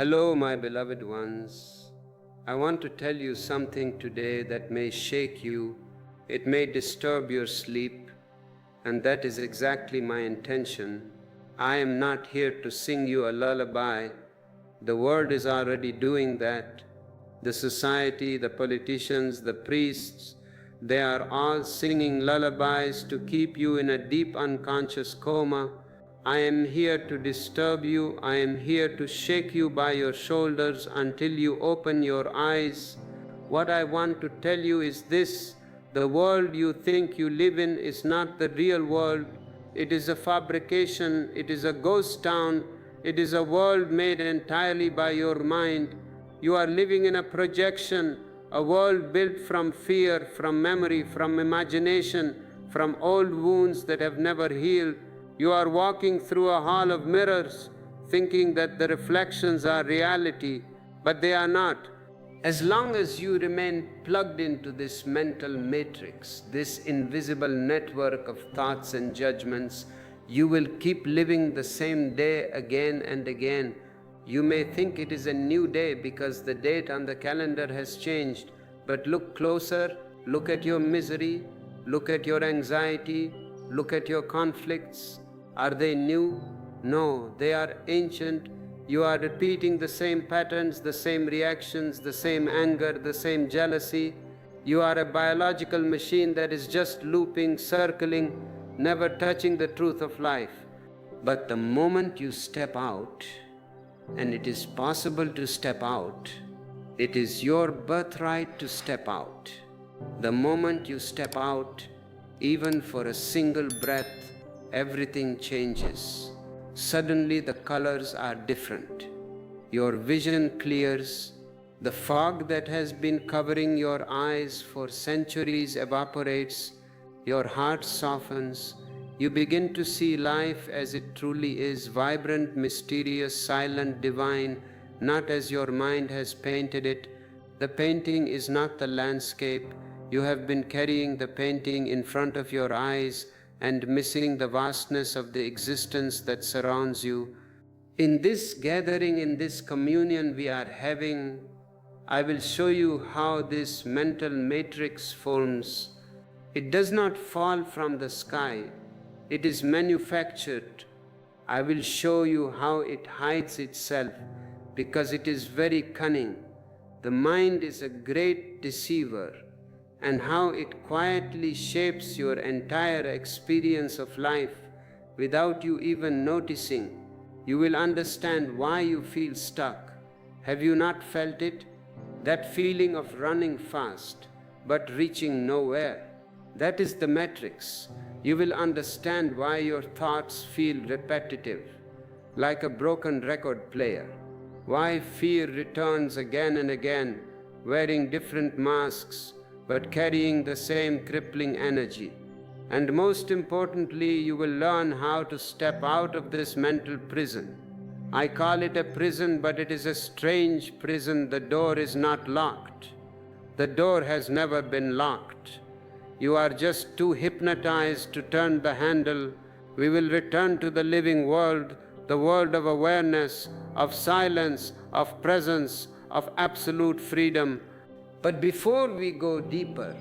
Hello, my beloved ones. I want to tell you something today that may shake you, it may disturb your sleep, and that is exactly my intention. I am not here to sing you a lullaby. The world is already doing that. The society, the politicians, the priests, they are all singing lullabies to keep you in a deep unconscious coma. I am here to disturb you. I am here to shake you by your shoulders until you open your eyes. What I want to tell you is this: the world you think you live in is not the real world. It is a fabrication, it is a ghost town, it is a world made entirely by your mind. You are living in a projection, a world built from fear, from memory, from imagination, from old wounds that have never healed. You are walking through a hall of mirrors, thinking that the reflections are reality, but they are not. As long as you remain plugged into this mental matrix, this invisible network of thoughts and judgments, you will keep living the same day again and again. You may think it is a new day because the date on the calendar has changed, but look closer, look at your misery, look at your anxiety, look at your conflicts. Are they new? No, they are ancient. You are repeating the same patterns, the same reactions, the same anger, the same jealousy. You are a biological machine that is just looping, circling, never touching the truth of life. But the moment you step out, and it is possible to step out, it is your birthright to step out. The moment you step out, even for a single breath, everything changes. Suddenly the colors are different. Your vision clears. The fog that has been covering your eyes for centuries evaporates. Your heart softens. You begin to see life as it truly is, vibrant, mysterious, silent, divine, not as your mind has painted it. The painting is not the landscape. You have been carrying the painting in front of your eyes and missing the vastness of the existence that surrounds you. In this gathering, in this communion we are having, I will show you how this mental matrix forms. It does not fall from the sky. It is manufactured. I will show you how it hides itself because it is very cunning. The mind is a great deceiver, and how it quietly shapes your entire experience of life without you even noticing. You will understand why you feel stuck. Have you not felt it? That feeling of running fast but reaching nowhere. That is the matrix. You will understand why your thoughts feel repetitive, like a broken record player. Why fear returns again and again, wearing different masks, but carrying the same crippling energy. And most importantly, you will learn how to step out of this mental prison. I call it a prison, but it is a strange prison. The door is not locked. The door has never been locked. You are just too hypnotized to turn the handle. We will return to the living world, the world of awareness, of silence, of presence, of absolute freedom. But before we go deeper,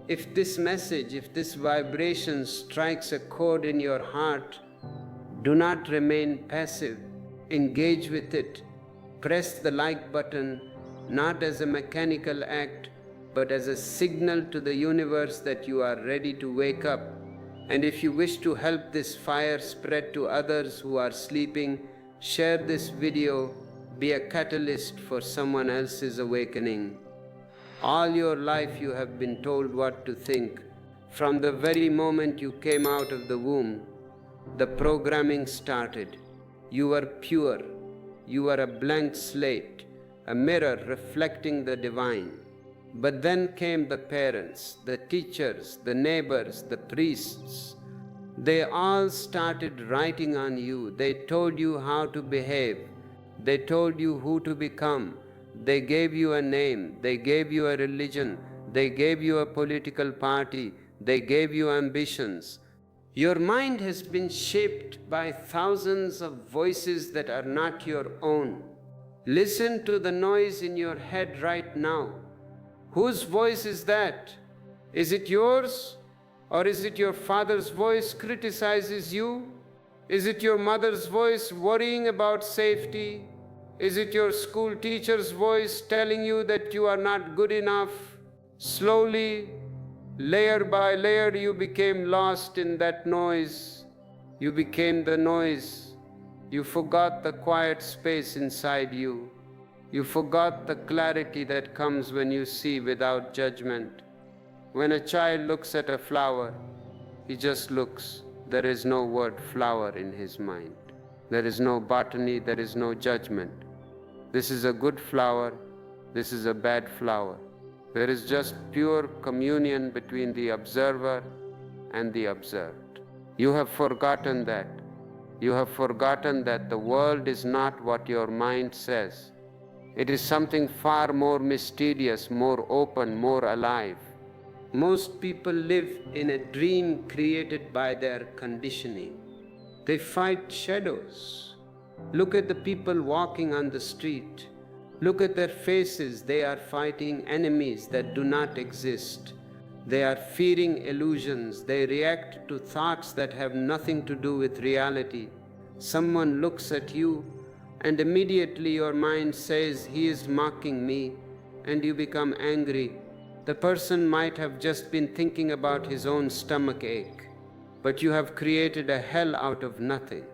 if this message, if this vibration strikes a chord in your heart, do not remain passive. Engage with it. Press the like button, not as a mechanical act, but as a signal to the universe that you are ready to wake up. And if you wish to help this fire spread to others who are sleeping, share this video, be a catalyst for someone else's awakening. All your life you have been told what to think. From the very moment you came out of the womb, the programming started. You were pure. You were a blank slate, a mirror reflecting the divine. But then came the parents, the teachers, the neighbors, the priests. They all started writing on you. They told you how to behave. They told you who to become. They gave you a name, they gave you a religion, they gave you a political party, they gave you ambitions. Your mind has been shaped by thousands of voices that are not your own. Listen to the noise in your head right now. Whose voice is that? Is it yours? Or is it your father's voice criticizes you? Is it your mother's voice worrying about safety? Is it your school teacher's voice telling you that you are not good enough? Slowly, layer by layer, you became lost in that noise. You became the noise. You forgot the quiet space inside you. You forgot the clarity that comes when you see without judgment. When a child looks at a flower, he just looks. There is no word flower in his mind. There is no botany, there is no judgment. This is a good flower, this is a bad flower. There is just pure communion between the observer and the observed. You have forgotten that. You have forgotten that the world is not what your mind says. It is something far more mysterious, more open, more alive. Most people live in a dream created by their conditioning. They fight shadows. Look at the people walking on the street. Look at their faces. They are fighting enemies that do not exist. They are fearing illusions. They react to thoughts that have nothing to do with reality. Someone looks at you, and immediately your mind says, "He is mocking me," and you become angry. The person might have just been thinking about his own stomach ache, but you have created a hell out of nothing.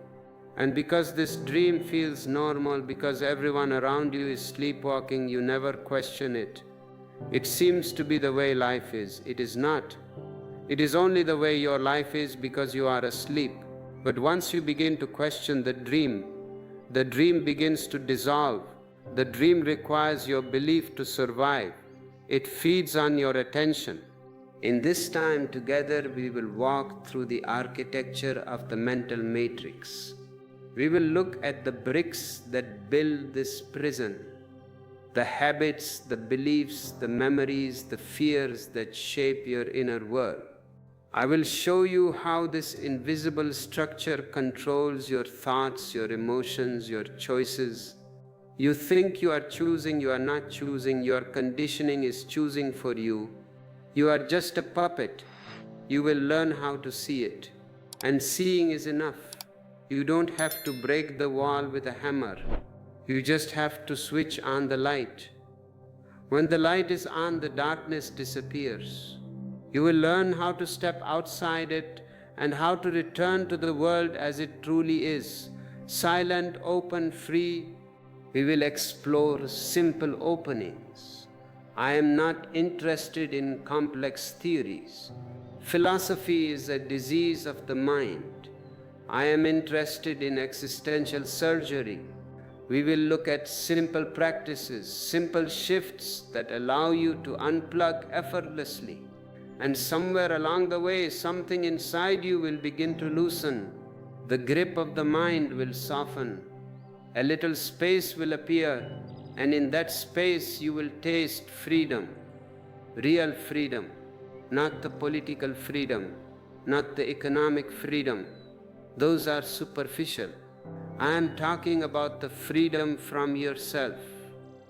And because this dream feels normal, because everyone around you is sleepwalking, you never question it. It seems to be the way life is. It is not. It is only the way your life is because you are asleep. But once you begin to question the dream begins to dissolve. The dream requires your belief to survive. It feeds on your attention. In this time together, we will walk through the architecture of the mental matrix. We will look at the bricks that build this prison, the habits, the beliefs, the memories, the fears that shape your inner world. I will show you how this invisible structure controls your thoughts, your emotions, your choices. You think you are choosing, you are not choosing. Your conditioning is choosing for you. You are just a puppet. You will learn how to see it. And seeing is enough. You don't have to break the wall with a hammer. You just have to switch on the light. When the light is on, the darkness disappears. You will learn how to step outside it and how to return to the world as it truly is. Silent, open, free. We will explore simple openings. I am not interested in complex theories. Philosophy is a disease of the mind. I am interested in existential surgery. We will look at simple practices, simple shifts that allow you to unplug effortlessly. And somewhere along the way, something inside you will begin to loosen. The grip of the mind will soften. A little space will appear, and in that space you will taste freedom, real freedom, not the political freedom, not the economic freedom. Those are superficial. I am talking about the freedom from yourself,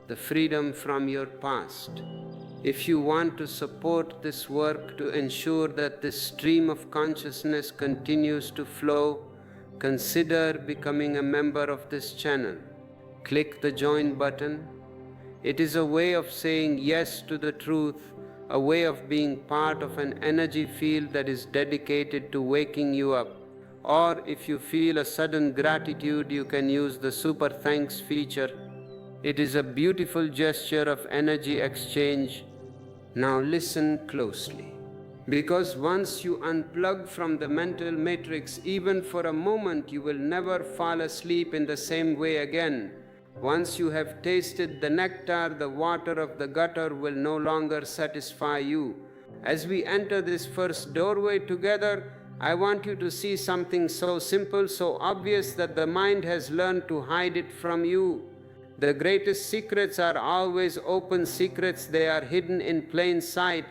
the freedom from your past. If you want to support this work to ensure that this stream of consciousness continues to flow, consider becoming a member of this channel. Click the join button. It is a way of saying yes to the truth, a way of being part of an energy field that is dedicated to waking you up. Or if you feel a sudden gratitude, you can use the super thanks feature. It is a beautiful gesture of energy exchange. Now listen closely. Because once you unplug from the mental matrix, even for a moment, you will never fall asleep in the same way again. Once you have tasted the nectar, the water of the gutter will no longer satisfy you. As we enter this first doorway together, I want you to see something so simple, so obvious that the mind has learned to hide it from you. The greatest secrets are always open secrets. They are hidden in plain sight.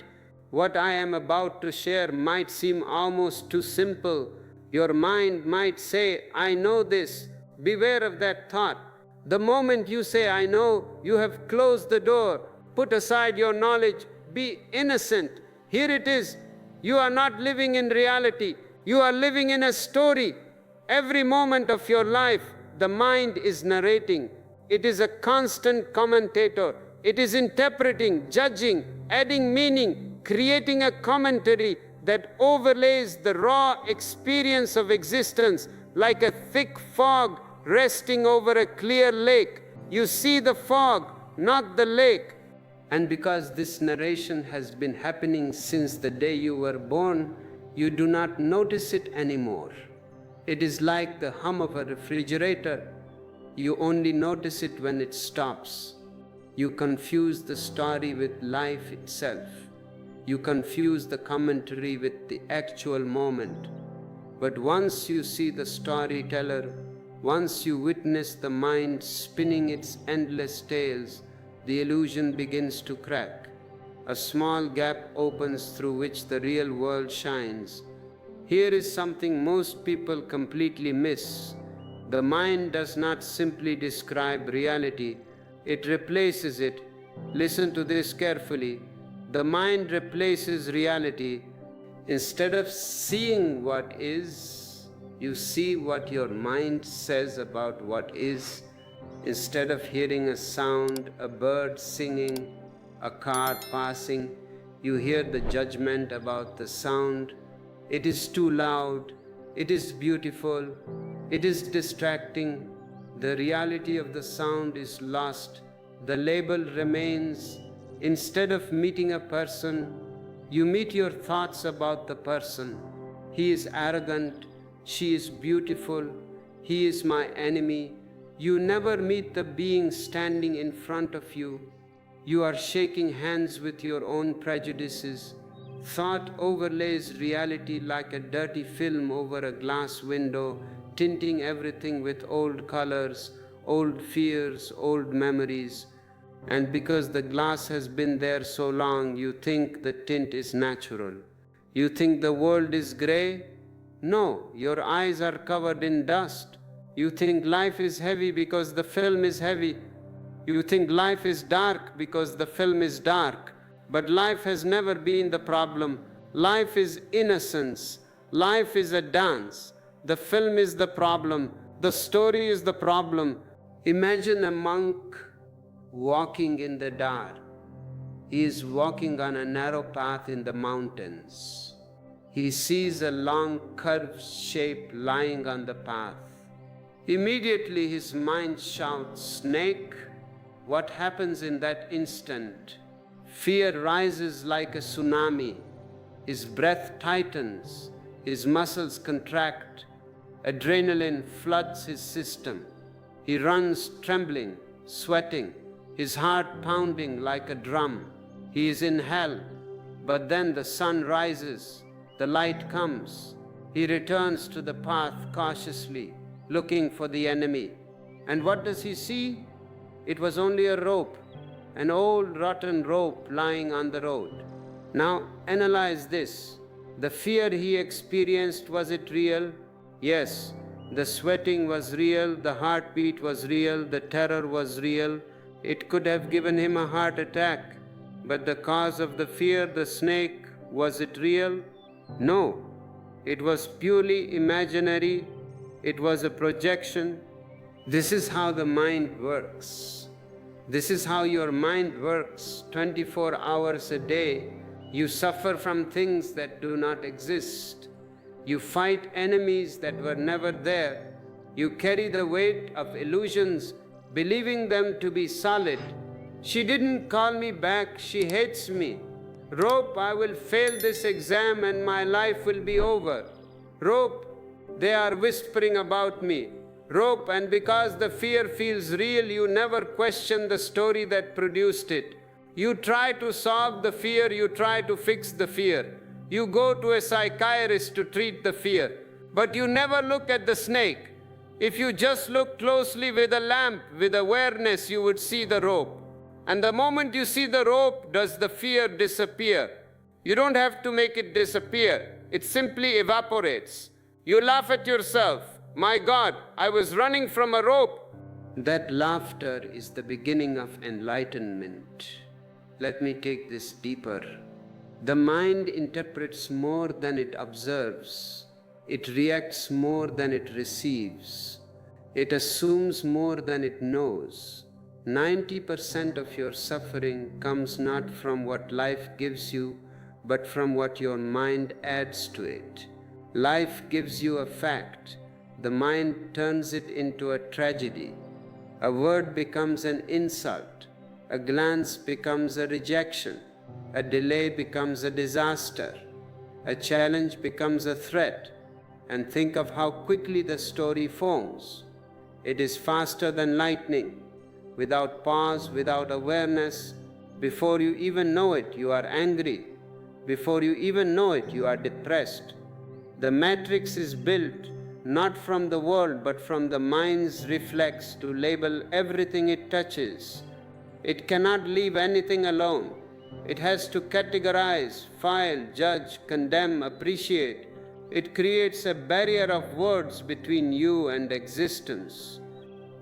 What I am about to share might seem almost too simple. Your mind might say, "I know this." Beware of that thought. The moment you say, I know, you have closed the door. Put aside your knowledge. Be innocent. Here it is. You are not living in reality. You are living in a story. Every moment of your life, the mind is narrating. It is a constant commentator. It is interpreting, judging, adding meaning, creating a commentary that overlays the raw experience of existence like a thick fog resting over a clear lake. You see the fog, not the lake. And because this narration has been happening since the day you were born, you do not notice it anymore. It is like the hum of a refrigerator. You only notice it when it stops. You confuse the story with life itself. You confuse the commentary with the actual moment. But once you see the storyteller, once you witness the mind spinning its endless tales, the illusion begins to crack. A small gap opens through which the real world shines. Here is something most people completely miss. The mind does not simply describe reality, it replaces it. Listen to this carefully. The mind replaces reality. Instead of seeing what is, you see what your mind says about what is. Instead of hearing a sound, a bird singing, a car passing, you hear the judgment about the sound. It is too loud, it is beautiful, it is distracting. The reality of the sound is lost. The label remains. Instead of meeting a person, you meet your thoughts about the person. He is arrogant, she is beautiful, he is my enemy. You never meet the being standing in front of you. You are shaking hands with your own prejudices. Thought overlays reality like a dirty film over a glass window, tinting everything with old colors, old fears, old memories. And because the glass has been there so long, you think the tint is natural. You think the world is gray? No, your eyes are covered in dust. You think life is heavy because the film is heavy. You think life is dark because the film is dark. But life has never been the problem. Life is innocence. Life is a dance. The film is the problem. The story is the problem. Imagine a monk walking in the dark. He is walking on a narrow path in the mountains. He sees a long curved shape lying on the path. Immediately his mind shouts, "Snake!" What happens in that instant? Fear rises like a tsunami. His breath tightens. His muscles contract. Adrenaline floods his system. He runs trembling, sweating, his heart pounding like a drum. He is in hell. But then the sun rises. The light comes. He returns to the path cautiously, looking for the enemy. And what does he see? It was only a rope, an old rotten rope lying on the road. Now analyze this. The fear he experienced, was it real? Yes. The sweating was real, the heartbeat was real, the terror was real. It could have given him a heart attack. But the cause of the fear, the snake, was it real? No. It was purely imaginary. It was a projection. This is how the mind works. This is how your mind works 24 hours a day. You suffer from things that do not exist. You fight enemies that were never there. You carry the weight of illusions, believing them to be solid. She didn't call me back, she hates me. Rope, I will fail this exam and my life will be over. Rope, they are whispering about me. Rope, and because the fear feels real, you never question the story that produced it. You try to solve the fear, you try to fix the fear. You go to a psychiatrist to treat the fear, but you never look at the snake. If you just look closely with a lamp, with awareness, you would see the rope. And the moment you see the rope, does the fear disappear? You don't have to make it disappear. It simply evaporates. You laugh at yourself. My God, I was running from a rope. That laughter is the beginning of enlightenment. Let me take this deeper. The mind interprets more than it observes. It reacts more than it receives. It assumes more than it knows. 90% of your suffering comes not from what life gives you, but from what your mind adds to it. Life gives you a fact. The mind turns it into a tragedy. A word becomes an insult. A glance becomes a rejection. A delay becomes a disaster. A challenge becomes a threat. And think of how quickly the story forms. It is faster than lightning. Without pause, without awareness, before you even know it, you are angry. Before you even know it, you are depressed. The matrix is built not from the world, but from the mind's reflex to label everything it touches. It cannot leave anything alone. It has to categorize, file, judge, condemn, appreciate. It creates a barrier of words between you and existence.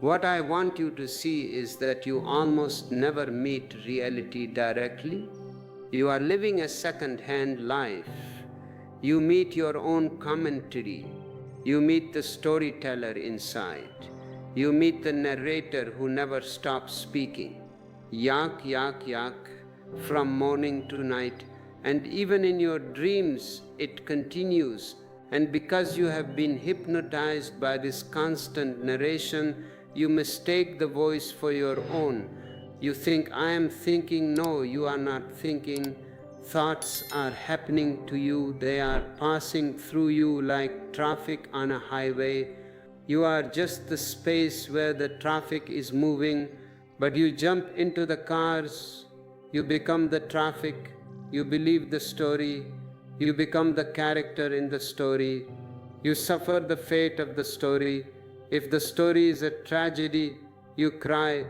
What I want you to see is that you almost never meet reality directly. You are living a second-hand life. You meet your own commentary. You meet the storyteller inside. You meet the narrator who never stops speaking. Yak, yak, yak, from morning to night, and even in your dreams it continues. And because you have been hypnotized by this constant narration, you mistake the voice for your own. You think, I am thinking. No, you are not thinking. Thoughts are happening to you. They are passing through you like traffic on a highway. You are just the space where the traffic is moving, but you jump into the cars. You become the traffic. You believe the story. You become the character in the story. You suffer the fate of the story. If the story is a tragedy, you cry.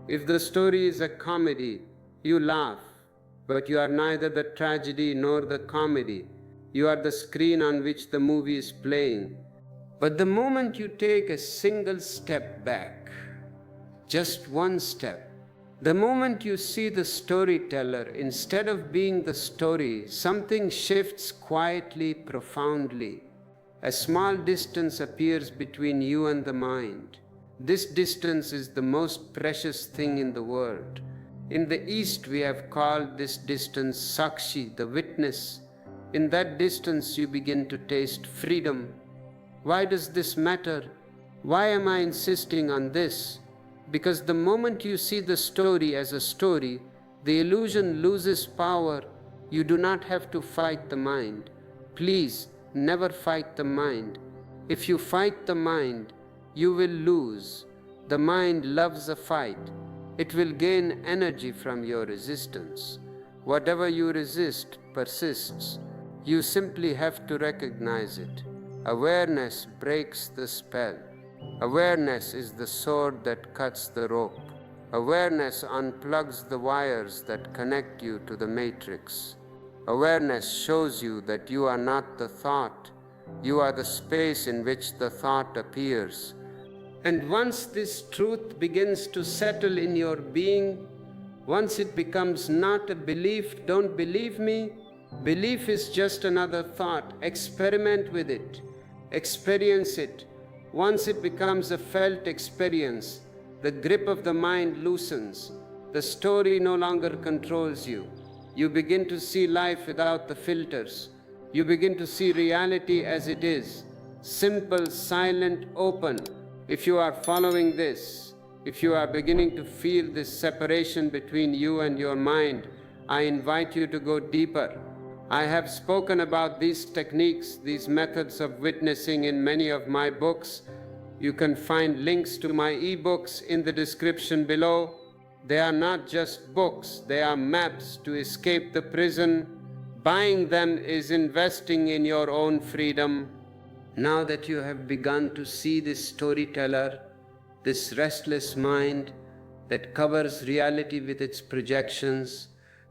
If the story is a comedy, you laugh. But you are neither the tragedy nor the comedy. You are the screen on which the movie is playing. But the moment you take a single step back, just one step, the moment you see the storyteller instead of being the story, something shifts quietly, profoundly. A small distance appears between you and the mind. This distance is the most precious thing in the world. In the East, we have called this distance Sakshi, the witness. In that distance, you begin to taste freedom. Why does this matter? Why am I insisting on this? Because the moment you see the story as a story, the illusion loses power. You do not have to fight the mind. Please, never fight the mind. If you fight the mind, you will lose. The mind loves a fight. It will gain energy from your resistance. Whatever you resist persists. You simply have to recognize it. Awareness breaks the spell. Awareness is the sword that cuts the rope. Awareness unplugs the wires that connect you to the matrix. Awareness shows you that you are not the thought. You are the space in which the thought appears. And once this truth begins to settle in your being, once it becomes not a belief, don't believe me, belief is just another thought. Experiment with it. Experience it. Once it becomes a felt experience, the grip of the mind loosens. The story no longer controls you. You begin to see life without the filters. You begin to see reality as it is. Simple, silent, open. If you are following this, if you are beginning to feel this separation between you and your mind, I invite you to go deeper. I have spoken about these techniques, these methods of witnessing in many of my books. You can find links to my ebooks in the description below. They are not just books, they are maps to escape the prison. Buying them is investing in your own freedom. Now that you have begun to see this storyteller, this restless mind that covers reality with its projections,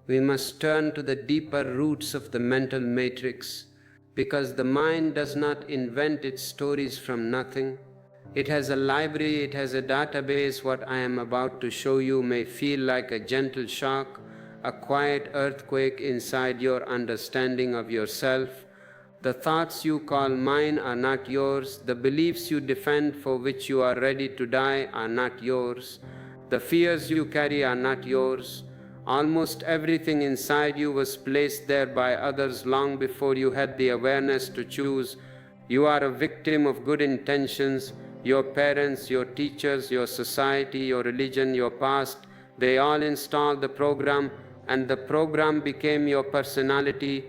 we must turn to the deeper roots of the mental matrix, because the mind does not invent its stories from nothing. It has a library, it has a database. What I am about to show you may feel like a gentle shock, a quiet earthquake inside your understanding of yourself. The thoughts you call mine are not yours. The beliefs you defend for which you are ready to die are not yours. The fears you carry are not yours. Almost everything inside you was placed there by others long before you had the awareness to choose. You are a victim of good intentions. Your parents, your teachers, your society, your religion, your past, they all installed the program, and the program became your personality.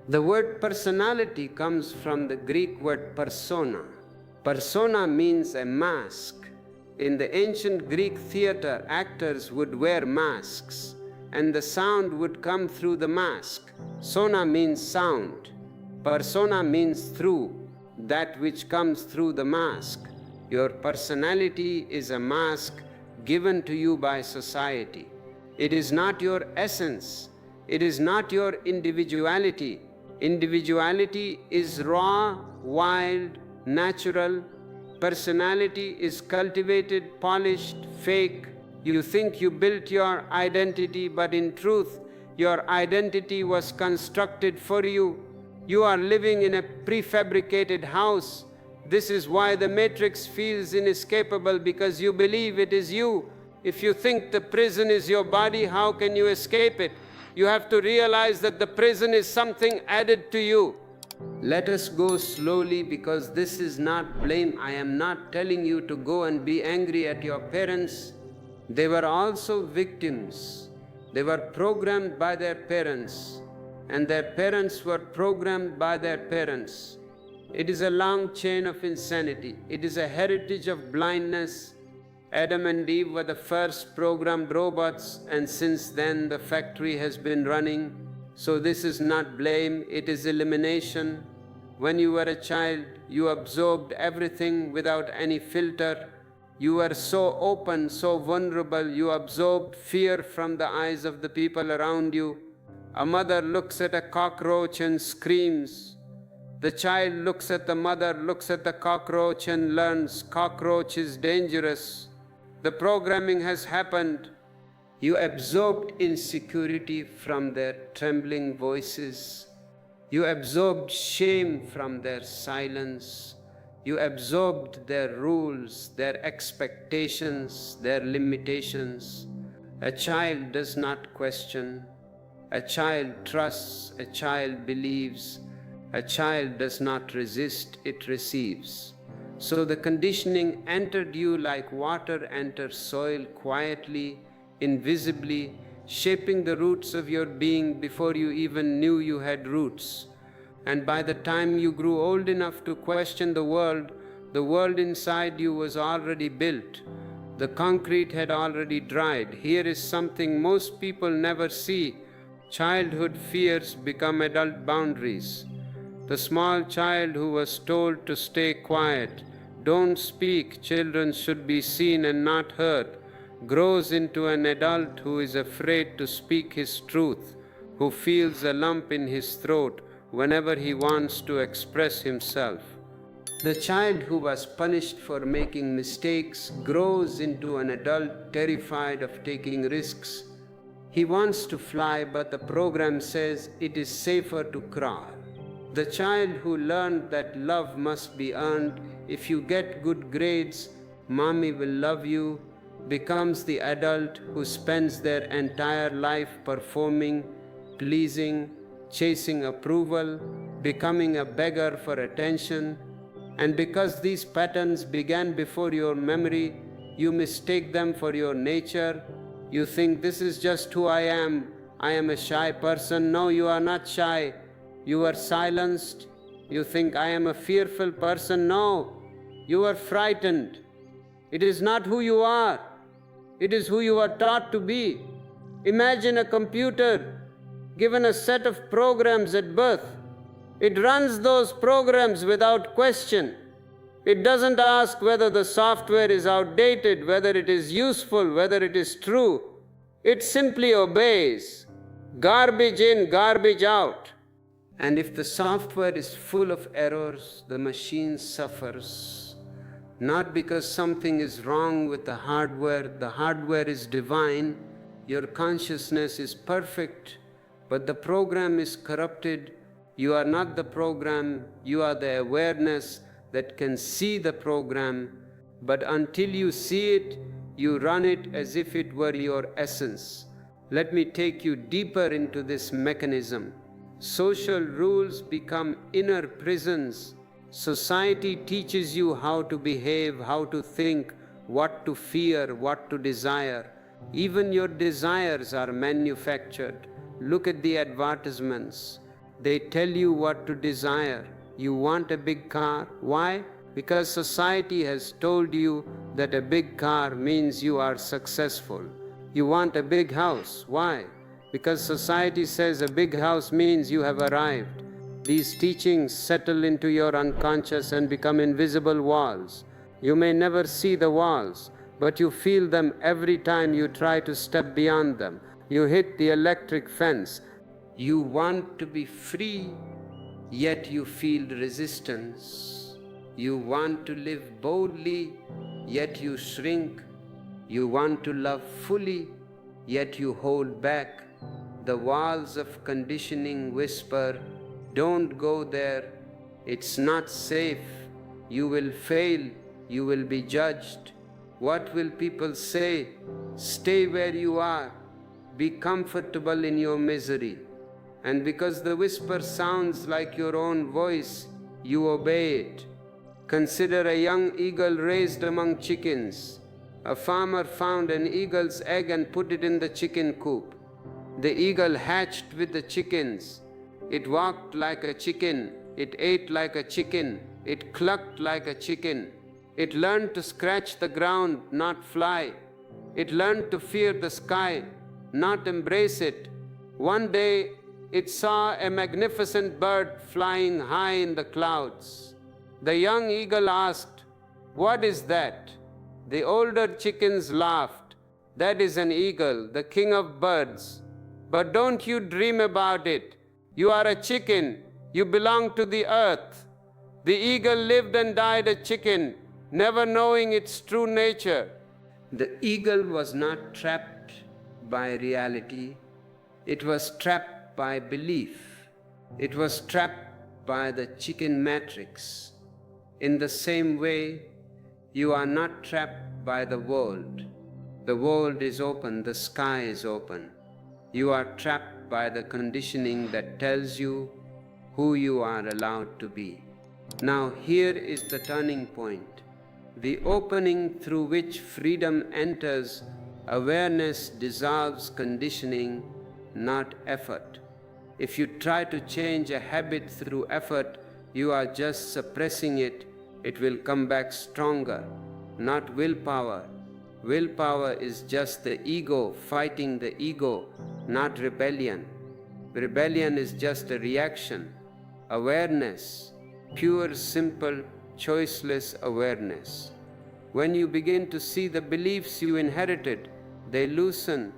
The word personality comes from the Greek word persona. Persona means a mask. In the ancient Greek theater, actors would wear masks, and the sound would come through the mask. Sona means sound. Persona means through, that which comes through the mask. Your personality is a mask given to you by society. It is not your essence. It is not your individuality. Individuality is raw, wild, natural. Personality is cultivated, polished, fake. You think you built your identity, but in truth, your identity was constructed for you. You are living in a prefabricated house. This is why the matrix feels inescapable, because you believe it is you. If you think the prison is your body, how can you escape it? You have to realize that the prison is something added to you. Let us go slowly, because this is not blame. I am not telling you to go and be angry at your parents. They were also victims. They were programmed by their parents, and their parents were programmed by their parents. It is a long chain of insanity. It is a heritage of blindness. Adam and Eve were the first programmed robots, and since then the factory has been running. So this is not blame, it is elimination. When you were a child, you absorbed everything without any filter. You were so open, so vulnerable, you absorbed fear from the eyes of the people around you. A mother looks at a cockroach and screams. The child looks at the mother, looks at the cockroach and learns cockroach is dangerous. The programming has happened. You absorbed insecurity from their trembling voices. You absorbed shame from their silence. You absorbed their rules, their expectations, their limitations. A child does not question. A child trusts. A child believes. A child does not resist, it receives. So the conditioning entered you like water enters soil, quietly, invisibly, shaping the roots of your being before you even knew you had roots. And by the time you grew old enough to question the world inside you was already built. The concrete had already dried. Here is something most people never see. Childhood fears become adult boundaries. The small child who was told to stay quiet, don't speak, children should be seen and not heard, grows into an adult who is afraid to speak his truth, who feels a lump in his throat whenever he wants to express himself. The child who was punished for making mistakes grows into an adult terrified of taking risks. He wants to fly, but the program says it is safer to crawl. The child who learned that love must be earned, if you get good grades, mommy will love you, becomes the adult who spends their entire life performing, pleasing, chasing approval, becoming a beggar for attention. And because these patterns began before your memory, you mistake them for your nature. You think this is just who I am a shy person. No, you are not shy. You are silenced. You think I am a fearful person. No, you are frightened. It is not who you are. It is who you are taught to be. Imagine a computer given a set of programs at birth. It runs those programs without question. It doesn't ask whether the software is outdated, whether it is useful, whether it is true. It simply obeys. Garbage in, garbage out. And if the software is full of errors, the machine suffers. Not because something is wrong with the hardware is divine, your consciousness is perfect, but the program is corrupted. You are not the program, you are the awareness that can see the program, but until you see it, you run it as if it were your essence. Let me take you deeper into this mechanism. Social rules become inner prisons. Society teaches you how to behave, how to think, what to fear, what to desire. Even your desires are manufactured. Look at the advertisements. They tell you what to desire. You want a big car. Why? Because society has told you that a big car means you are successful. You want a big house. Why? Because society says a big house means you have arrived. These teachings settle into your unconscious and become invisible walls. You may never see the walls, but you feel them every time you try to step beyond them. You hit the electric fence. You want to be free, yet you feel resistance. You want to live boldly, yet you shrink. You want to love fully, yet you hold back. The walls of conditioning whisper, "Don't go there, it's not safe, you will fail, you will be judged. What will people say? Stay where you are, be comfortable in your misery." And because the whisper sounds like your own voice, you obey it. Consider a young eagle raised among chickens. A farmer found an eagle's egg and put it in the chicken coop. The eagle hatched with the chickens. It walked like a chicken, it ate like a chicken, it clucked like a chicken. It learned to scratch the ground, not fly. It learned to fear the sky, not embrace it. One day, it saw a magnificent bird flying high in the clouds. The young eagle asked, "What is that?" The older chickens laughed. "That is an eagle, the king of birds. But don't you dream about it. You are a chicken. You belong to the earth." The eagle lived and died a chicken, never knowing its true nature. The eagle was not trapped by reality. It was trapped by belief. It was trapped by the chicken matrix. In the same way, you are not trapped by the world. The world is open, the sky is open. You are trapped by the conditioning that tells you who you are allowed to be. Now here is the turning point. The opening through which freedom enters, awareness dissolves conditioning, not effort. If you try to change a habit through effort, you are just suppressing it. It will come back stronger, not willpower. Willpower is just the ego fighting the ego, not rebellion. Rebellion is just a reaction. Awareness, pure, simple, choiceless awareness. When you begin to see the beliefs you inherited, they loosen.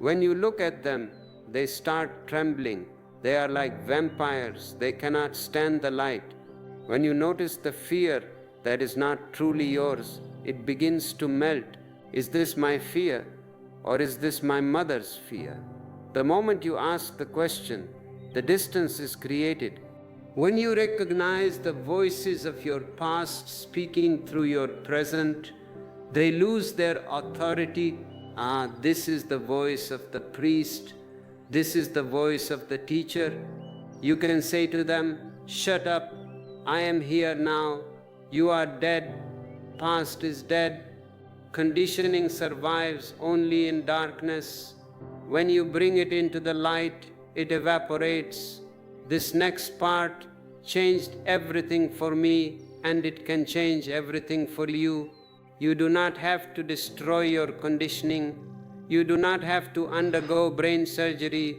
When you look at them, they start trembling. They are like vampires. They cannot stand the light. When you notice the fear that is not truly yours, it begins to melt. Is this my fear, or is this my mother's fear? The moment you ask the question, the distance is created. When you recognize the voices of your past speaking through your present, they lose their authority. This is the voice of the priest. This is the voice of the teacher. You can say to them, "Shut up. I am here now. You are dead. Past is dead. Conditioning survives only in darkness. When you bring it into the light, it evaporates. This next part changed everything for me, and it can change everything for you. You do not have to destroy your conditioning. You do not have to undergo brain surgery.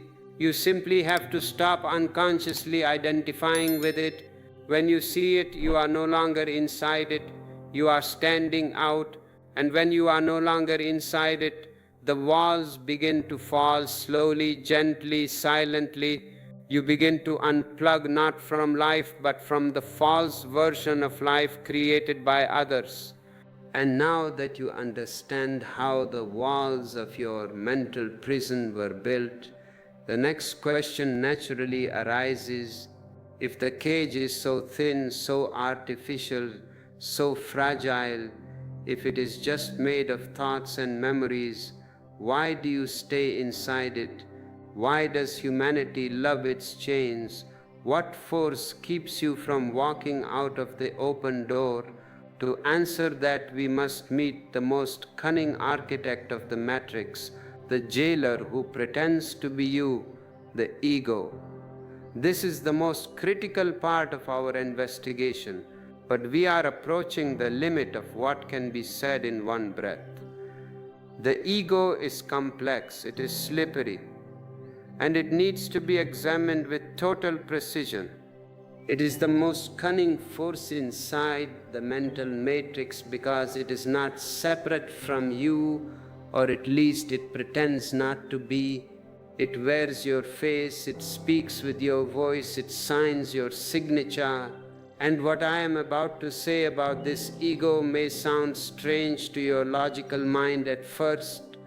You simply have to stop unconsciously identifying with it. When you see it, you are no longer inside it. You are standing out. And when you are no longer inside it, the walls begin to fall slowly, gently, silently. You begin to unplug not from life, but from the false version of life created by others. And now that you understand how the walls of your mental prison were built, the next question naturally arises: if the cage is so thin, so artificial, so fragile, if it is just made of thoughts and memories, why do you stay inside it? Why does humanity love its chains? What force keeps you from walking out of the open door? To answer that, we must meet the most cunning architect of the matrix, the jailer who pretends to be you, the ego. This is the most critical part of our investigation, but we are approaching the limit of what can be said in one breath. The ego is complex, it is slippery, and it needs to be examined with total precision. It is the most cunning force inside the mental matrix because it is not separate from you, or at least it pretends not to be. It wears your face, it speaks with your voice, it signs your signature. And what I am about to say about this ego may sound strange to your logical mind at first,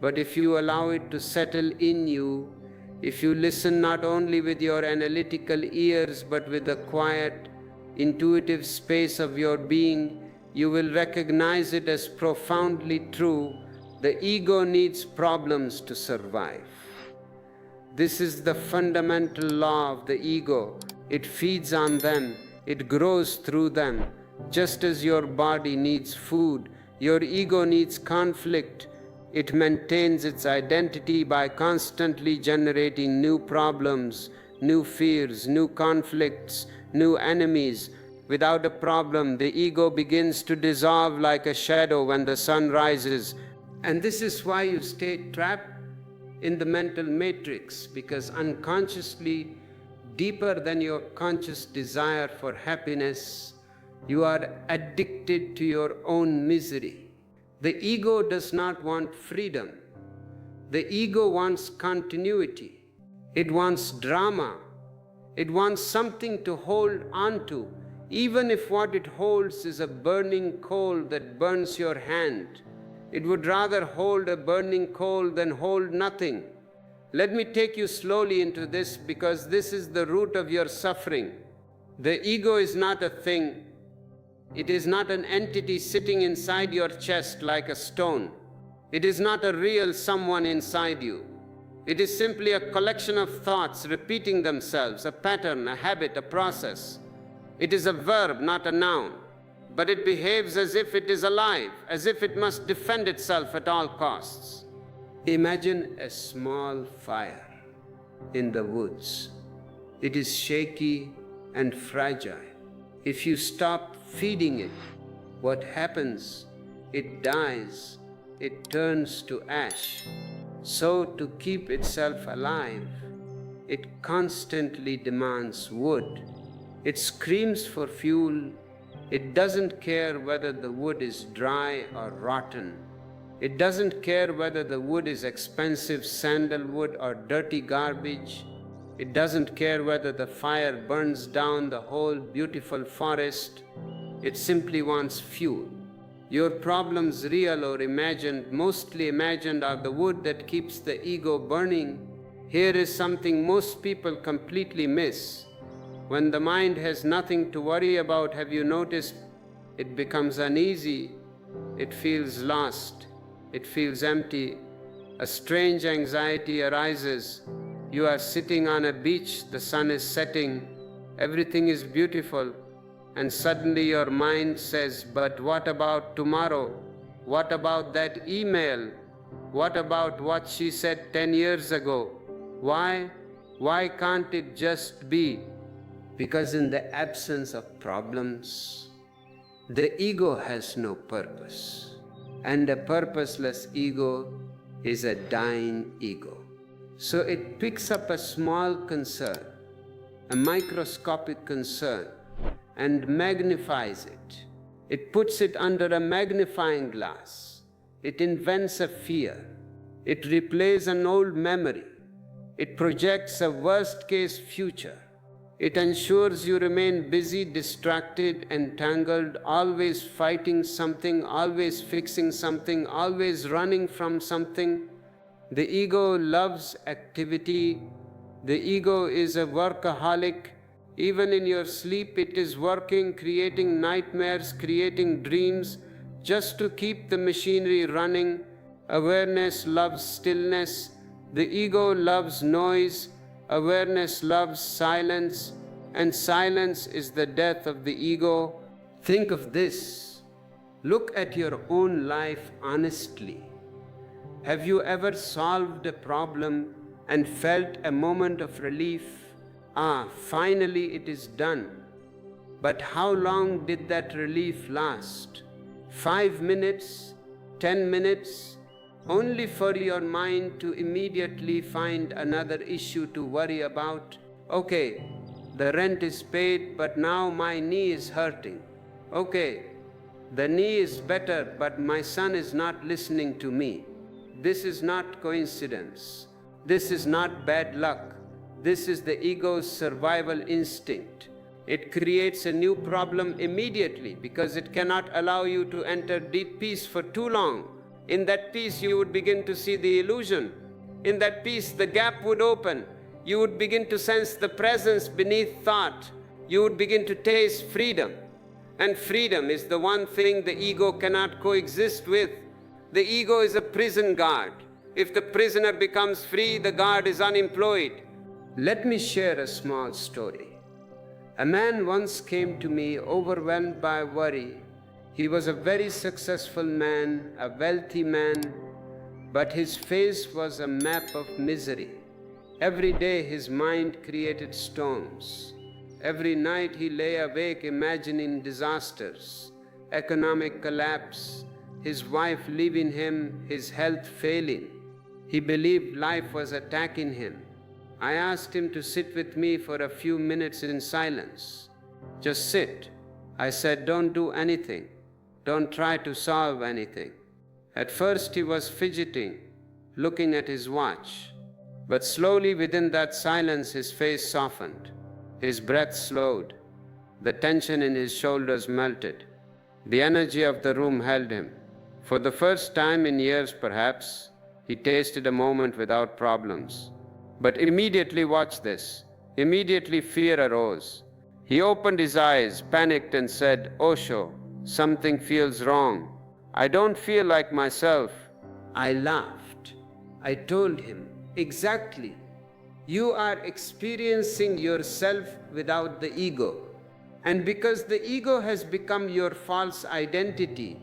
but if you allow it to settle in you, if you listen not only with your analytical ears but with the quiet, intuitive space of your being, you will recognize it as profoundly true. The ego needs problems to survive. This is the fundamental law of the ego. It feeds on them, it grows through them. Just as your body needs food, your ego needs conflict. It maintains its identity by constantly generating new problems, new fears, new conflicts, new enemies. Without a problem, the ego begins to dissolve like a shadow when the sun rises. And this is why you stay trapped in the mental matrix, because unconsciously, deeper than your conscious desire for happiness, you are addicted to your own misery. The ego does not want freedom. The ego wants continuity. It wants drama. It wants something to hold on to, even if what it holds is a burning coal that burns your hand. It would rather hold a burning coal than hold nothing. Let me take you slowly into this, because this is the root of your suffering. The ego is not a thing. It is not an entity sitting inside your chest like a stone. It is not a real someone inside you. It is simply a collection of thoughts repeating themselves, a pattern, a habit, a process. It is a verb, not a noun, but it behaves as if it is alive, as if it must defend itself at all costs. Imagine a small fire in the woods. It is shaky and fragile. If you stop feeding it, what happens? It dies, it turns to ash. So to keep itself alive, it constantly demands wood. It screams for fuel. It doesn't care whether the wood is dry or rotten. It doesn't care whether the wood is expensive sandalwood or dirty garbage. It doesn't care whether the fire burns down the whole beautiful forest. It simply wants fuel. Your problems, real or imagined, mostly imagined, are the wood that keeps the ego burning. Here is something most people completely miss. When the mind has nothing to worry about, have you noticed? It becomes uneasy. It feels lost. It feels empty. A strange anxiety arises. You are sitting on a beach, the sun is setting, everything is beautiful, and suddenly your mind says, but what about tomorrow? What about that email? What about what she said 10 years ago? Why? Why can't it just be? Because in the absence of problems, the ego has no purpose. And a purposeless ego is a dying ego. So it picks up a small concern, a microscopic concern, and magnifies it. It puts it under a magnifying glass. It invents a fear. It replays an old memory. It projects a worst-case future. It ensures you remain busy, distracted, entangled, always fighting something, always fixing something, always running from something. The ego loves activity. The ego is a workaholic. Even in your sleep, it is working, creating nightmares, creating dreams, just to keep the machinery running. Awareness loves stillness. The ego loves noise. Awareness loves silence, and silence is the death of the ego. Think of this. Look at your own life honestly. Have you ever solved a problem and felt a moment of relief? Finally it is done. But how long did that relief last? 5 minutes? 10 minutes? Only for your mind to immediately find another issue to worry about. Okay, the rent is paid, but now my knee is hurting. Okay, the knee is better, but my son is not listening to me. This is not coincidence. This is not bad luck. This is the ego's survival instinct. It creates a new problem immediately because it cannot allow you to enter deep peace for too long. In that peace, you would begin to see the illusion. In that peace, the gap would open. You would begin to sense the presence beneath thought. You would begin to taste freedom. And freedom is the one thing the ego cannot coexist with. The ego is a prison guard. If the prisoner becomes free, the guard is unemployed. Let me share a small story. A man once came to me overwhelmed by worry. He was a very successful man, a wealthy man, but his face was a map of misery. Every day his mind created storms. Every night he lay awake imagining disasters, economic collapse, his wife leaving him, his health failing. He believed life was attacking him. I asked him to sit with me for a few minutes in silence. Just sit. I said, don't do anything. Don't try to solve anything. At first he was fidgeting, looking at his watch. But slowly within that silence his face softened. His breath slowed. The tension in his shoulders melted. The energy of the room held him. For the first time in years perhaps, he tasted a moment without problems. But immediately, watch this, immediately fear arose. He opened his eyes, panicked and said, Osho, something feels wrong. I don't feel like myself. I laughed. I told him, exactly. You are experiencing yourself without the ego. And because the ego has become your false identity,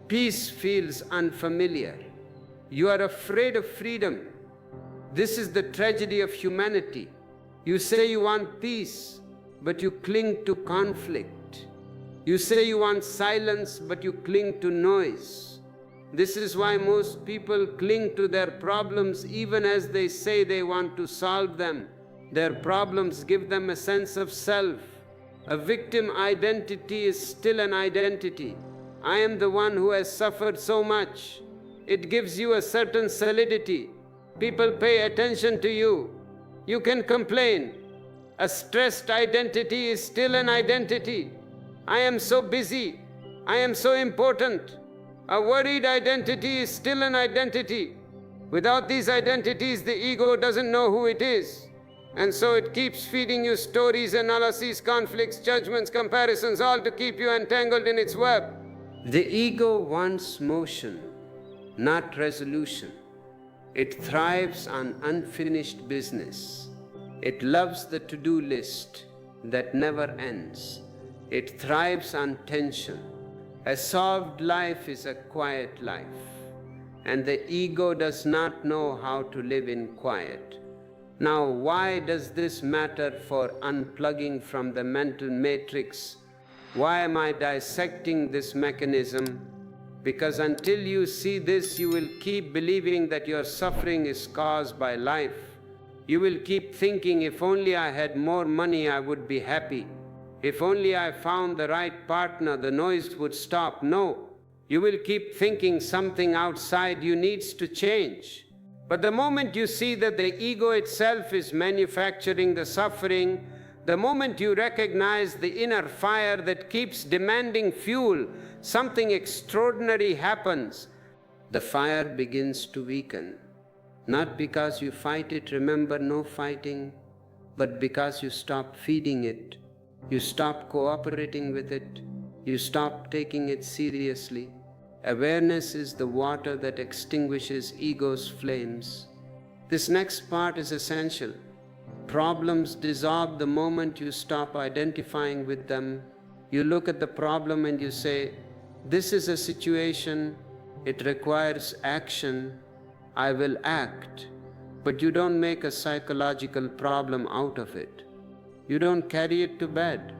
peace feels unfamiliar. You are afraid of freedom. This is the tragedy of humanity. You say you want peace, but you cling to conflict. You say you want silence, but you cling to noise. This is why most people cling to their problems even as they say they want to solve them. Their problems give them a sense of self. A victim identity is still an identity. I am the one who has suffered so much. It gives you a certain solidity. People pay attention to you. You can complain. A stressed identity is still an identity. I am so busy. I am so important. A worried identity is still an identity. Without these identities, the ego doesn't know who it is. And so it keeps feeding you stories, analyses, conflicts, judgments, comparisons, all to keep you entangled in its web. The ego wants motion, not resolution. It thrives on unfinished business. It loves the to-do list that never ends. It thrives on tension. A solved life is a quiet life, and the ego does not know how to live in quiet. Now, why does this matter for unplugging from the mental matrix? Why am I dissecting this mechanism? Because until you see this, you will keep believing that your suffering is caused by life. You will keep thinking, if only I had more money, I would be happy. If only I found the right partner, the noise would stop. No, you will keep thinking something outside you needs to change. But the moment you see that the ego itself is manufacturing the suffering, The moment you recognize the inner fire that keeps demanding fuel, something extraordinary happens. The fire begins to weaken. Not because you fight it, remember, no fighting, but because you stop feeding it. You stop cooperating with it. You stop taking it seriously. Awareness is the water that extinguishes ego's flames. This next part is essential. Problems dissolve the moment you stop identifying with them. You look at the problem and you say, this is a situation, it requires action, I will act. But you don't make a psychological problem out of it. You don't carry it to bed.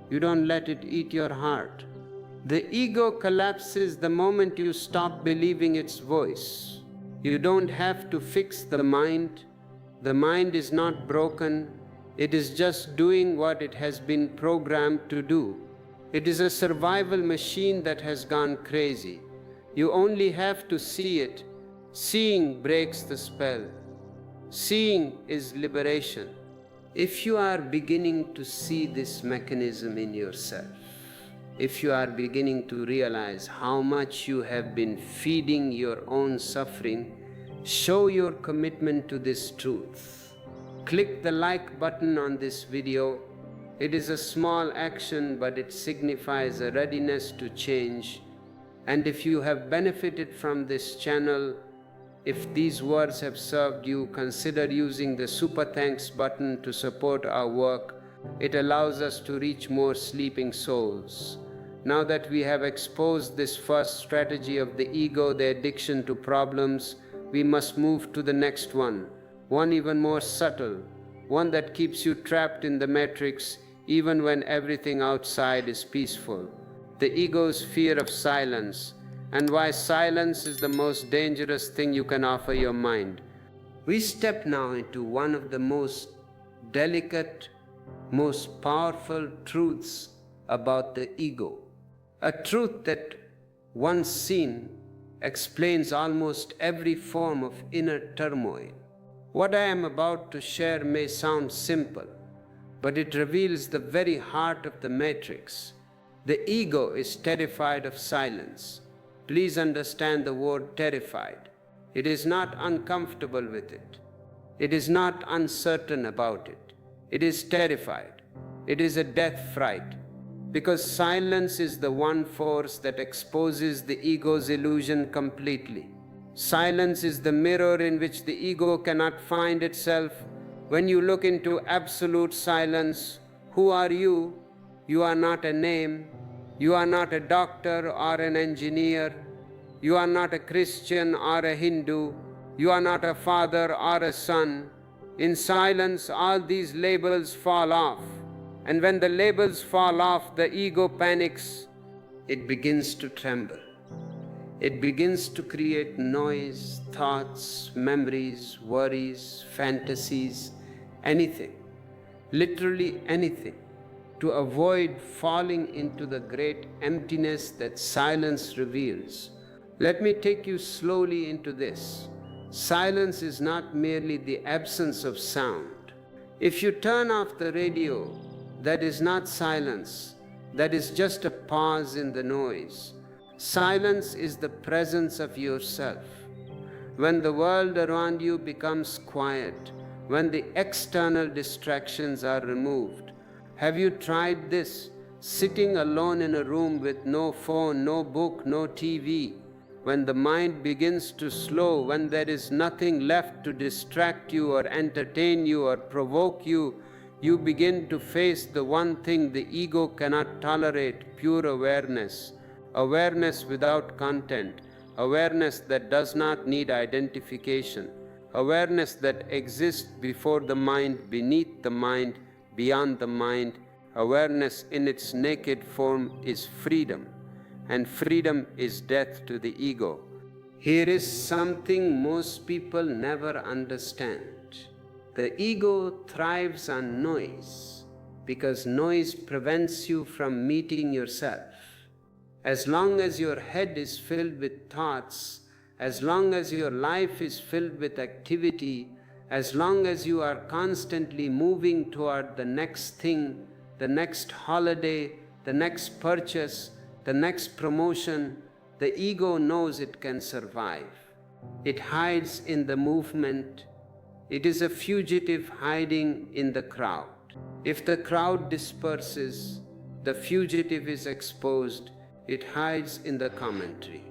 You don't let it eat your heart. The ego collapses the moment you stop believing its voice. You don't have to fix the mind. The mind is not broken. It is just doing what it has been programmed to do. It is a survival machine that has gone crazy. You only have to see it. Seeing breaks the spell. Seeing is liberation. If you are beginning to see this mechanism in yourself, if you are beginning to realize how much you have been feeding your own suffering, show your commitment to this truth. Click the like button on this video. It is a small action, but it signifies a readiness to change. And if you have benefited from this channel, if these words have served you, consider using the super thanks button to support our work. It allows us to reach more sleeping souls. Now that we have exposed this first strategy of the ego, the addiction to problems, we must move to the next one even more subtle, one that keeps you trapped in the matrix even when everything outside is peaceful. The ego's fear of silence, and why silence is the most dangerous thing you can offer your mind. We step now into one of the most delicate, most powerful truths about the ego. A truth that, once seen, explains almost every form of inner turmoil. What I am about to share may sound simple, but it reveals the very heart of the matrix. The ego is terrified of silence. Please understand the word terrified. It is not uncomfortable with it. It is not uncertain about it. It is terrified. It is a death fright. Because silence is the one force that exposes the ego's illusion completely. Silence is the mirror in which the ego cannot find itself. When you look into absolute silence, who are you? You are not a name. You are not a doctor or an engineer. You are not a Christian or a Hindu. You are not a father or a son. In silence, all these labels fall off. And when the labels fall off, the ego panics. It begins to tremble. It begins to create noise, thoughts, memories, worries, fantasies, anything, literally anything, to avoid falling into the great emptiness that silence reveals. Let me take you slowly into this. Silence is not merely the absence of sound. If you turn off the radio, that is not silence. That is just a pause in the noise. Silence is the presence of yourself. When the world around you becomes quiet, when the external distractions are removed. Have you tried this? Sitting alone in a room with no phone, no book, no TV. When the mind begins to slow, when there is nothing left to distract you or entertain you or provoke you, you begin to face the one thing the ego cannot tolerate: pure awareness. Awareness without content. Awareness that does not need identification. Awareness that exists before the mind, beneath the mind, beyond the mind. Awareness in its naked form is freedom, and freedom is death to the ego. Here is something most people never understand. The ego thrives on noise because noise prevents you from meeting yourself. As long as your head is filled with thoughts, as long as your life is filled with activity, as long as you are constantly moving toward the next thing, the next holiday, the next purchase, the next promotion, the ego knows it can survive. It hides in the movement. It is a fugitive hiding in the crowd. If the crowd disperses, the fugitive is exposed. It hides in the commentary.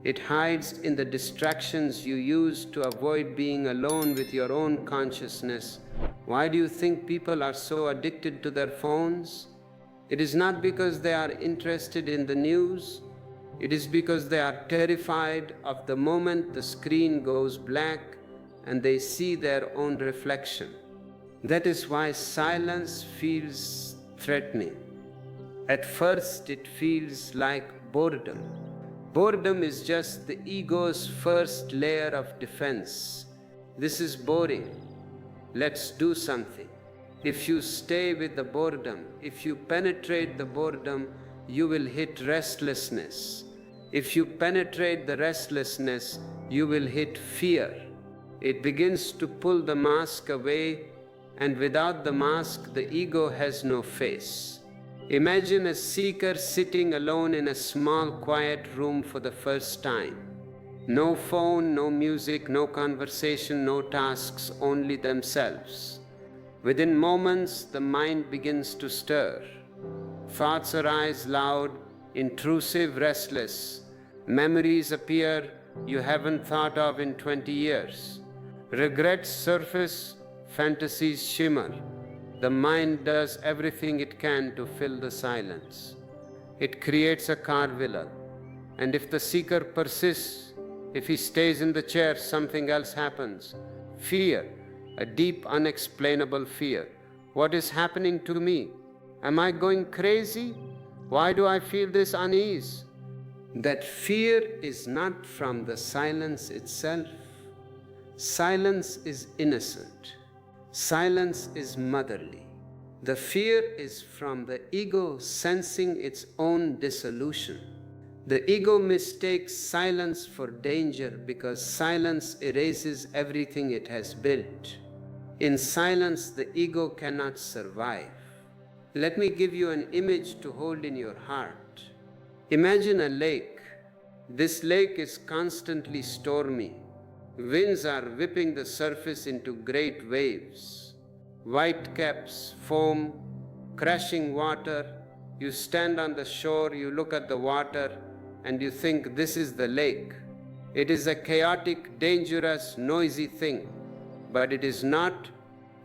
It hides in the distractions you use to avoid being alone with your own consciousness. Why do you think people are so addicted to their phones? It is not because they are interested in the news. It is because they are terrified of the moment the screen goes black and they see their own reflection. That is why silence feels threatening. At first, it feels like boredom. Boredom is just the ego's first layer of defense. This is boring. Let's do something. If you stay with the boredom, if you penetrate the boredom, you will hit restlessness. If you penetrate the restlessness, you will hit fear. It begins to pull the mask away, and without the mask, the ego has no face. Imagine a seeker sitting alone in a small, quiet room for the first time. No phone, no music, no conversation, no tasks, only themselves. Within moments, the mind begins to stir. Thoughts arise loud, intrusive, restless. Memories appear you haven't thought of in 20 years. Regrets surface, fantasies shimmer. The mind does everything it can to fill the silence. It creates a carvilla, and if the seeker persists, if he stays in the chair, something else happens. Fear, a deep, unexplainable fear. What is happening to me? Am I going crazy? Why do I feel this unease? That fear is not from the silence itself. Silence is innocent. Silence is motherly. The fear is from the ego sensing its own dissolution. The ego mistakes silence for danger because silence erases everything it has built. In silence, the ego cannot survive. Let me give you an image to hold in your heart. Imagine a lake. This lake is constantly stormy. Winds are whipping the surface into great waves. White caps, foam, crashing water. You stand on the shore, you look at the water, and you think this is the lake. It is a chaotic, dangerous, noisy thing. But it is not.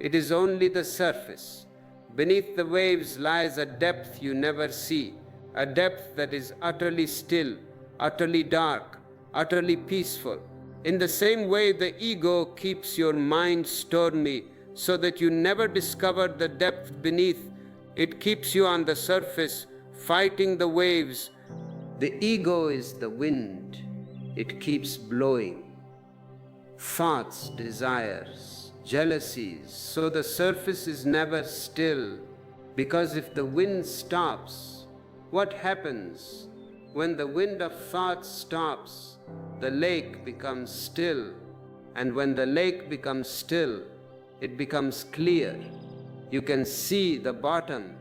It is only the surface. Beneath the waves lies a depth you never see, a depth that is utterly still, utterly dark, utterly peaceful. In the same way, the ego keeps your mind stormy so that you never discover the depth beneath. It keeps you on the surface, fighting the waves. The ego is the wind. It keeps blowing. Thoughts, desires, jealousies, so the surface is never still. Because if the wind stops, what happens? When the wind of thoughts stops, the lake becomes still, and when the lake becomes still, it becomes clear. You can see the bottom.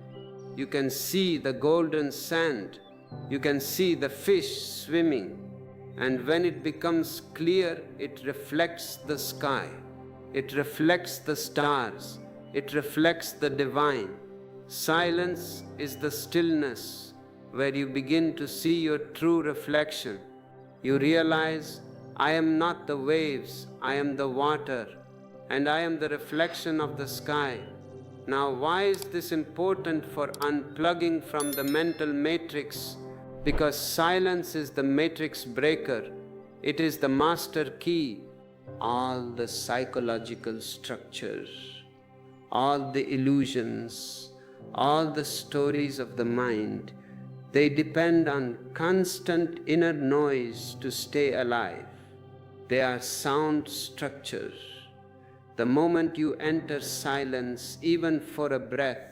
You can see the golden sand. You can see the fish swimming. And when it becomes clear, it reflects the sky. It reflects the stars. It reflects the divine. Silence is the stillness where you begin to see your true reflection. You realize, I am not the waves, I am the water, and I am the reflection of the sky. Now, why is this important for unplugging from the mental matrix? Because silence is the matrix breaker. It is the master key. All the psychological structures, all the illusions, all the stories of the mind, they depend on constant inner noise to stay alive. They are sound structures. The moment you enter silence, even for a breath,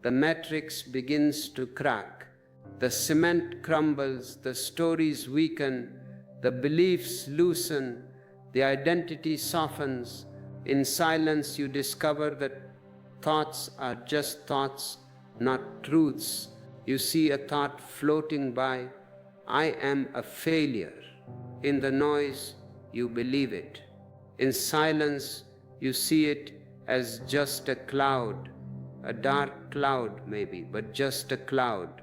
the matrix begins to crack. The cement crumbles, the stories weaken, the beliefs loosen, the identity softens, In silence, you discover that thoughts are just thoughts, not truths. You see a thought floating by, I am a failure. In the noise, you believe it. In silence, you see it as just a cloud, a dark cloud maybe, but just a cloud.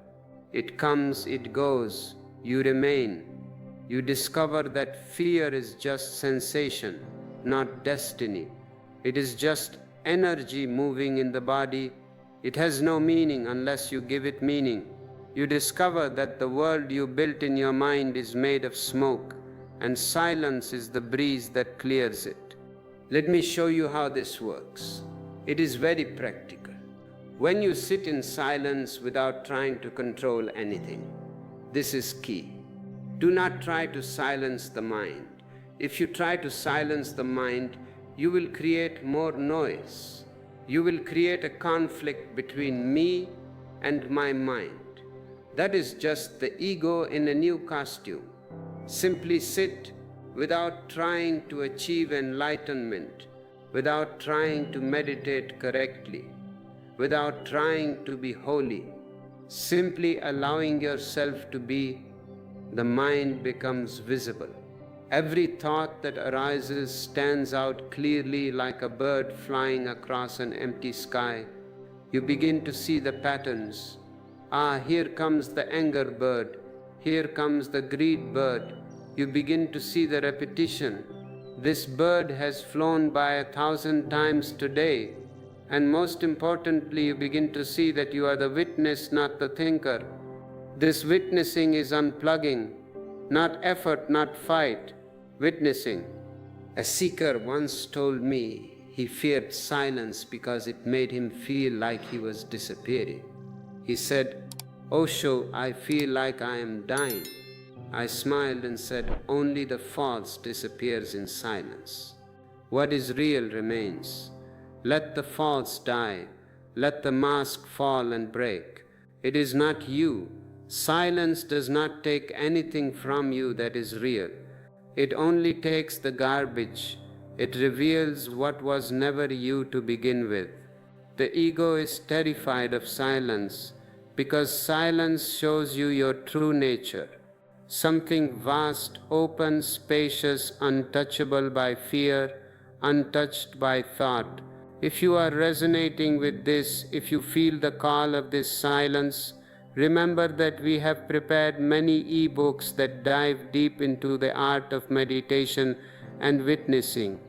It comes, it goes, you remain. You discover that fear is just sensation, not destiny. It is just energy moving in the body. It has no meaning unless you give it meaning. You discover that the world you built in your mind is made of smoke, and silence is the breeze that clears it. Let me show you how this works. It is very practical. When you sit in silence without trying to control anything, this is key. Do not try to silence the mind. If you try to silence the mind, you will create more noise. You will create a conflict between me and my mind. That is just the ego in a new costume. Simply sit without trying to achieve enlightenment, without trying to meditate correctly, without trying to be holy. Simply allowing yourself to be, the mind becomes visible. Every thought that arises stands out clearly like a bird flying across an empty sky. You begin to see the patterns. Ah, here comes the anger bird. Here comes the greed bird. You begin to see the repetition. This bird has flown by 1,000 times today. And most importantly, you begin to see that you are the witness, not the thinker. This witnessing is unplugging, not effort, not fight. Witnessing. A seeker once told me he feared silence because it made him feel like he was disappearing. He said, Osho, I feel like I am dying. I smiled and said, only the false disappears in silence. What is real remains. Let the false die. Let the mask fall and break. It is not you. Silence does not take anything from you that is real. It only takes the garbage. It reveals what was never you to begin with. The ego is terrified of silence because silence shows you your true nature, something vast, open, spacious, untouchable by fear, untouched by thought. If you are resonating with this, if you feel the call of this silence, remember that we have prepared many e-books that dive deep into the art of meditation and witnessing.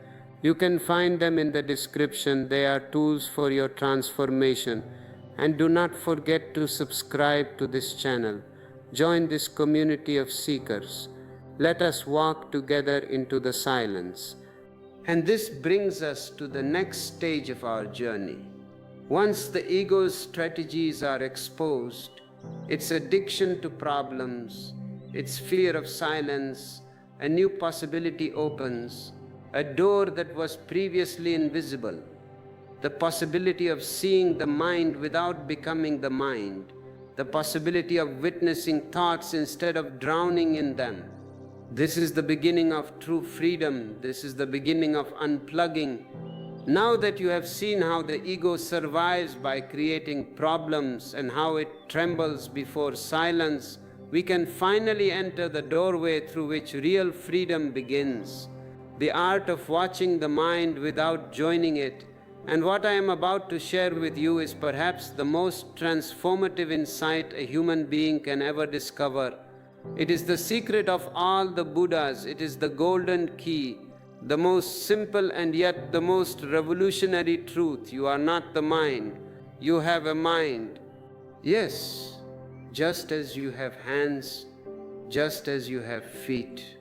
You can find them in the description. They are tools for your transformation. And do not forget to subscribe to this channel. Join this community of seekers. Let us walk together into the silence. And this brings us to the next stage of our journey. Once the ego's strategies are exposed, its addiction to problems, its fear of silence, a new possibility opens, a door that was previously invisible, the possibility of seeing the mind without becoming the mind, the possibility of witnessing thoughts instead of drowning in them. This is the beginning of true freedom. This is the beginning of unplugging. Now that you have seen how the ego survives by creating problems and how it trembles before silence, we can finally enter the doorway through which real freedom begins. The art of watching the mind without joining it. And what I am about to share with you is perhaps the most transformative insight a human being can ever discover. It is the secret of all the Buddhas. It is the golden key. The most simple and yet the most revolutionary truth. You are not the mind. You have a mind. Yes, just as you have hands, just as you have feet.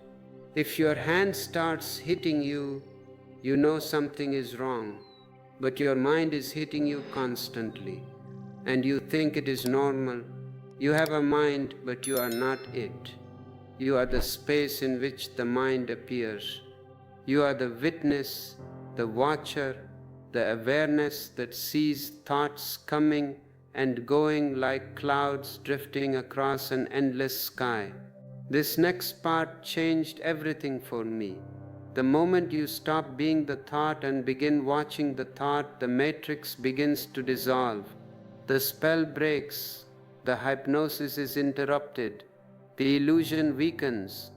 If your hand starts hitting you, you know something is wrong. But your mind is hitting you constantly, and you think it is normal. You have a mind, but you are not it. You are the space in which the mind appears. You are the witness, the watcher, the awareness that sees thoughts coming and going like clouds drifting across an endless sky. This next part changed everything for me. the moment you stop being the thought and begin watching the thought, the matrix begins to dissolve. The spell breaks, the hypnosis is interrupted, the illusion weakens.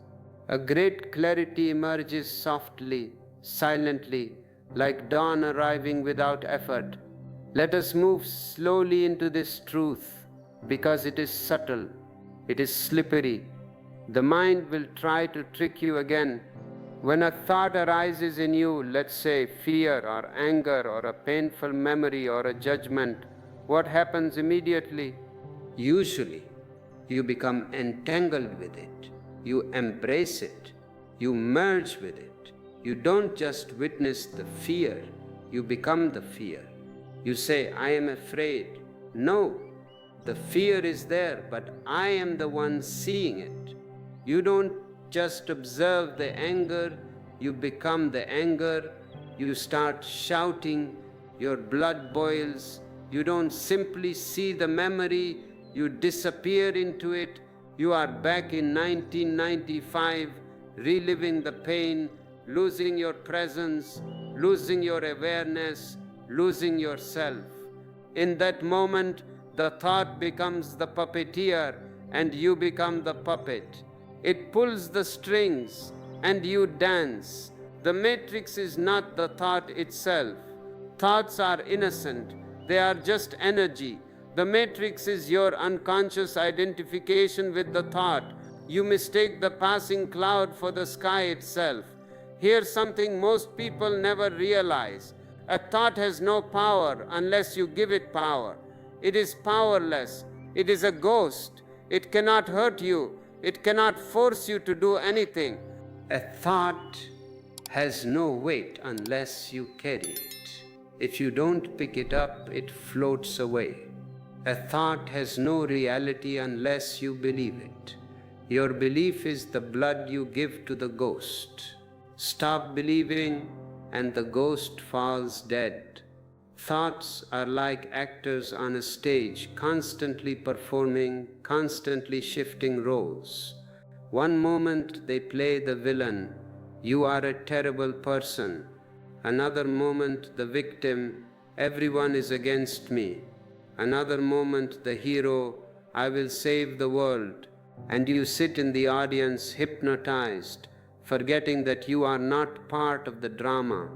A great clarity emerges softly, silently, like dawn arriving without effort. Let us move slowly into this truth, because it is subtle, it is slippery. The mind will try to trick you again. When a thought arises in you, let's say fear or anger or a painful memory or a judgment, what happens immediately? Usually, you become entangled with it. You embrace it. You merge with it. You don't just witness the fear, you become the fear. You say, I am afraid. No, the fear is there, but I am the one seeing it. You don't just observe the anger, you become the anger. You start shouting, your blood boils. You don't simply see the memory, you disappear into it. You are back in 1995, reliving the pain, losing your presence, losing your awareness, losing yourself. In that moment, the thought becomes the puppeteer and you become the puppet. It pulls the strings and you dance. The matrix is not the thought itself. Thoughts are innocent. They are just energy. The matrix is your unconscious identification with the thought. You mistake the passing cloud for the sky itself. Here's something most people never realize. A thought has no power unless you give it power. It is powerless. It is a ghost. It cannot hurt you. It cannot force you to do anything. A thought has no weight unless you carry it. If you don't pick it up, it floats away. A thought has no reality unless you believe it. Your belief is the blood you give to the ghost. Stop believing and the ghost falls dead. Thoughts are like actors on a stage, constantly performing, constantly shifting roles. One moment they play the villain, you are a terrible person. Another moment the victim, everyone is against me. Another moment the hero, I will save the world. And you sit in the audience hypnotized, forgetting that you are not part of the drama.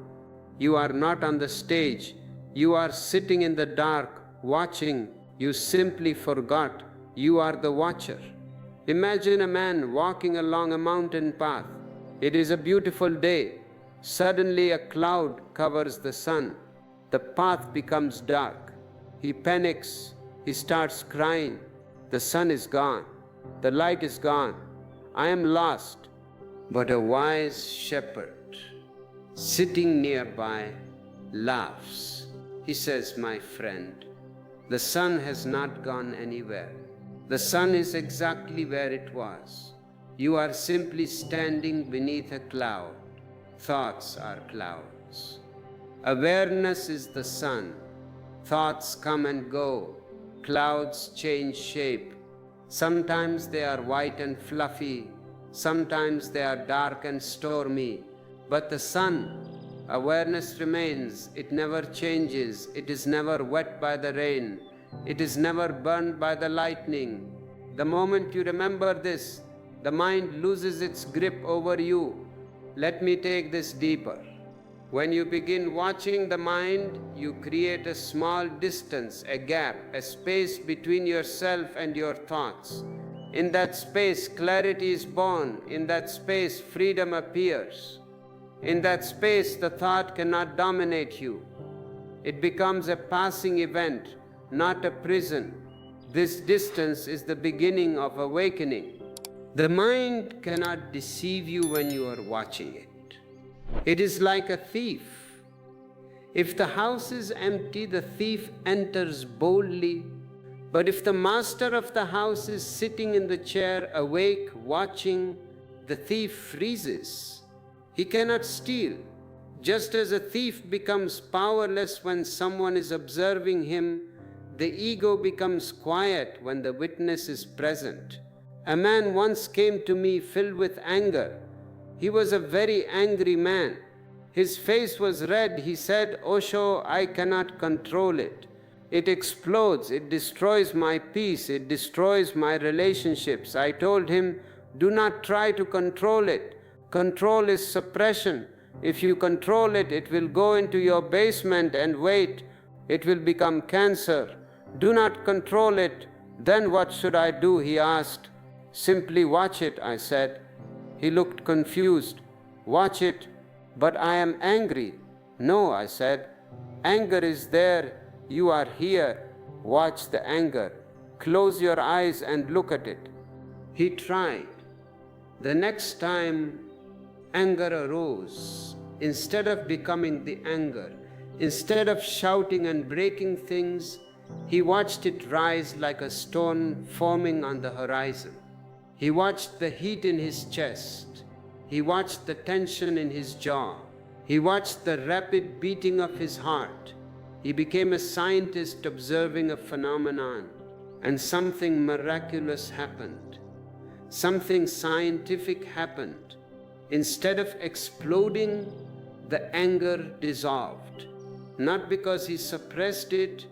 You are not on the stage. You are sitting in the dark, watching. You simply forgot you are the watcher. Imagine a man walking along a mountain path. It is a beautiful day. Suddenly a cloud covers the sun. The path becomes dark. He panics. He starts crying. The sun is gone. The light is gone. I am lost. But a wise shepherd, sitting nearby, laughs. He says, my friend, the sun has not gone anywhere. The sun is exactly where it was. You are simply standing beneath a cloud. Thoughts are clouds. Awareness is the sun. Thoughts come and go. Clouds change shape. Sometimes they are white and fluffy. Sometimes they are dark and stormy. But the sun, awareness remains. It never changes. It is never wet by the rain. It is never burned by the lightning. The moment you remember this, the mind loses its grip over you. Let me take this deeper. When you begin watching the mind, you create a small distance, a gap, a space between yourself and your thoughts. In that space, clarity is born. In that space, freedom appears. In that space, the thought cannot dominate you. It becomes a passing event, not a prison. This distance is the beginning of awakening. The mind cannot deceive you when you are watching it. It is like a thief. If the house is empty, the thief enters boldly. But if the master of the house is sitting in the chair, awake, watching, the thief freezes. He cannot steal. Just as a thief becomes powerless when someone is observing him, the ego becomes quiet when the witness is present. A man once came to me filled with anger. He was a very angry man. His face was red. He said, "Osho, I cannot control it. It explodes, it destroys my peace, it destroys my relationships." I told him, "Do not try to control it. Control is suppression. If you control it, it will go into your basement and wait. It will become cancer. Do not control it." "Then what should I do?" he asked. "Simply watch it," I said. He looked confused. "Watch it? But I am angry." "No," I said. "Anger is there. You are here. Watch the anger. Close your eyes and look at it." He tried. The next time anger arose, instead of becoming the anger, instead of shouting and breaking things, he watched it rise like a stone forming on the horizon. He watched the heat in his chest. He watched the tension in his jaw. He watched the rapid beating of his heart. He became a scientist observing a phenomenon, and something miraculous happened. Something scientific happened. Instead of exploding, the anger dissolved. Not because he suppressed it,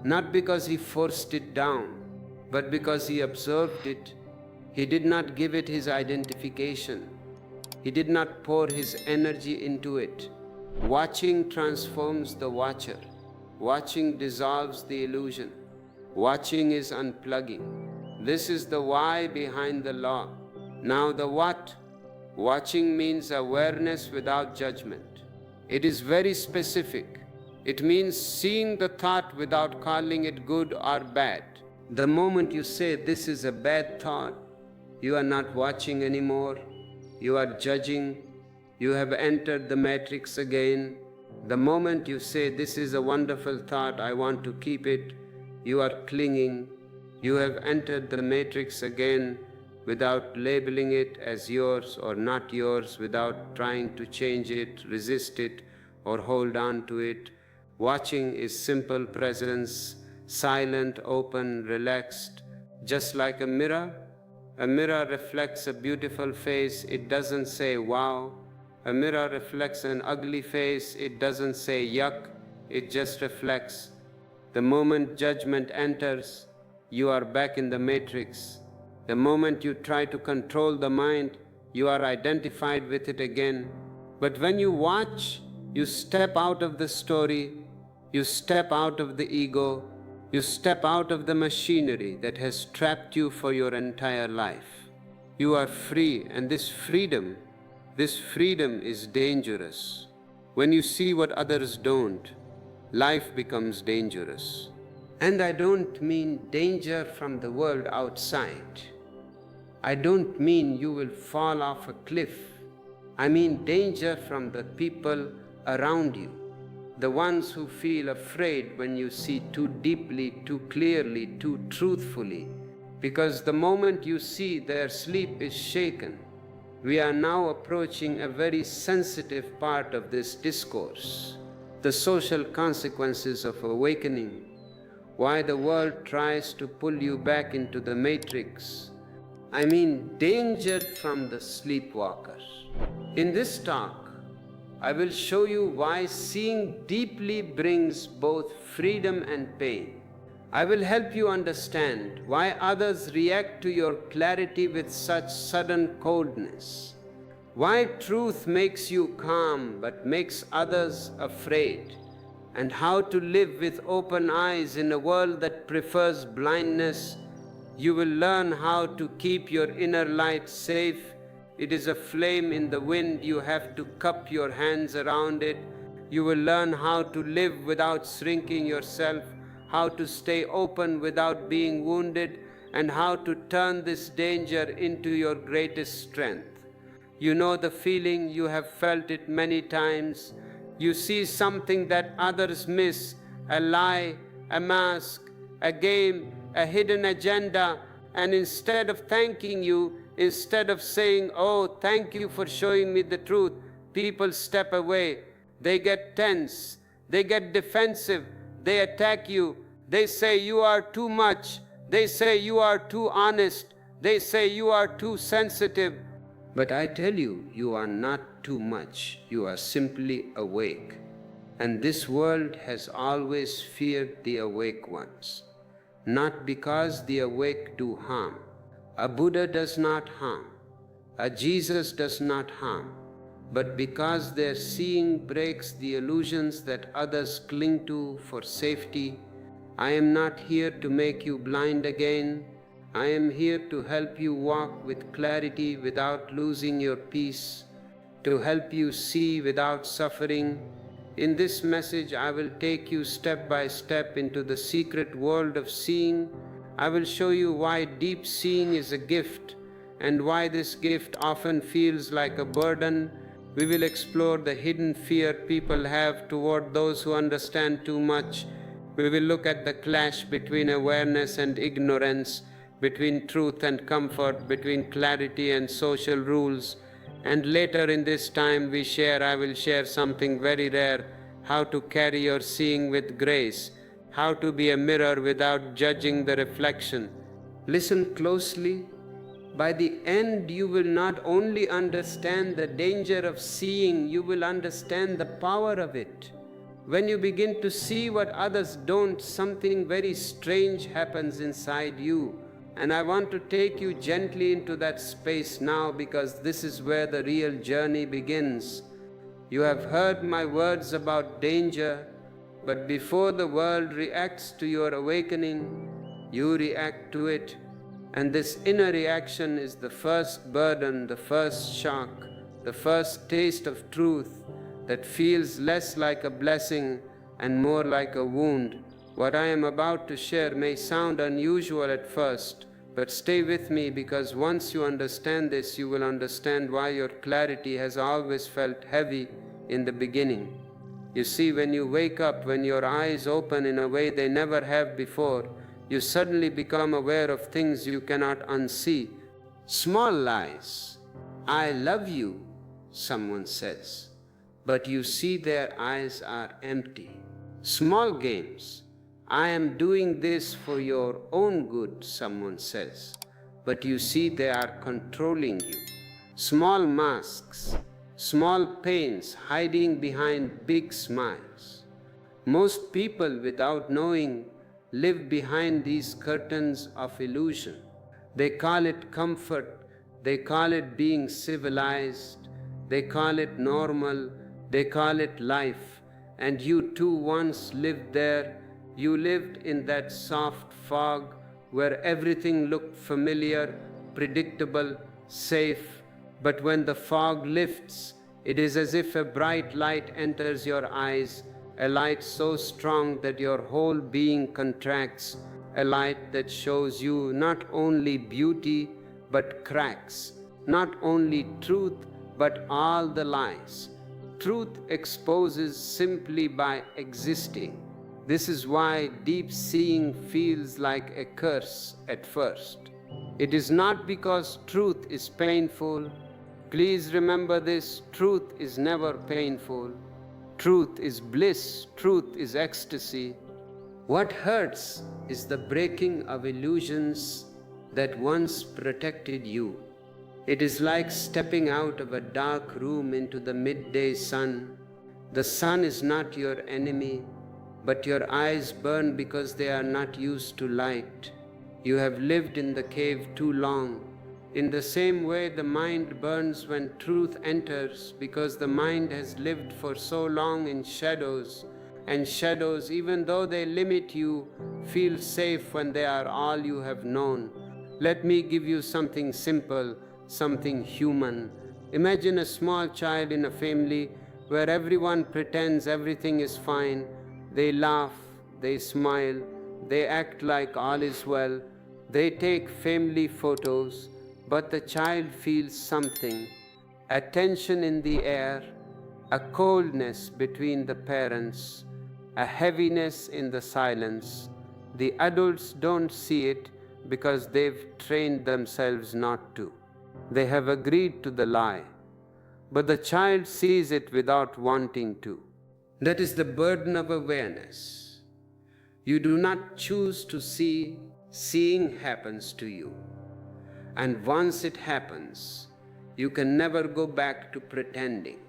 not because he forced it down, but because he observed it. He did not give it his identification. He did not pour his energy into it. Watching transforms the watcher. Watching dissolves the illusion. Watching is unplugging. This is the why behind the law. Now the what? Watching means awareness without judgment. It is very specific. It means seeing the thought without calling it good or bad. The moment you say this is a bad thought, you are not watching anymore. You are judging. You have entered the matrix again. The moment you say this is a wonderful thought, I want to keep it, you are clinging. You have entered the matrix again without labeling it as yours or not yours, without trying to change it, resist it, or hold on to it. Watching is simple presence, silent, open, relaxed, just like a mirror. A mirror reflects a beautiful face. It doesn't say wow. A mirror reflects an ugly face. It doesn't say yuck. It just reflects. The moment judgment enters, you are back in the matrix. The moment you try to control the mind, you are identified with it again. But when you watch, you step out of the story, you step out of the ego, you step out of the machinery that has trapped you for your entire life. You are free, and this freedom is dangerous. When you see what others don't, life becomes dangerous. And I don't mean danger from the world outside. I don't mean you will fall off a cliff. I mean danger from the people around you, the ones who feel afraid when you see too deeply, too clearly, too truthfully, because the moment you see, their sleep is shaken. We are now approaching a very sensitive part of this discourse, the social consequences of awakening, why the world tries to pull you back into the matrix. I mean danger from the sleepwalkers. In this talk, I will show you why seeing deeply brings both freedom and pain. I will help you understand why others react to your clarity with such sudden coldness, why truth makes you calm but makes others afraid, and how to live with open eyes in a world that prefers blindness. You will learn how to keep your inner light safe. It is a flame in the wind. You have to cup your hands around it. You will learn how to live without shrinking yourself, how to stay open without being wounded, and how to turn this danger into your greatest strength. You know the feeling, you have felt it many times. You see something that others miss, a lie, a mask, a game, a hidden agenda, and instead of thanking you, instead of saying, "Oh, thank you for showing me the truth," people step away. They get tense. They get defensive. They attack you. They say you are too much. They say you are too honest. They say you are too sensitive. But I tell you, you are not too much, you are simply awake. And this world has always feared the awake ones, not because the awake do harm. A Buddha does not harm, a Jesus does not harm, but because their seeing breaks the illusions that others cling to for safety. I am not here to make you blind again. I am here to help you walk with clarity without losing your peace, to help you see without suffering. In this message, I will take you step by step into the secret world of seeing. I will show you why deep seeing is a gift and why this gift often feels like a burden. We will explore the hidden fear people have toward those who understand too much. We will look at the clash between awareness and ignorance, between truth and comfort, between clarity and social rules. And later in this time I will share something very rare: how to carry your seeing with grace, how to be a mirror without judging the reflection. Listen closely. By the end, you will not only understand the danger of seeing, you will understand the power of it. When you begin to see what others don't, something very strange happens inside you. And I want to take you gently into that space now, because this is where the real journey begins. You have heard my words about danger, but before the world reacts to your awakening, you react to it. And this inner reaction is the first burden, the first shock, the first taste of truth that feels less like a blessing and more like a wound. What I am about to share may sound unusual at first, but stay with me, because once you understand this, you will understand why your clarity has always felt heavy in the beginning. You see, when you wake up, when your eyes open in a way they never have before, you suddenly become aware of things you cannot unsee. Small lies. I love you, someone says, but you see their eyes are empty. Small games. I am doing this for your own good, someone says, but you see they are controlling you. Small masks, small pains hiding behind big smiles. Most people, without knowing, live behind these curtains of illusion. They call it comfort, they call it being civilized, they call it normal, they call it life. And you too once lived there. You lived in that soft fog where everything looked familiar, predictable, safe. But when the fog lifts, it is as if a bright light enters your eyes, a light so strong that your whole being contracts, a light that shows you not only beauty but cracks, not only truth but all the lies. Truth exposes simply by existing. This is why deep seeing feels like a curse at first. It is not because truth is painful. Please remember this: truth is never painful. Truth is bliss, truth is ecstasy. What hurts is the breaking of illusions that once protected you. It is like stepping out of a dark room into the midday sun. The sun is not your enemy, but your eyes burn because they are not used to light. You have lived in the cave too long. In the same way, the mind burns when truth enters, because the mind has lived for so long in shadows, and shadows, even though they limit you, feel safe when they are all you have known. Let me give you something simple, something human. Imagine a small child in a family where everyone pretends everything is fine. They laugh, they smile, they act like all is well, they take family photos. But the child feels something, a tension in the air, a coldness between the parents, a heaviness in the silence. The adults don't see it because they've trained themselves not to. They have agreed to the lie, but the child sees it without wanting to. That is the burden of awareness. You do not choose to see, seeing happens to you. And once it happens, You can never go back to pretending.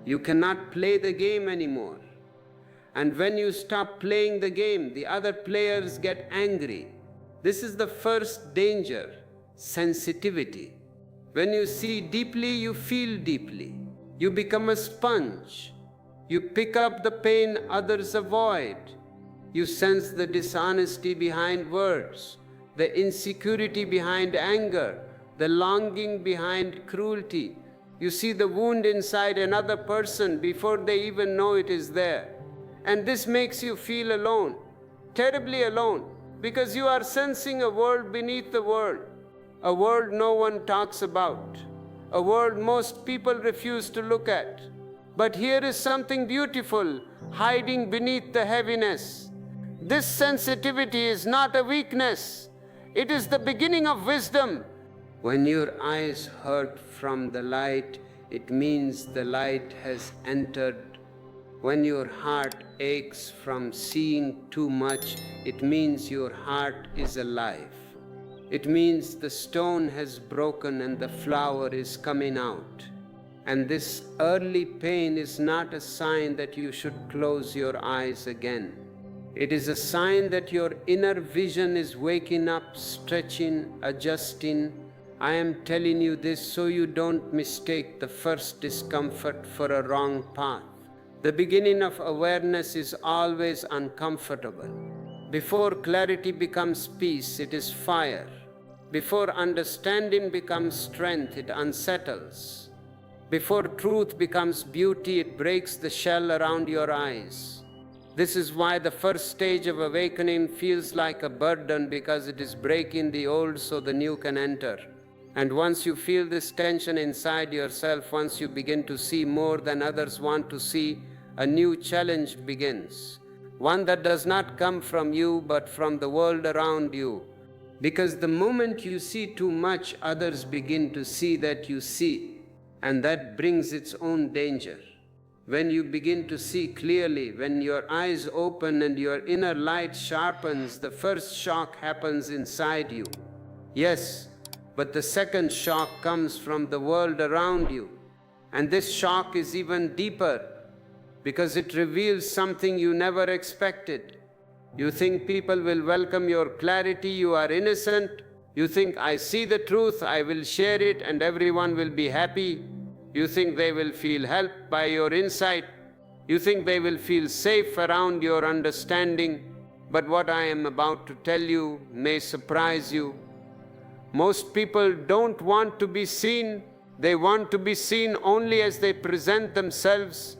You cannot play the game anymore. And when you stop playing the game, the other players get angry. This is the first danger, sensitivity. When you see deeply, you feel deeply. You become a sponge. You pick up the pain others avoid. You sense the dishonesty behind words, the insecurity behind anger, the longing behind cruelty. You see the wound inside another person before they even know it is there. And this makes you feel alone, terribly alone, because you are sensing a world beneath the world, a world no one talks about, a world most people refuse to look at. But here is something beautiful hiding beneath the heaviness. This sensitivity is not a weakness. It is the beginning of wisdom. When your eyes hurt from the light, it means the light has entered. When your heart aches from seeing too much, it means your heart is alive. It means the stone has broken and the flower is coming out. And this early pain is not a sign that you should close your eyes again. It is a sign that your inner vision is waking up, stretching, adjusting. I am telling you this so you don't mistake the first discomfort for a wrong path. The beginning of awareness is always uncomfortable. Before clarity becomes peace, it is fire. Before understanding becomes strength, it unsettles. Before truth becomes beauty, it breaks the shell around your eyes. This is why the first stage of awakening feels like a burden, because it is breaking the old so the new can enter. And once you feel this tension inside yourself, once you begin to see more than others want to see, a new challenge begins. One that does not come from you, but from the world around you. Because the moment you see too much, others begin to see that you see. And that brings its own danger. When you begin to see clearly, when your eyes open and your inner light sharpens, the first shock happens inside you. Yes, but the second shock comes from the world around you. And this shock is even deeper, because it reveals something you never expected. You think people will welcome your clarity, you are innocent. You think, I see the truth, I will share it and everyone will be happy. You think they will feel helped by your insight. You think they will feel safe around your understanding. But what I am about to tell you may surprise you. Most people don't want to be seen. They want to be seen only as they present themselves.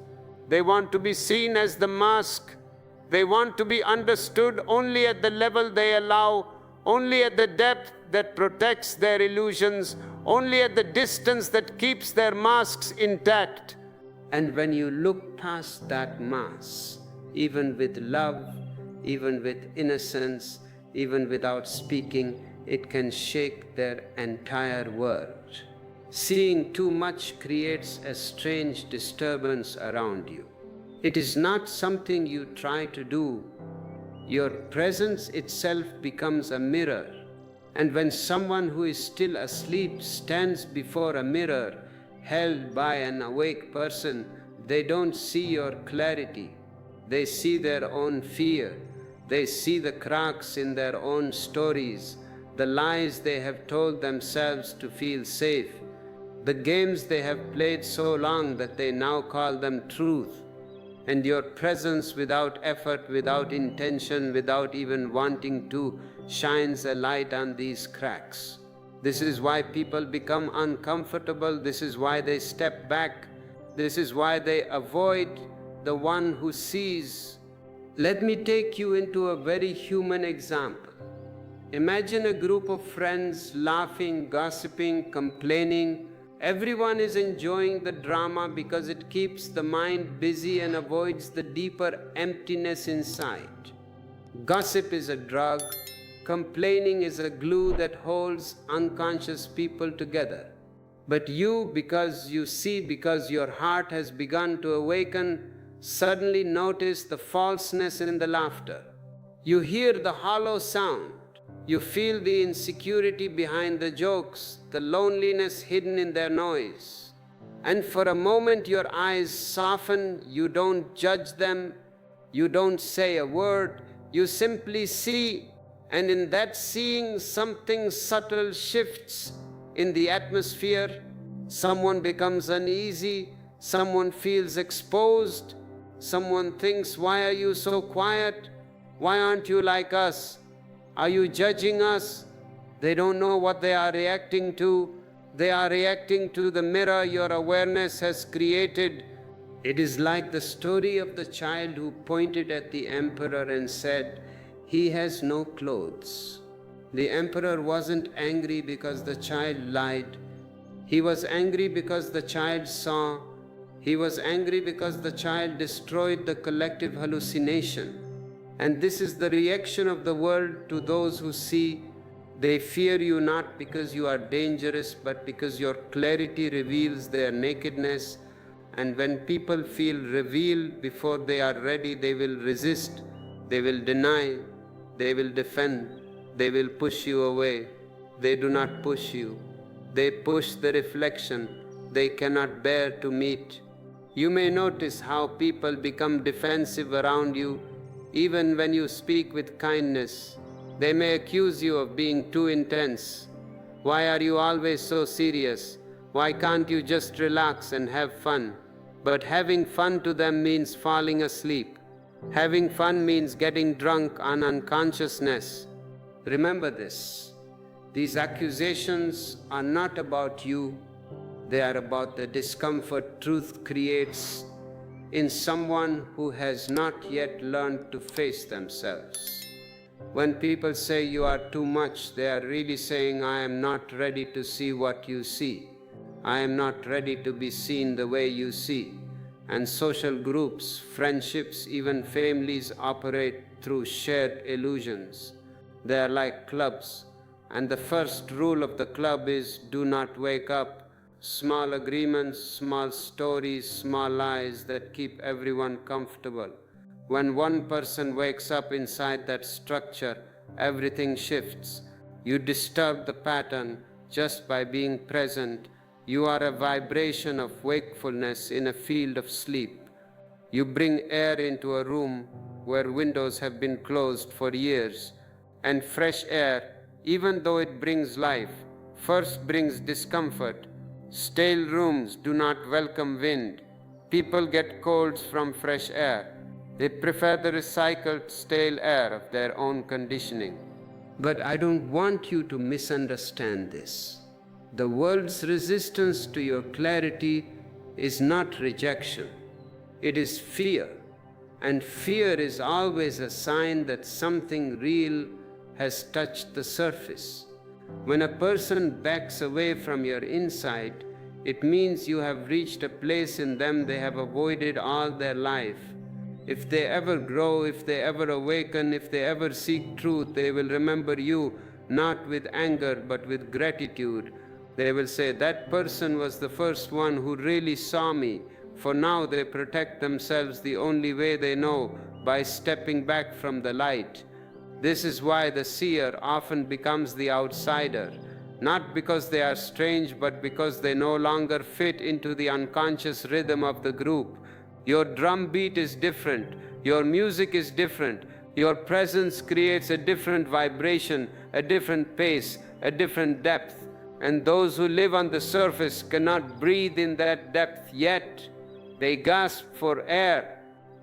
They want to be seen as the mask. They want to be understood only at the level they allow, only at the depth that protects their illusions, only at the distance that keeps their masks intact. And when you look past that mask, even with love, even with innocence, even without speaking, it can shake their entire world. Seeing too much creates a strange disturbance around you. It is not something you try to do. Your presence itself becomes a mirror. And when someone who is still asleep stands before a mirror held by an awake person, they don't see your clarity. They see their own fear. They see the cracks in their own stories, the lies they have told themselves to feel safe, the games they have played so long that they now call them truth. And your presence without effort, without intention, without even wanting to, shines a light on these cracks. This is why people become uncomfortable. This is why they step back. This is why they avoid the one who sees. Let me take you into a very human example. Imagine a group of friends laughing, gossiping, complaining. Everyone is enjoying the drama because it keeps the mind busy and avoids the deeper emptiness inside. Gossip is a drug. Complaining is a glue that holds unconscious people together. But you, because you see, because your heart has begun to awaken, suddenly notice the falseness in the laughter. You hear the hollow sound. You feel the insecurity behind the jokes, the loneliness hidden in their noise. And for a moment your eyes soften, you don't judge them, you don't say a word, you simply see, and in that seeing something subtle shifts in the atmosphere. Someone becomes uneasy, someone feels exposed, someone thinks, "Why are you so quiet? Why aren't you like us? Are you judging us?" They don't know what they are reacting to. They are reacting to the mirror your awareness has created. It is like the story of the child who pointed at the emperor and said, "He has no clothes." The emperor wasn't angry because the child lied. He was angry because the child saw. He was angry because the child destroyed the collective hallucination. And this is the reaction of the world to those who see. They fear you not because you are dangerous, but because your clarity reveals their nakedness. And when people feel revealed before they are ready, they will resist, they will deny, they will defend, they will push you away. They do not push you. They push the reflection they cannot bear to meet. You may notice how people become defensive around you, even when you speak with kindness. They may accuse you of being too intense. "Why are you always so serious? Why can't you just relax and have fun?" But having fun to them means falling asleep. Having fun means getting drunk on unconsciousness. Remember this. These accusations are not about you. They are about the discomfort truth creates in someone who has not yet learned to face themselves. When people say you are too much, they are really saying, "I am not ready to see what you see. I am not ready to be seen the way you see." And social groups, friendships, even families operate through shared illusions. They are like clubs, and the first rule of the club is do not wake up. Small agreements, small stories, small lies that keep everyone comfortable. When one person wakes up inside that structure, everything shifts. You disturb the pattern just by being present. You are a vibration of wakefulness in a field of sleep. You bring air into a room where windows have been closed for years, and fresh air, even though it brings life, first brings discomfort. Stale rooms do not welcome wind. People get colds from fresh air. They prefer the recycled stale air of their own conditioning. But I don't want you to misunderstand this. The world's resistance to your clarity is not rejection. It is fear. And fear is always a sign that something real has touched the surface. When a person backs away from your insight, it means you have reached a place in them they have avoided all their life. If they ever grow, if they ever awaken, if they ever seek truth, they will remember you not with anger but with gratitude. They will say, "That person was the first one who really saw me." For now they protect themselves the only way they know, by stepping back from the light. This is why the seer often becomes the outsider, not because they are strange, but because they no longer fit into the unconscious rhythm of the group. Your drum beat is different, your music is different, your presence creates a different vibration, a different pace, a different depth, and those who live on the surface cannot breathe in that depth yet. They gasp for air.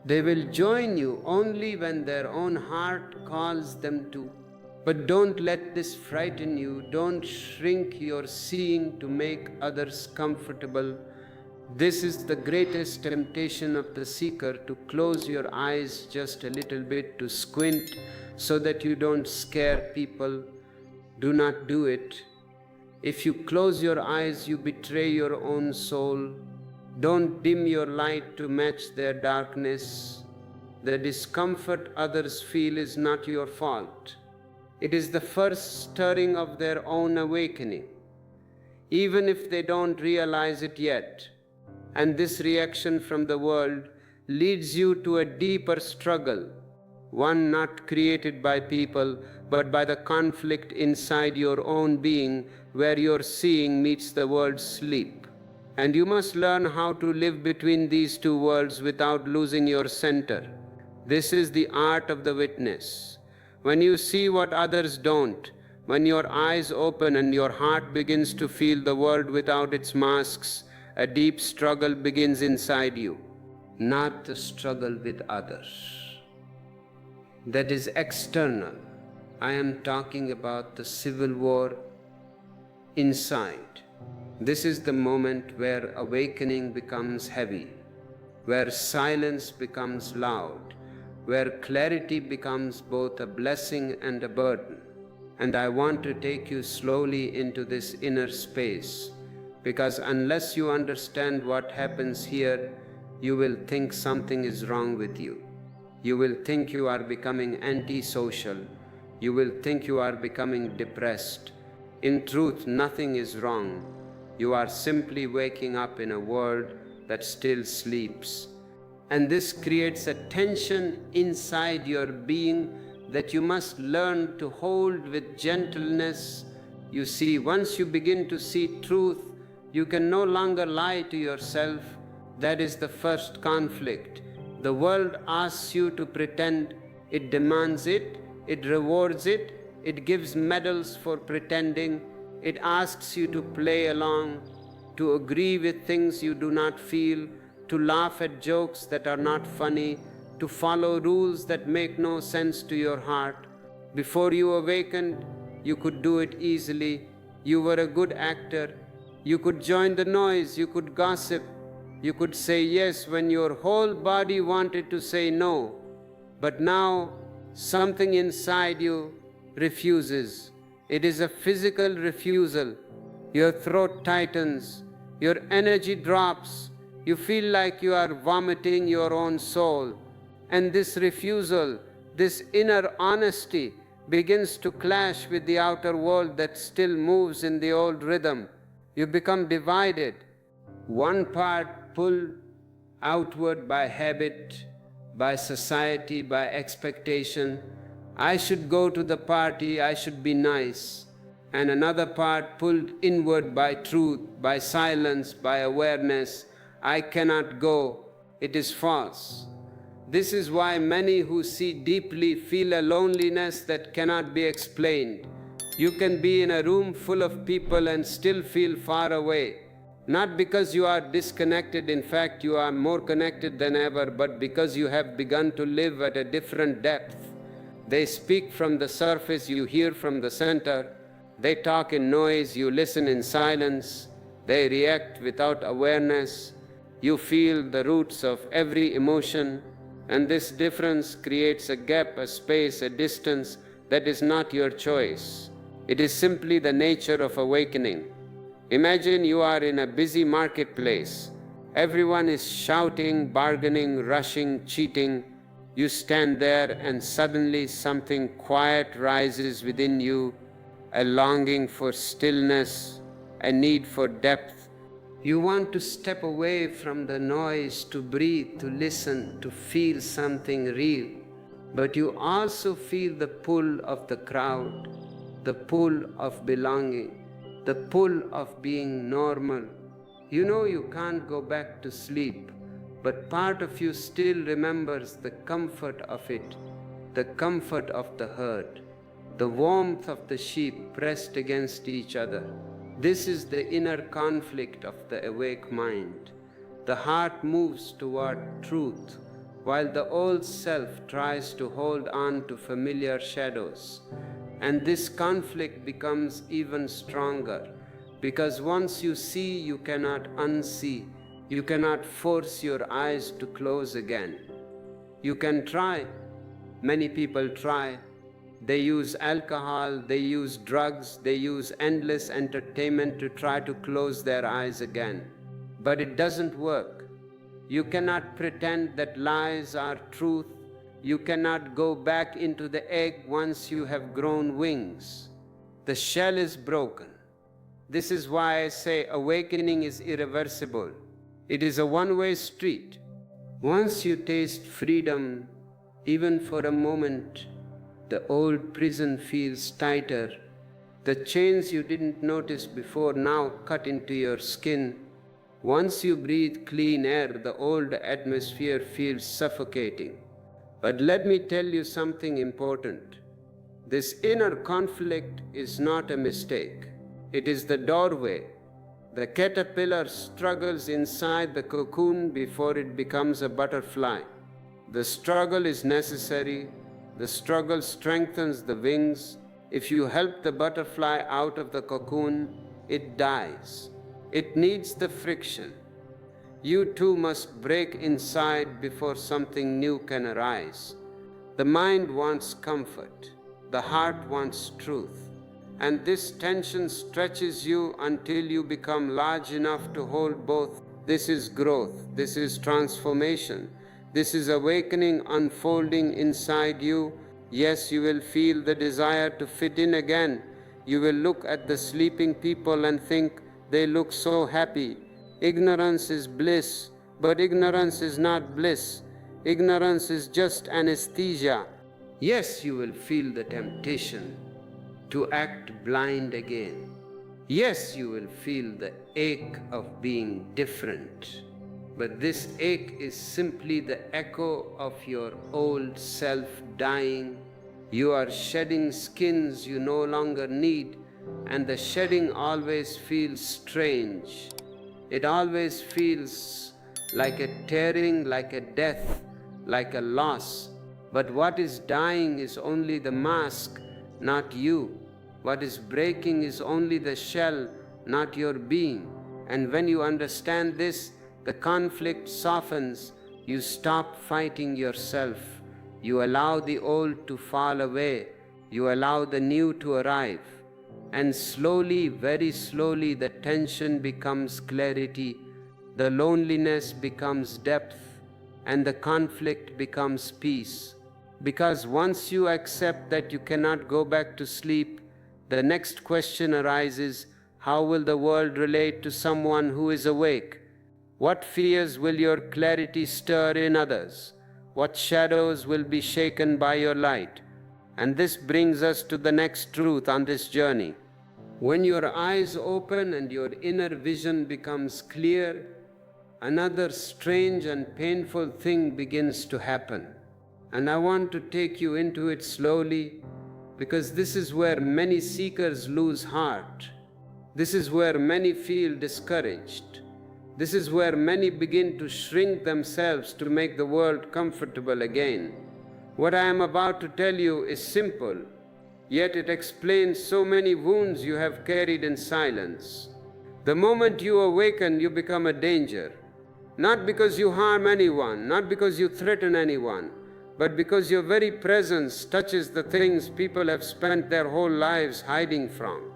They will join you only when their own heart calls them to. But don't let this frighten you. Don't shrink your seeing to make others comfortable. This is the greatest temptation of the seeker, to close your eyes just a little bit, to squint so that you don't scare people. Do not do it. If you close your eyes, you betray your own soul. Don't dim your light to match their darkness. The discomfort others feel is not your fault. It is the first stirring of their own awakening, even if they don't realize it yet. And this reaction from the world leads you to a deeper struggle. one not created by people, but by the conflict inside your own being, where your seeing meets the word sleep. And you must learn how to live between these two worlds without losing your center. This is the art of the witness. When you see what others don't, when your eyes open and your heart begins to feel the world without its masks, a deep struggle begins inside you, not the struggle with others. That is external. I am talking about the civil war inside. This is the moment where awakening becomes heavy, where silence becomes loud, where clarity becomes both a blessing and a burden. And I want to take you slowly into this inner space, because unless you understand what happens here, you will think something is wrong with you. You will think you are becoming antisocial. You will think you are becoming depressed. In truth, nothing is wrong. You are simply waking up in a world that still sleeps. And this creates a tension inside your being that you must learn to hold with gentleness. You see, once you begin to see truth, you can no longer lie to yourself. That is the first conflict. The world asks you to pretend, it demands it, it rewards it, it gives medals for pretending, it asks you to play along, to agree with things you do not feel, to laugh at jokes that are not funny, to follow rules that make no sense to your heart. Before you awakened, you could do it easily. You were a good actor. You could join the noise, you could gossip, you could say yes when your whole body wanted to say no. But now, something inside you refuses. It is a physical refusal. Your throat tightens, your energy drops, you feel like you are vomiting your own soul. And this refusal, this inner honesty, begins to clash with the outer world that still moves in the old rhythm. You become divided. One part pulled outward by habit, by society, by expectation. I should go to the party, I should be nice. And another part pulled inward by truth, by silence, by awareness. I cannot go, it is false. This is why many who see deeply feel a loneliness that cannot be explained. You can be in a room full of people and still feel far away. Not because you are disconnected, in fact you are more connected than ever, but because you have begun to live at a different depth. They speak from the surface, you hear from the center. They talk in noise, you listen in silence. They react without awareness. You feel the roots of every emotion. And this difference creates a gap, a space, a distance that is not your choice. It is simply the nature of awakening. Imagine you are in a busy marketplace. Everyone is shouting, bargaining, rushing, cheating. You stand there and suddenly something quiet rises within you, a longing for stillness, a need for depth. You want to step away from the noise, to breathe, to listen, to feel something real. But you also feel the pull of the crowd, the pull of belonging, the pull of being normal. You know you can't go back to sleep, but part of you still remembers the comfort of it, the comfort of the herd, the warmth of the sheep pressed against each other. This is the inner conflict of the awake mind. The heart moves toward truth, while the old self tries to hold on to familiar shadows. And this conflict becomes even stronger, because once you see, you cannot unsee. You cannot force your eyes to close again. You can try. Many people try. They use alcohol, they use drugs, they use endless entertainment to try to close their eyes again. But it doesn't work. You cannot pretend that lies are truth. You cannot go back into the egg once you have grown wings. The shell is broken. This is why I say awakening is irreversible. It is a one-way street. Once you taste freedom, Even for a moment, the old prison feels tighter. The chains you didn't notice before now cut into your skin. Once you breathe clean air, the old atmosphere feels suffocating. But let me tell you something important. This inner conflict is not a mistake. It is the doorway. The caterpillar struggles inside the cocoon before it becomes a butterfly. The struggle is necessary. The struggle strengthens the wings. If you help the butterfly out of the cocoon, it dies. It needs the friction. You too must break inside before something new can arise. The mind wants comfort. The heart wants truth. And this tension stretches you until you become large enough to hold both. This is growth. This is transformation. This is awakening unfolding inside you. Yes, you will feel the desire to fit in again. You will look at the sleeping people and think, they look so happy. Ignorance is bliss, but ignorance is not bliss. Ignorance is just anesthesia. Yes, you will feel the temptation to act blind again. Yes, you will feel the ache of being different. But this ache is simply the echo of your old self dying. You are shedding skins you no longer need, and the shedding always feels strange. It always feels like a tearing, like a death, like a loss. But what is dying is only the mask, not you. What is breaking is only the shell, not your being. And when you understand this, the conflict softens. You stop fighting yourself. You allow the old to fall away. You allow the new to arrive. And slowly, very slowly, the tension becomes clarity. The loneliness becomes depth. And the conflict becomes peace. Because once you accept that you cannot go back to sleep, the next question arises, how will the world relate to someone who is awake? What fears will your clarity stir in others? What shadows will be shaken by your light? And this brings us to the next truth on this journey. When your eyes open and your inner vision becomes clear, another strange and painful thing begins to happen. And I want to take you into it slowly, because this is where many seekers lose heart. This is where many feel discouraged. This is where many begin to shrink themselves to make the world comfortable again. What I am about to tell you is simple, yet it explains so many wounds you have carried in silence. The moment you awaken, you become a danger. Not because you harm anyone, not because you threaten anyone, but because your very presence touches the things people have spent their whole lives hiding from.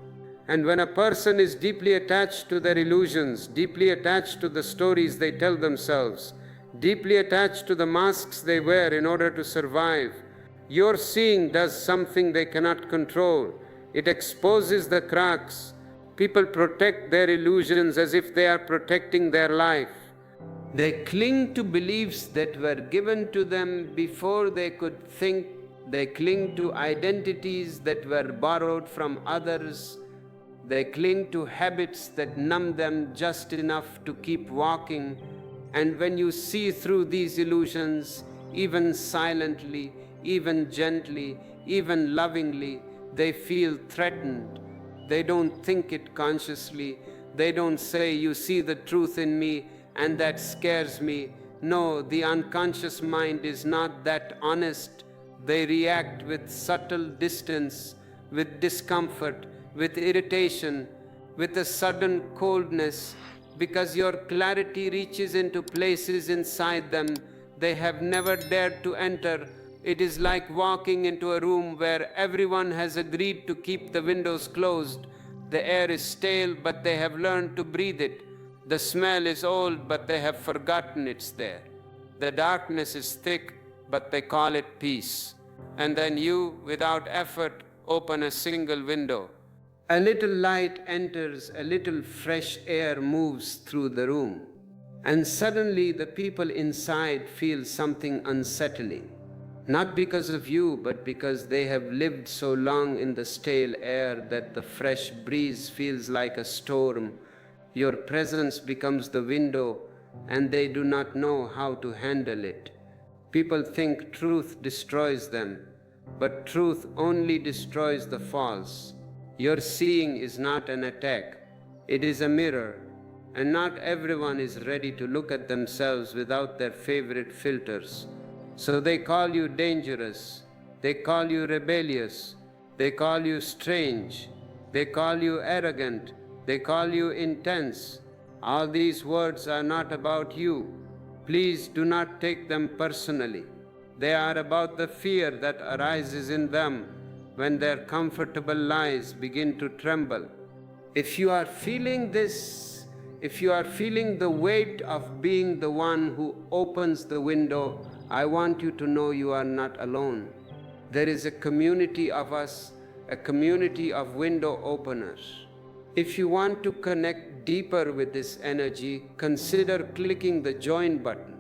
And when a person is deeply attached to their illusions, deeply attached to the stories they tell themselves, deeply attached to the masks they wear in order to survive, your seeing does something they cannot control. It exposes the cracks. People protect their illusions as if they are protecting their life. They cling to beliefs that were given to them before they could think. They cling to identities that were borrowed from others. They cling to habits that numb them just enough to keep walking. And when you see through these illusions, even silently, even gently, even lovingly, they feel threatened. They don't think it consciously. They don't say, "You see the truth in me, and that scares me." No, the unconscious mind is not that honest. They react with subtle distance, with discomfort, with irritation, with a sudden coldness, because your clarity reaches into places inside them they have never dared to enter. It is like walking into a room where everyone has agreed to keep the windows closed. The air is stale, but they have learned to breathe it. The smell is old, but they have forgotten it's there. The darkness is thick, but they call it peace. And then you, without effort, open a single window. A little light enters, a little fresh air moves through the room. And suddenly the people inside feel something unsettling. Not because of you, but because they have lived so long in the stale air that the fresh breeze feels like a storm. Your presence becomes the window, and they do not know how to handle it. People think truth destroys them, but truth only destroys the false. Your seeing is not an attack, it is a mirror, and not everyone is ready to look at themselves without their favorite filters. So they call you dangerous, they call you rebellious, they call you strange, they call you arrogant, they call you intense. All these words are not about you. Please do not take them personally. They are about the fear that arises in them when their comfortable lies begin to tremble. If you are feeling this, if you are feeling the weight of being the one who opens the window, I want you to know you are not alone. There is a community of us, a community of window openers. If you want to connect deeper with this energy, consider clicking the join button.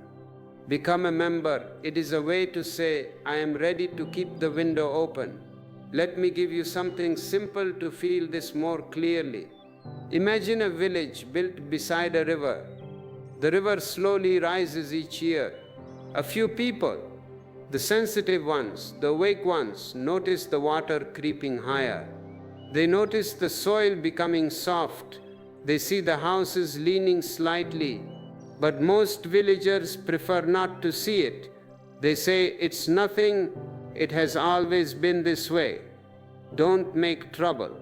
Become a member. It is a way to say, I am ready to keep the window open. Let me give you something simple to feel this more clearly. Imagine a village built beside a river. The river slowly rises each year. A few people, the sensitive ones, the awake ones, notice the water creeping higher. They notice the soil becoming soft. They see the houses leaning slightly. But most villagers prefer not to see it. They say, it's nothing, it has always been this way. Don't make trouble.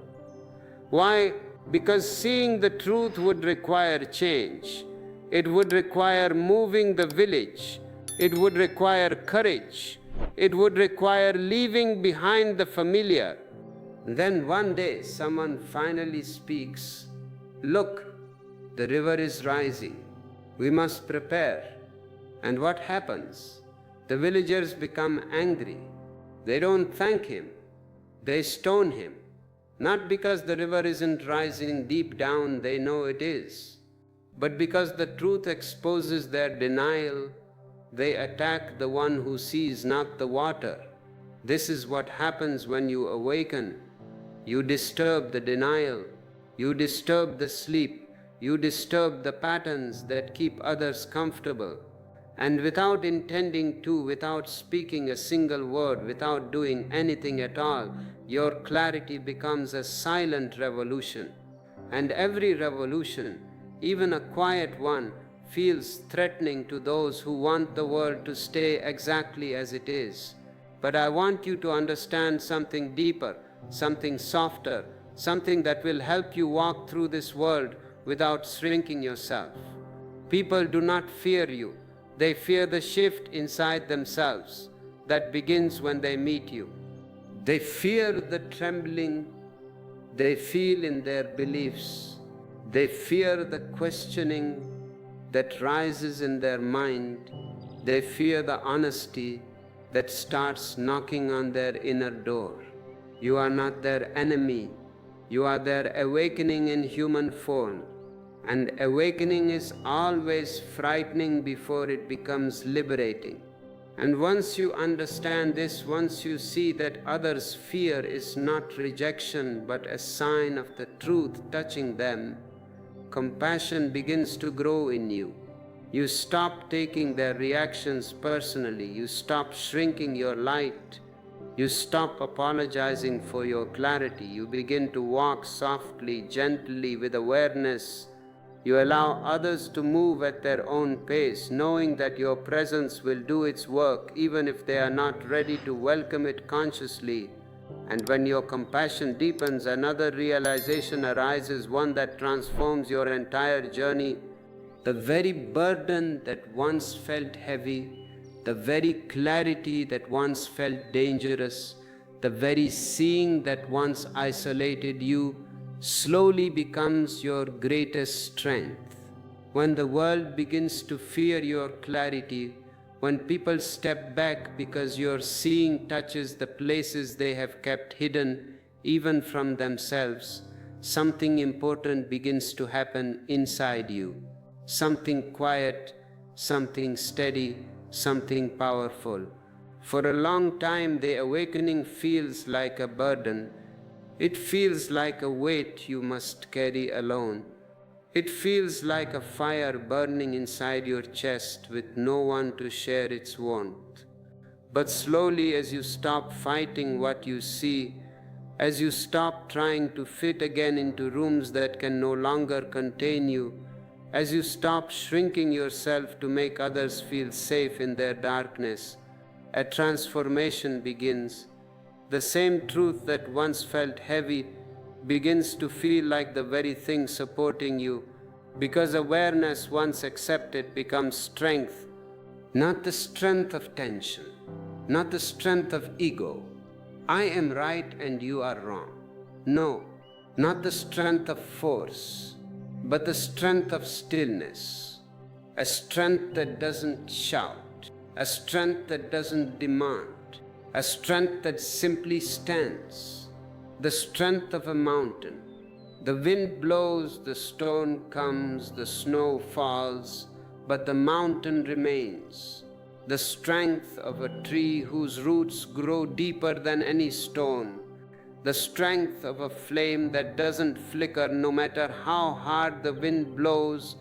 Why? Because seeing the truth would require change. It would require moving the village. It would require courage. It would require leaving behind the familiar. Then one day someone finally speaks, look, the river is rising. We must prepare. And what happens? The villagers become angry. They don't thank him. They stone him. Not because the river isn't rising deep down, they know it is, but because the truth exposes their denial, they attack the one who sees not the water. This is what happens when you awaken. You disturb the denial. You disturb the sleep. You disturb the patterns that keep others comfortable. And without intending to, without speaking a single word, without doing anything at all, your clarity becomes a silent revolution. And every revolution, even a quiet one, feels threatening to those who want the world to stay exactly as it is. But I want you to understand something deeper, something softer, something that will help you walk through this world without shrinking yourself. People do not fear you. They fear the shift inside themselves that begins when they meet you. They fear the trembling they feel in their beliefs. They fear the questioning that rises in their mind. They fear the honesty that starts knocking on their inner door. You are not their enemy. You are their awakening in human form. And awakening is always frightening before it becomes liberating. And once you understand this, once you see that others' fear is not rejection but a sign of the truth touching them, compassion begins to grow in you. You stop taking their reactions personally. You stop shrinking your light. You stop apologizing for your clarity. You begin to walk softly, gently, with awareness. You allow others to move at their own pace, knowing that your presence will do its work even if they are not ready to welcome it consciously. And when your compassion deepens, another realization arises, one that transforms your entire journey. The very burden that once felt heavy, the very clarity that once felt dangerous, the very seeing that once isolated you, slowly becomes your greatest strength. When the world begins to fear your clarity, when people step back because your seeing touches the places they have kept hidden even from themselves, something important begins to happen inside you. Something quiet, something steady, something powerful. For a long time, the awakening feels like a burden. It feels like a weight you must carry alone. It feels like a fire burning inside your chest with no one to share its warmth. But slowly, as you stop fighting what you see, as you stop trying to fit again into rooms that can no longer contain you, as you stop shrinking yourself to make others feel safe in their darkness, a transformation begins. The same truth that once felt heavy begins to feel like the very thing supporting you, because awareness once accepted becomes strength, not the strength of tension, not the strength of ego. I am right and you are wrong. No, not the strength of force, but the strength of stillness. A strength that doesn't shout, a strength that doesn't demand, a strength that simply stands. The strength of a mountain. The wind blows, the storm comes, the snow falls, but the mountain remains. The strength of a tree whose roots grow deeper than any stone. The strength of a flame that doesn't flicker no matter how hard the wind blows.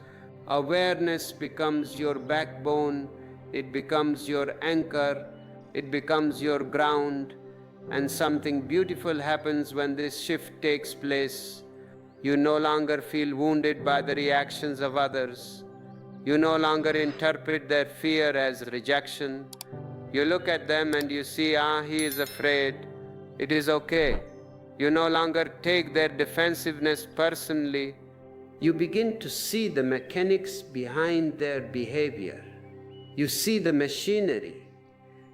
Awareness becomes your backbone, it becomes your anchor, it becomes your ground, and something beautiful happens when this shift takes place. You no longer feel wounded by the reactions of others. You no longer interpret their fear as rejection. You look at them and you see, he is afraid. It is okay. You no longer take their defensiveness personally. You begin to see the mechanics behind their behavior. You see the machinery.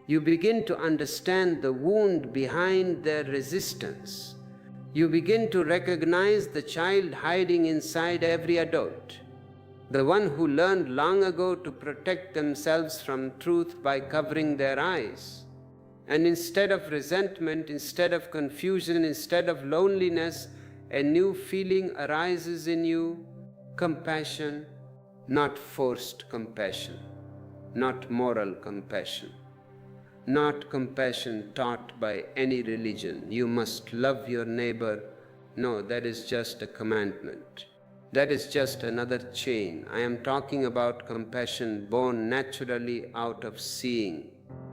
You begin to understand the wound behind their resistance. You begin to recognize the child hiding inside every adult. The one who learned long ago to protect themselves from truth by covering their eyes. And instead of resentment, instead of confusion, instead of loneliness, a new feeling arises in you, compassion, not forced compassion, not moral compassion, not compassion taught by any religion. You must love your neighbor. No, that is just a commandment. That is just another chain. I am talking about compassion born naturally out of seeing.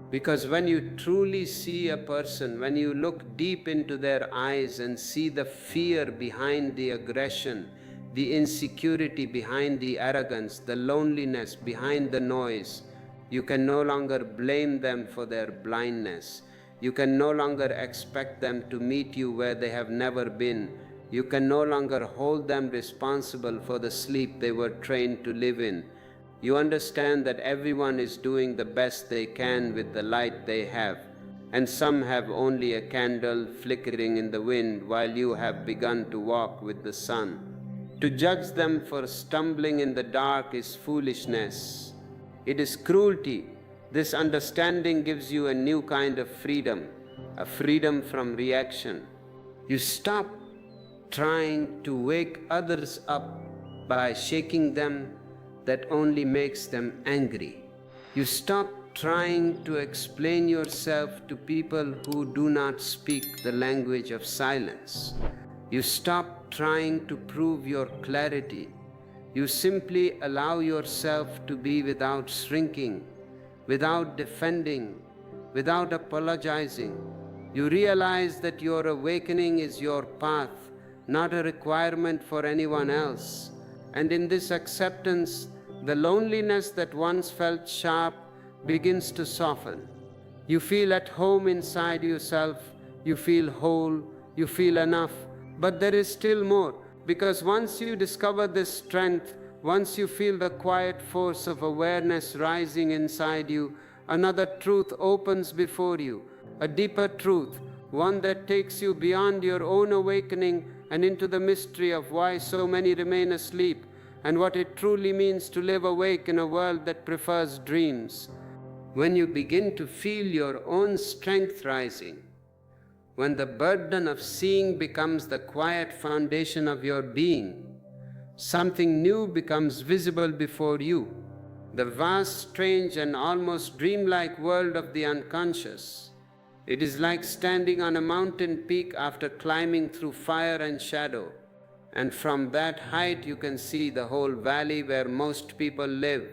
Because when you truly see a person, when you look deep into their eyes and see the fear behind the aggression, the insecurity behind the arrogance, the loneliness behind the noise, you can no longer blame them for their blindness. You can no longer expect them to meet you where they have never been. You can no longer hold them responsible for the sleep they were trained to live in. You understand that everyone is doing the best they can with the light they have, and some have only a candle flickering in the wind while you have begun to walk with the sun. To judge them for stumbling in the dark is foolishness. It is cruelty. This understanding gives you a new kind of freedom, a freedom from reaction. You stop trying to wake others up by shaking them. That only makes them angry. You stop trying to explain yourself to people who do not speak the language of silence. You stop trying to prove your clarity. You simply allow yourself to be without shrinking, without defending, without apologizing. You realize that your awakening is your path, not a requirement for anyone else. And in this acceptance, the loneliness that once felt sharp begins to soften. You feel at home inside yourself, you feel whole, you feel enough, but there is still more, because once you discover this strength, once you feel the quiet force of awareness rising inside you, another truth opens before you, a deeper truth, one that takes you beyond your own awakening and into the mystery of why so many remain asleep, and what it truly means to live awake in a world that prefers dreams. When you begin to feel your own strength rising, when the burden of seeing becomes the quiet foundation of your being, something new becomes visible before you. the vast, strange, and almost dreamlike world of the unconscious. It is like standing on a mountain peak after climbing through fire and shadow, and from that height you can see the whole valley where most people live.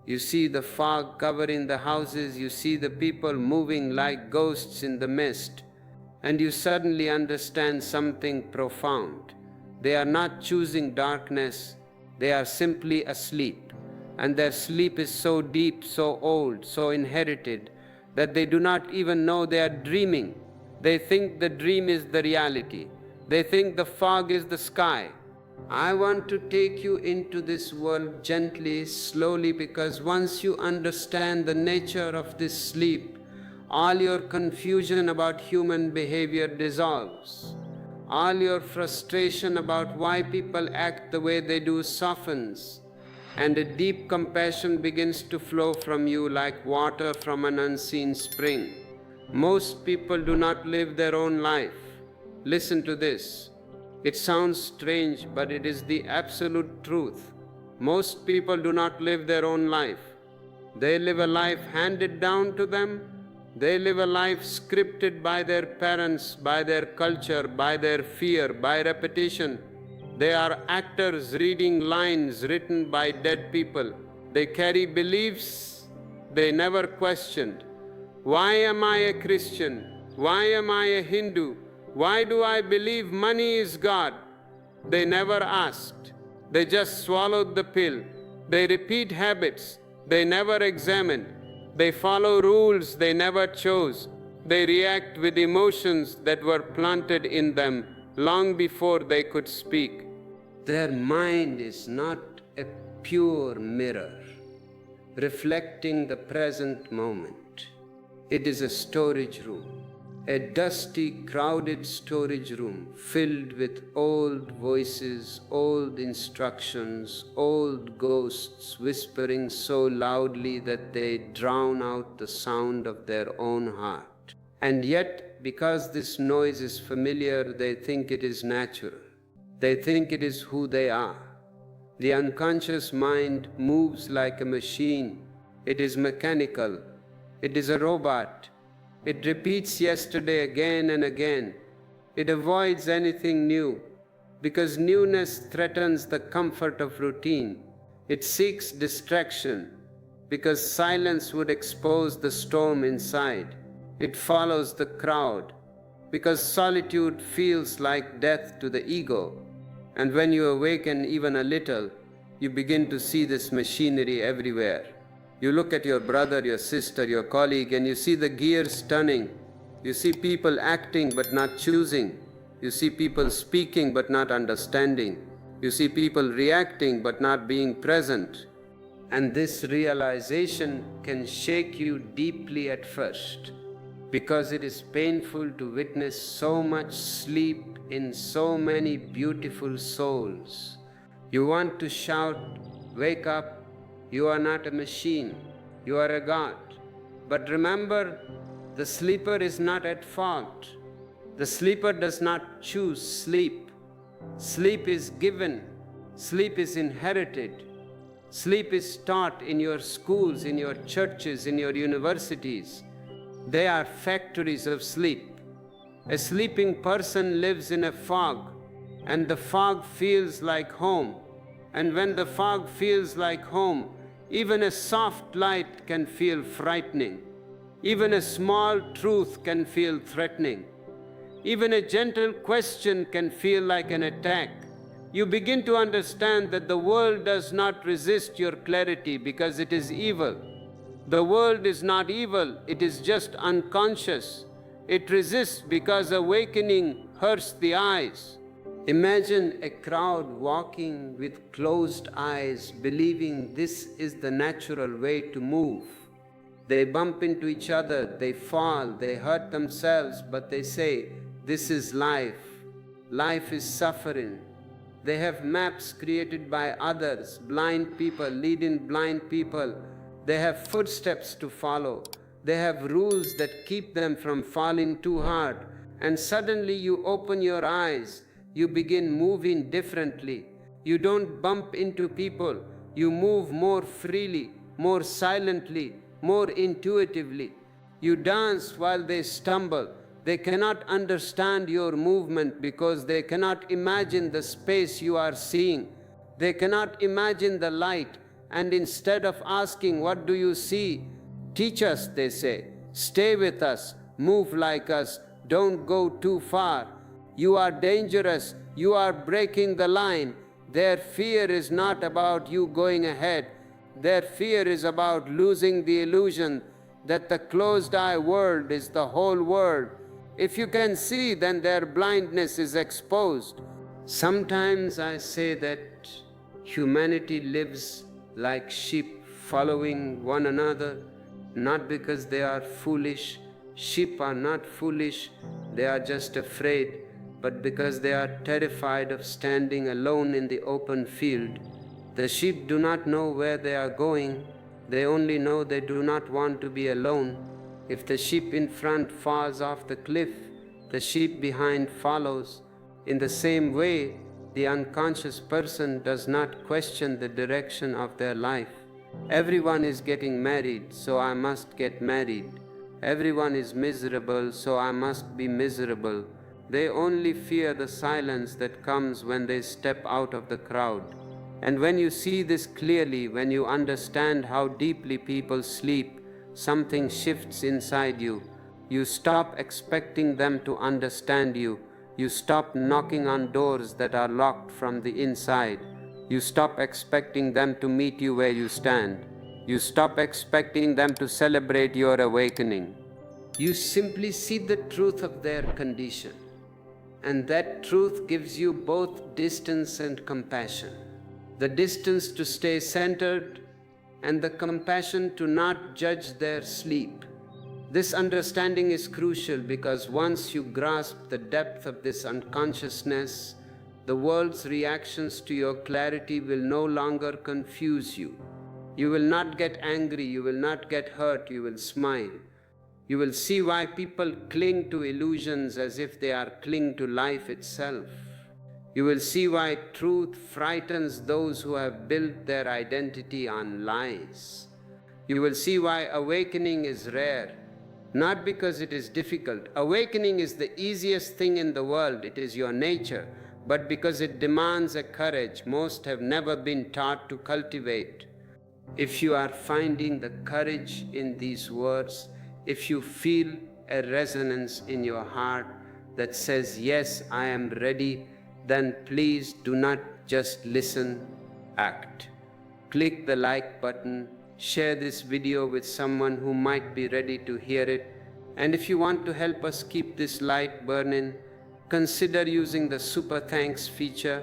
You see the fog covering the houses, you see the people moving like ghosts in the mist, and you suddenly understand something profound. They are not choosing darkness, they are simply asleep, and their sleep is so deep, so old, so inherited, that they do not even know they are dreaming. They think the dream is the reality. They think the fog is the sky. I want to take you into this world gently, slowly, because once you understand the nature of this sleep, all your confusion about human behavior dissolves. All your frustration about why people act the way they do softens, and a deep compassion begins to flow from you like water from an unseen spring. Most people do not live their own life. Listen to this. It sounds strange, but it is the absolute truth. Most people do not live their own life. They live a life handed down to them. They live a life scripted by their parents, by their culture, by their fear, by repetition. They are actors reading lines written by dead people. They carry beliefs they never questioned. Why am I a Christian? Why am I a Hindu? Why do I believe money is God? They never asked. They just swallowed the pill. They repeat habits they never examined. They follow rules they never chose. They react with emotions that were planted in them long before they could speak. Their mind is not a pure mirror reflecting the present moment. It is a storage room. A dusty, crowded storage room filled with old voices, old instructions, old ghosts whispering so loudly that they drown out the sound of their own heart. And yet, because this noise is familiar, they think it is natural. They think it is who they are. The unconscious mind moves like a machine. It is mechanical. It is a robot. It repeats yesterday again and again. It avoids anything new, because newness threatens the comfort of routine. It seeks distraction, because silence would expose the storm inside. It follows the crowd, because solitude feels like death to the ego. And when you awaken even a little, you begin to see this machinery everywhere. You look at your brother, your sister, your colleague, and you see the gears turning. You see people acting but not choosing. You see people speaking but not understanding. You see people reacting but not being present. And this realization can shake you deeply at first, because it is painful to witness so much sleep in so many beautiful souls. You want to shout, "Wake up! You are not a machine, you are a God." But remember, the sleeper is not at fault. The sleeper does not choose sleep. Sleep is given. Sleep is inherited. Sleep is taught in your schools, in your churches, in your universities. They are factories of sleep. A sleeping person lives in a fog, and the fog feels like home. And when the fog feels like home, even a soft light can feel frightening. Even a small truth can feel threatening. Even a gentle question can feel like an attack. You begin to understand that the world does not resist your clarity because it is evil. The world is not evil, it is just unconscious. It resists because awakening hurts the eyes. Imagine a crowd walking with closed eyes, believing this is the natural way to move. They bump into each other, they fall, they hurt themselves, but they say, "This is life. Life is suffering." They have maps created by others, blind people leading blind people. They have footsteps to follow. They have rules that keep them from falling too hard. And suddenly you open your eyes. You begin moving differently. You don't bump into people. You move more freely. more silently, more intuitively. You dance while they stumble. They cannot understand your movement because they cannot imagine the space you are seeing. They cannot imagine the light, and instead of asking, "What do you see?" "Teach us," they say. "Stay with us, move like us, don't go too far. You are dangerous, you are breaking the line." Their fear is not about you going ahead. Their fear is about losing the illusion that the closed-eye world is the whole world. If you can see, then their blindness is exposed. Sometimes I say that humanity lives like sheep following one another, not because they are foolish. Sheep are not foolish, they are just afraid, but because they are terrified of standing alone in the open field. The sheep do not know where they are going, they only know they do not want to be alone. If the sheep in front falls off the cliff, the sheep behind follows. In the same way, the unconscious person does not question the direction of their life. Everyone is getting married, so I must get married. Everyone is miserable, so I must be miserable. They only fear the silence that comes when they step out of the crowd. And when you see this clearly, when you understand how deeply people sleep, something shifts inside you. You stop expecting them to understand you. You stop knocking on doors that are locked from the inside. You stop expecting them to meet you where you stand. You stop expecting them to celebrate your awakening. You simply see the truth of their condition. And that truth gives you both distance and compassion. The distance to stay centered, and the compassion to not judge their sleep. This understanding is crucial because once you grasp the depth of this unconsciousness, the world's reactions to your clarity will no longer confuse you. You will not get angry, you will not get hurt, you will smile. You will see why people cling to illusions as if they are clinging to life itself. You will see why truth frightens those who have built their identity on lies. You will see why awakening is rare, not because it is difficult. Awakening is the easiest thing in the world, it is your nature, but because it demands a courage most have never been taught to cultivate. If you are finding the courage in these words, if you feel a resonance in your heart that says, "Yes, I am ready," then please do not just listen, act. Click the like button, share this video with someone who might be ready to hear it. And if you want to help us keep this light burning, consider using the super thanks feature.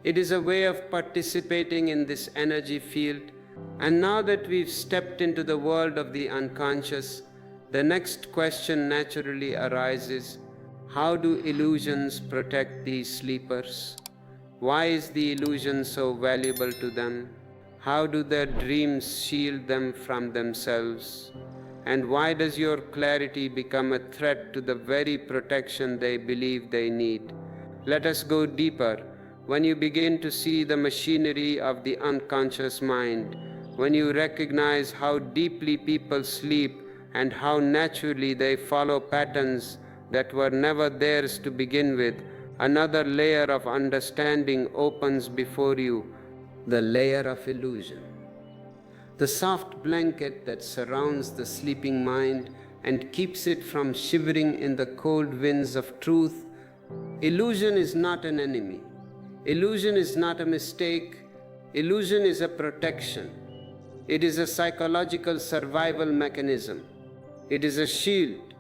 It is a way of participating in this energy field. And now that we've stepped into the world of the unconscious, the next question naturally arises: how do illusions protect these sleepers? Why is the illusion so valuable to them? How do their dreams shield them from themselves? And why does your clarity become a threat to the very protection they believe they need? Let us go deeper. When you begin to see the machinery of the unconscious mind, when you recognize how deeply people sleep and how naturally they follow patterns that were never theirs to begin with, another layer of understanding opens before you, the layer of illusion. The soft blanket that surrounds the sleeping mind and keeps it from shivering in the cold winds of truth. Illusion is not an enemy. Illusion is not a mistake. Illusion is a protection. It is a psychological survival mechanism. It is a shield,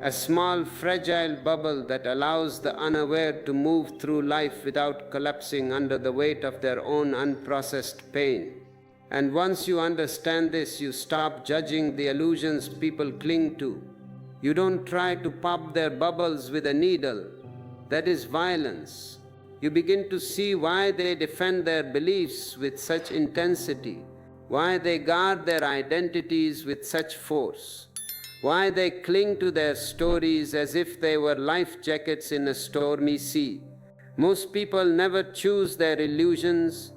a small fragile bubble that allows the unaware to move through life without collapsing under the weight of their own unprocessed pain. And once you understand this, you stop judging the illusions people cling to. You don't try to pop their bubbles with a needle. That is violence. You begin to see why they defend their beliefs with such intensity, why they guard their identities with such force, why they cling to their stories as if they were life jackets in a stormy sea. Most people never choose their illusions.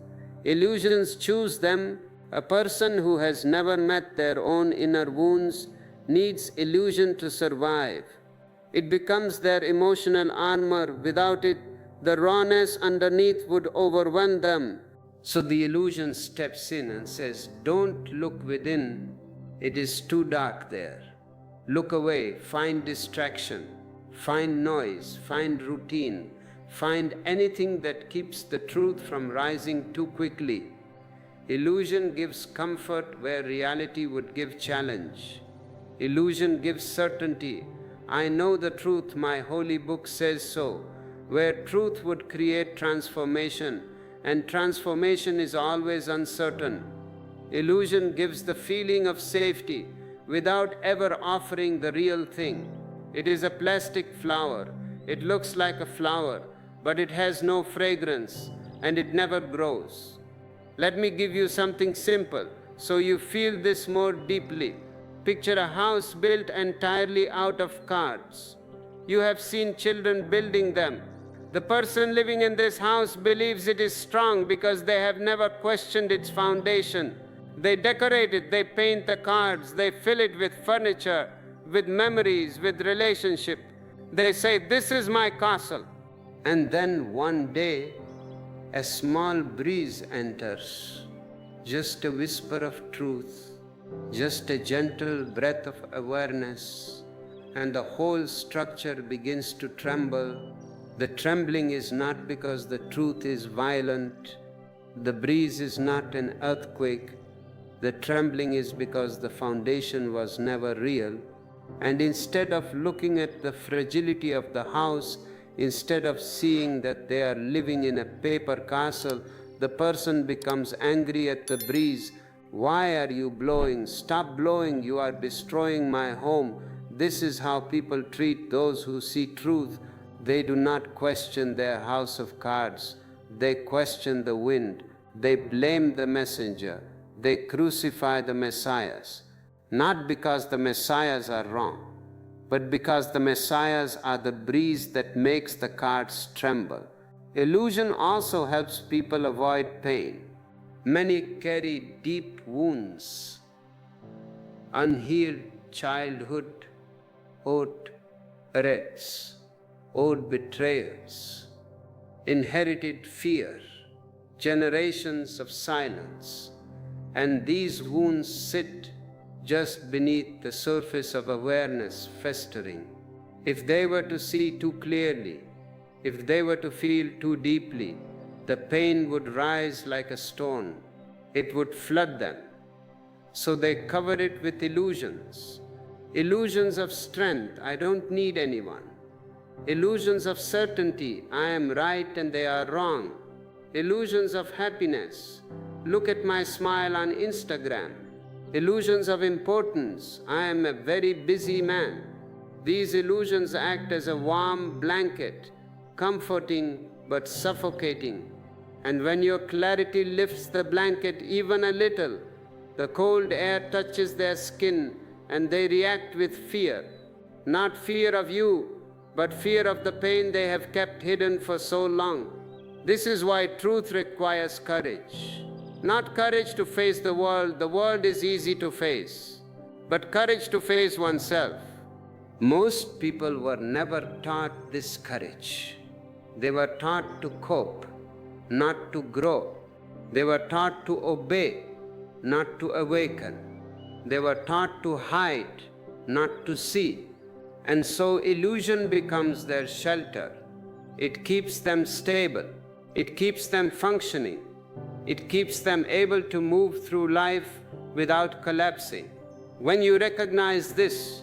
Illusions choose them, A person who has never met their own inner wounds needs illusion to survive. It becomes their emotional armor. Without it, the rawness underneath would overwhelm them. So the illusion steps in and says, don't look within, it is too dark there. Look away, find distraction, find noise, find routine, find anything that keeps the truth from rising too quickly. Illusion gives comfort where reality would give challenge. Illusion gives certainty. I know the truth, my holy book says so, where truth would create transformation, and transformation is always uncertain. Illusion gives the feeling of safety without ever offering the real thing. It is a plastic flower. It looks like a flower, but it has no fragrance and it never grows. Let me give you something simple so you feel this more deeply. Picture a house built entirely out of cards. You have seen children building them. The person living in this house believes it is strong because they have never questioned its foundation. They decorate it, they paint the cards, they fill it with furniture, with memories, with relationship. They say, this is my castle. And then one day, a small breeze enters, just a whisper of truth, just a gentle breath of awareness, and the whole structure begins to tremble. The trembling is not because the truth is violent, the breeze is not an earthquake. The trembling is because the foundation was never real, and instead of looking at the fragility of the house, instead of seeing that they are living in a paper castle, the person becomes angry at the breeze. Why are you blowing? Stop blowing, you are destroying my home. This is how people treat those who see truth. They do not question their house of cards. They question the wind. They blame the messenger. They crucify the messiahs, not because the messiahs are wrong, but because the messiahs are the breeze that makes the cards tremble. Illusion also helps people avoid pain. Many carry deep wounds, unhealed childhood, owed regrets, owed betrayals, inherited fear, generations of silence. And these wounds sit just beneath the surface of awareness, festering. If they were to see too clearly, if they were to feel too deeply, the pain would rise like a stone. It would flood them. So they cover it with illusions. Illusions of strength, I don't need anyone. Illusions of certainty, I am right and they are wrong. Illusions of happiness, look at my smile on Instagram. Illusions of importance, I am a very busy man. These illusions act as a warm blanket, comforting but suffocating. And when your clarity lifts the blanket even a little, the cold air touches their skin and they react with fear. Not fear of you, but fear of the pain they have kept hidden for so long. This is why truth requires courage. Not courage to face the world is easy to face, but courage to face oneself. Most people were never taught this courage. They were taught to cope, not to grow. They were taught to obey, not to awaken. They were taught to hide, not to see. And so illusion becomes their shelter. It keeps them stable. It keeps them functioning. It keeps them able to move through life without collapsing. When you recognize this,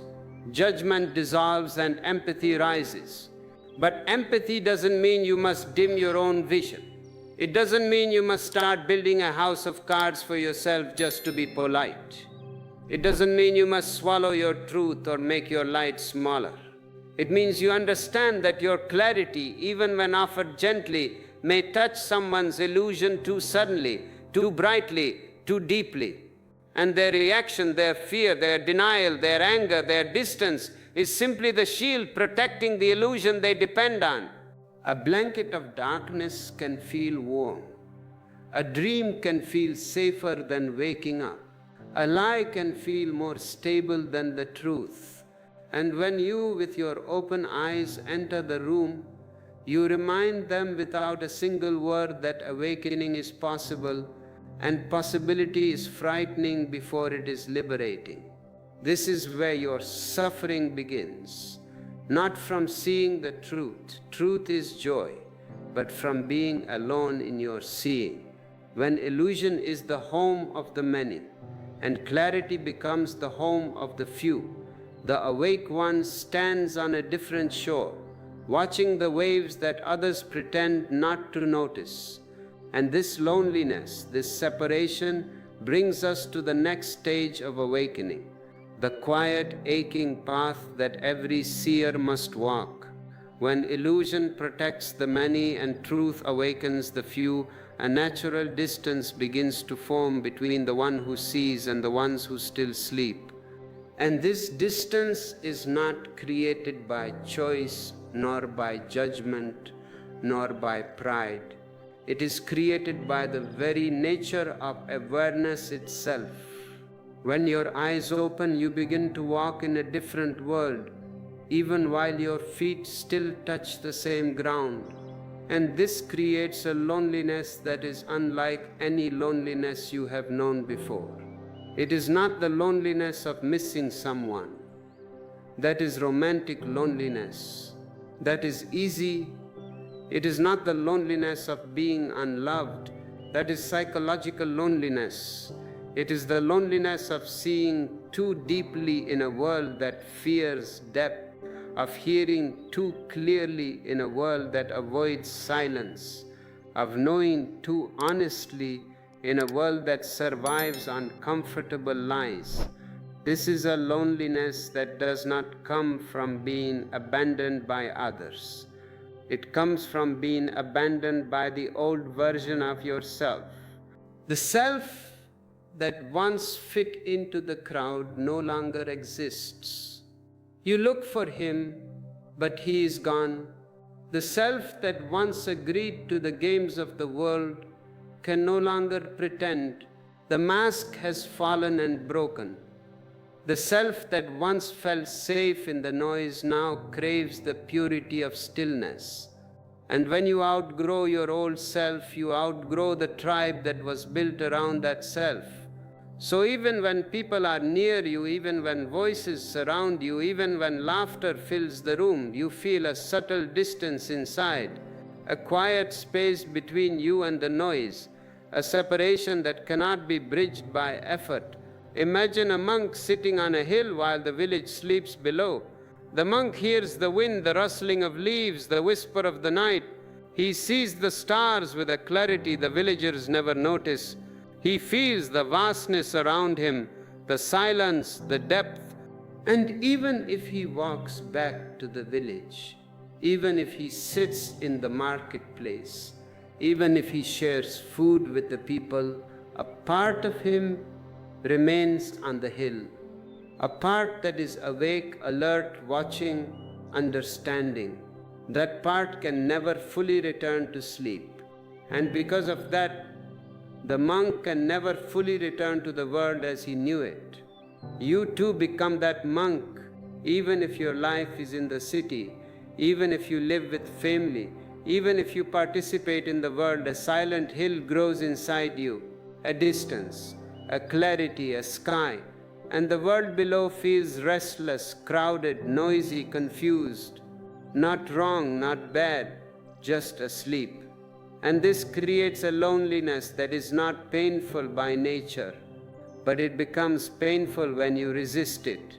judgment dissolves and empathy rises. But empathy doesn't mean you must dim your own vision. It doesn't mean you must start building a house of cards for yourself just to be polite. It doesn't mean you must swallow your truth or make your light smaller. It means you understand that your clarity, even when offered gently, may touch someone's illusion too suddenly, too brightly, too deeply. And their reaction, their fear, their denial, their anger, their distance is simply the shield protecting the illusion they depend on. A blanket of darkness can feel warm. A dream can feel safer than waking up. A lie can feel more stable than the truth. And when you, with your open eyes, enter the room, you remind them without a single word that awakening is possible, and possibility is frightening before it is liberating. This is where your suffering begins, not from seeing the truth. Truth is joy, but from being alone in your seeing. When illusion is the home of the many, and clarity becomes the home of the few, the awake one stands on a different shore, watching the waves that others pretend not to notice. And this loneliness, this separation, brings us to the next stage of awakening, the quiet, aching path that every seer must walk. When illusion protects the many and truth awakens the few, a natural distance begins to form between the one who sees and the ones who still sleep. And this distance is not created by choice, nor by judgment, nor by pride. It is created by the very nature of awareness itself. When your eyes open, you begin to walk in a different world, even while your feet still touch the same ground. And this creates a loneliness that is unlike any loneliness you have known before. It is not the loneliness of missing someone. That is romantic loneliness. That is easy. It is not the loneliness of being unloved. That is psychological loneliness. It is the loneliness of seeing too deeply in a world that fears depth, of hearing too clearly in a world that avoids silence, of knowing too honestly in a world that survives on comfortable lies. This is a loneliness that does not come from being abandoned by others. It comes from being abandoned by the old version of yourself. The self that once fit into the crowd no longer exists. You look for him, but he is gone. The self that once agreed to the games of the world can no longer pretend. The mask has fallen and broken. The self that once felt safe in the noise now craves the purity of stillness. And when you outgrow your old self, you outgrow the tribe that was built around that self. So even when people are near you, even when voices surround you, even when laughter fills the room, you feel a subtle distance inside, a quiet space between you and the noise, a separation that cannot be bridged by effort. Imagine a monk sitting on a hill while the village sleeps below. The monk hears the wind, the rustling of leaves, the whisper of the night. He sees the stars with a clarity the villagers never notice. He feels the vastness around him, the silence, the depth. And even if he walks back to the village, even if he sits in the marketplace, even if he shares food with the people, a part of him remains on the hill. A part that is awake, alert, watching, understanding. That part can never fully return to sleep. And because of that, the monk can never fully return to the world as he knew it. You too become that monk, even if your life is in the city, even if you live with family, even if you participate in the world. A silent hill grows inside you, a distance, a clarity, a sky, and the world below feels restless, crowded, noisy, confused. Not wrong, not bad, just asleep. And this creates a loneliness that is not painful by nature, but it becomes painful when you resist it,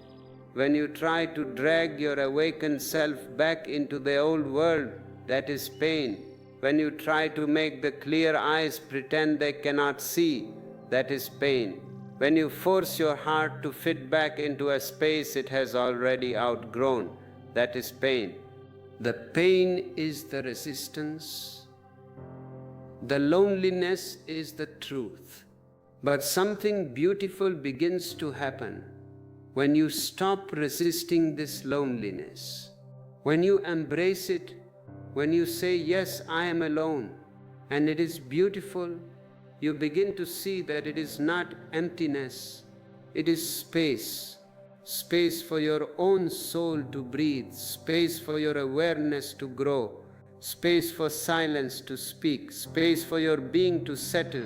when you try to drag your awakened self back into the old world. That is pain. When you try to make the clear eyes pretend they cannot see, that is pain. When you force your heart to fit back into a space it has already outgrown, that is pain. The pain is the resistance. The loneliness is the truth. But something beautiful begins to happen when you stop resisting this loneliness. When you embrace it, when you say, yes, I am alone, and it is beautiful, you begin to see that it is not emptiness, it is space. Space for your own soul to breathe, space for your awareness to grow, space for silence to speak, space for your being to settle.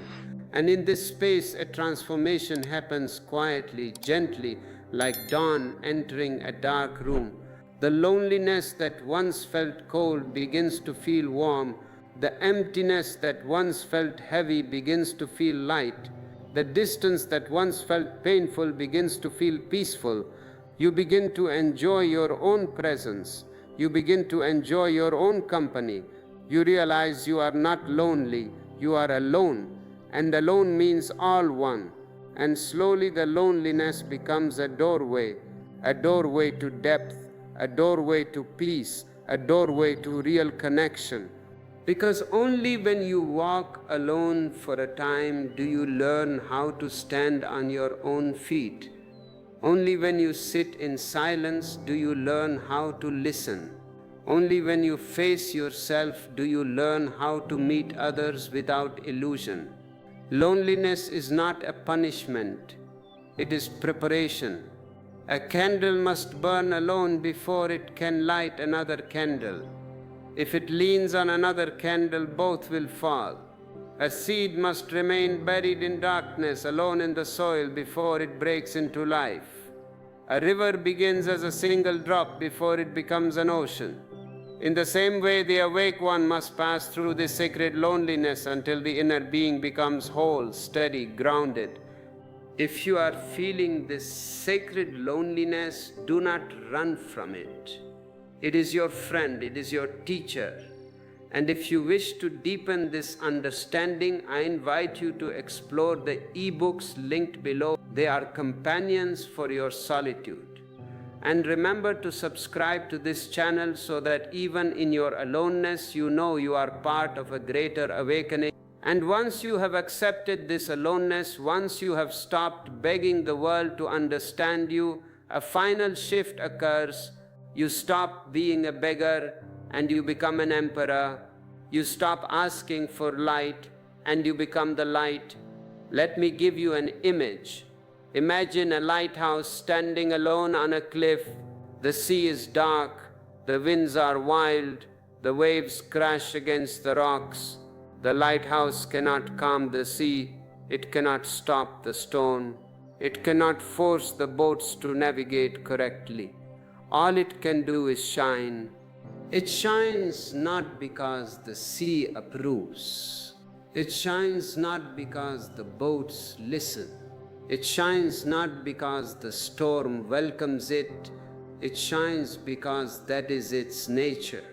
And in this space, a transformation happens quietly, gently, like dawn entering a dark room. The loneliness that once felt cold begins to feel warm. The emptiness that once felt heavy begins to feel light. The distance that once felt painful begins to feel peaceful. You begin to enjoy your own presence. You begin to enjoy your own company. You realize you are not lonely, you are alone. And alone means all one. And slowly the loneliness becomes a doorway to depth, a doorway to peace, a doorway to real connection. Because only when you walk alone for a time do you learn how to stand on your own feet. Only when you sit in silence do you learn how to listen. Only when you face yourself do you learn how to meet others without illusion. Loneliness is not a punishment, it is preparation. A candle must burn alone before it can light another candle. If it leans on another candle, both will fall. A seed must remain buried in darkness, alone in the soil, before it breaks into life. A river begins as a single drop before it becomes an ocean. In the same way, the awake one must pass through this sacred loneliness until the inner being becomes whole, steady, grounded. If you are feeling this sacred loneliness, do not run from it. It is your friend, it is your teacher. And if you wish to deepen this understanding, I invite you to explore the e-books linked below. They are companions for your solitude. And remember to subscribe to this channel so that even in your aloneness, you know you are part of a greater awakening. And once you have accepted this aloneness, once you have stopped begging the world to understand you, a final shift occurs. You stop being a beggar and you become an emperor. You stop asking for light and you become the light. Let me give you an image. Imagine a lighthouse standing alone on a cliff. The sea is dark, the winds are wild, the waves crash against the rocks. The lighthouse cannot calm the sea, it cannot stop the storm, it cannot force the boats to navigate correctly. All it can do is shine. It shines not because the sea approves. It shines not because the boats listen. It shines not because the storm welcomes it. It shines because that is its nature.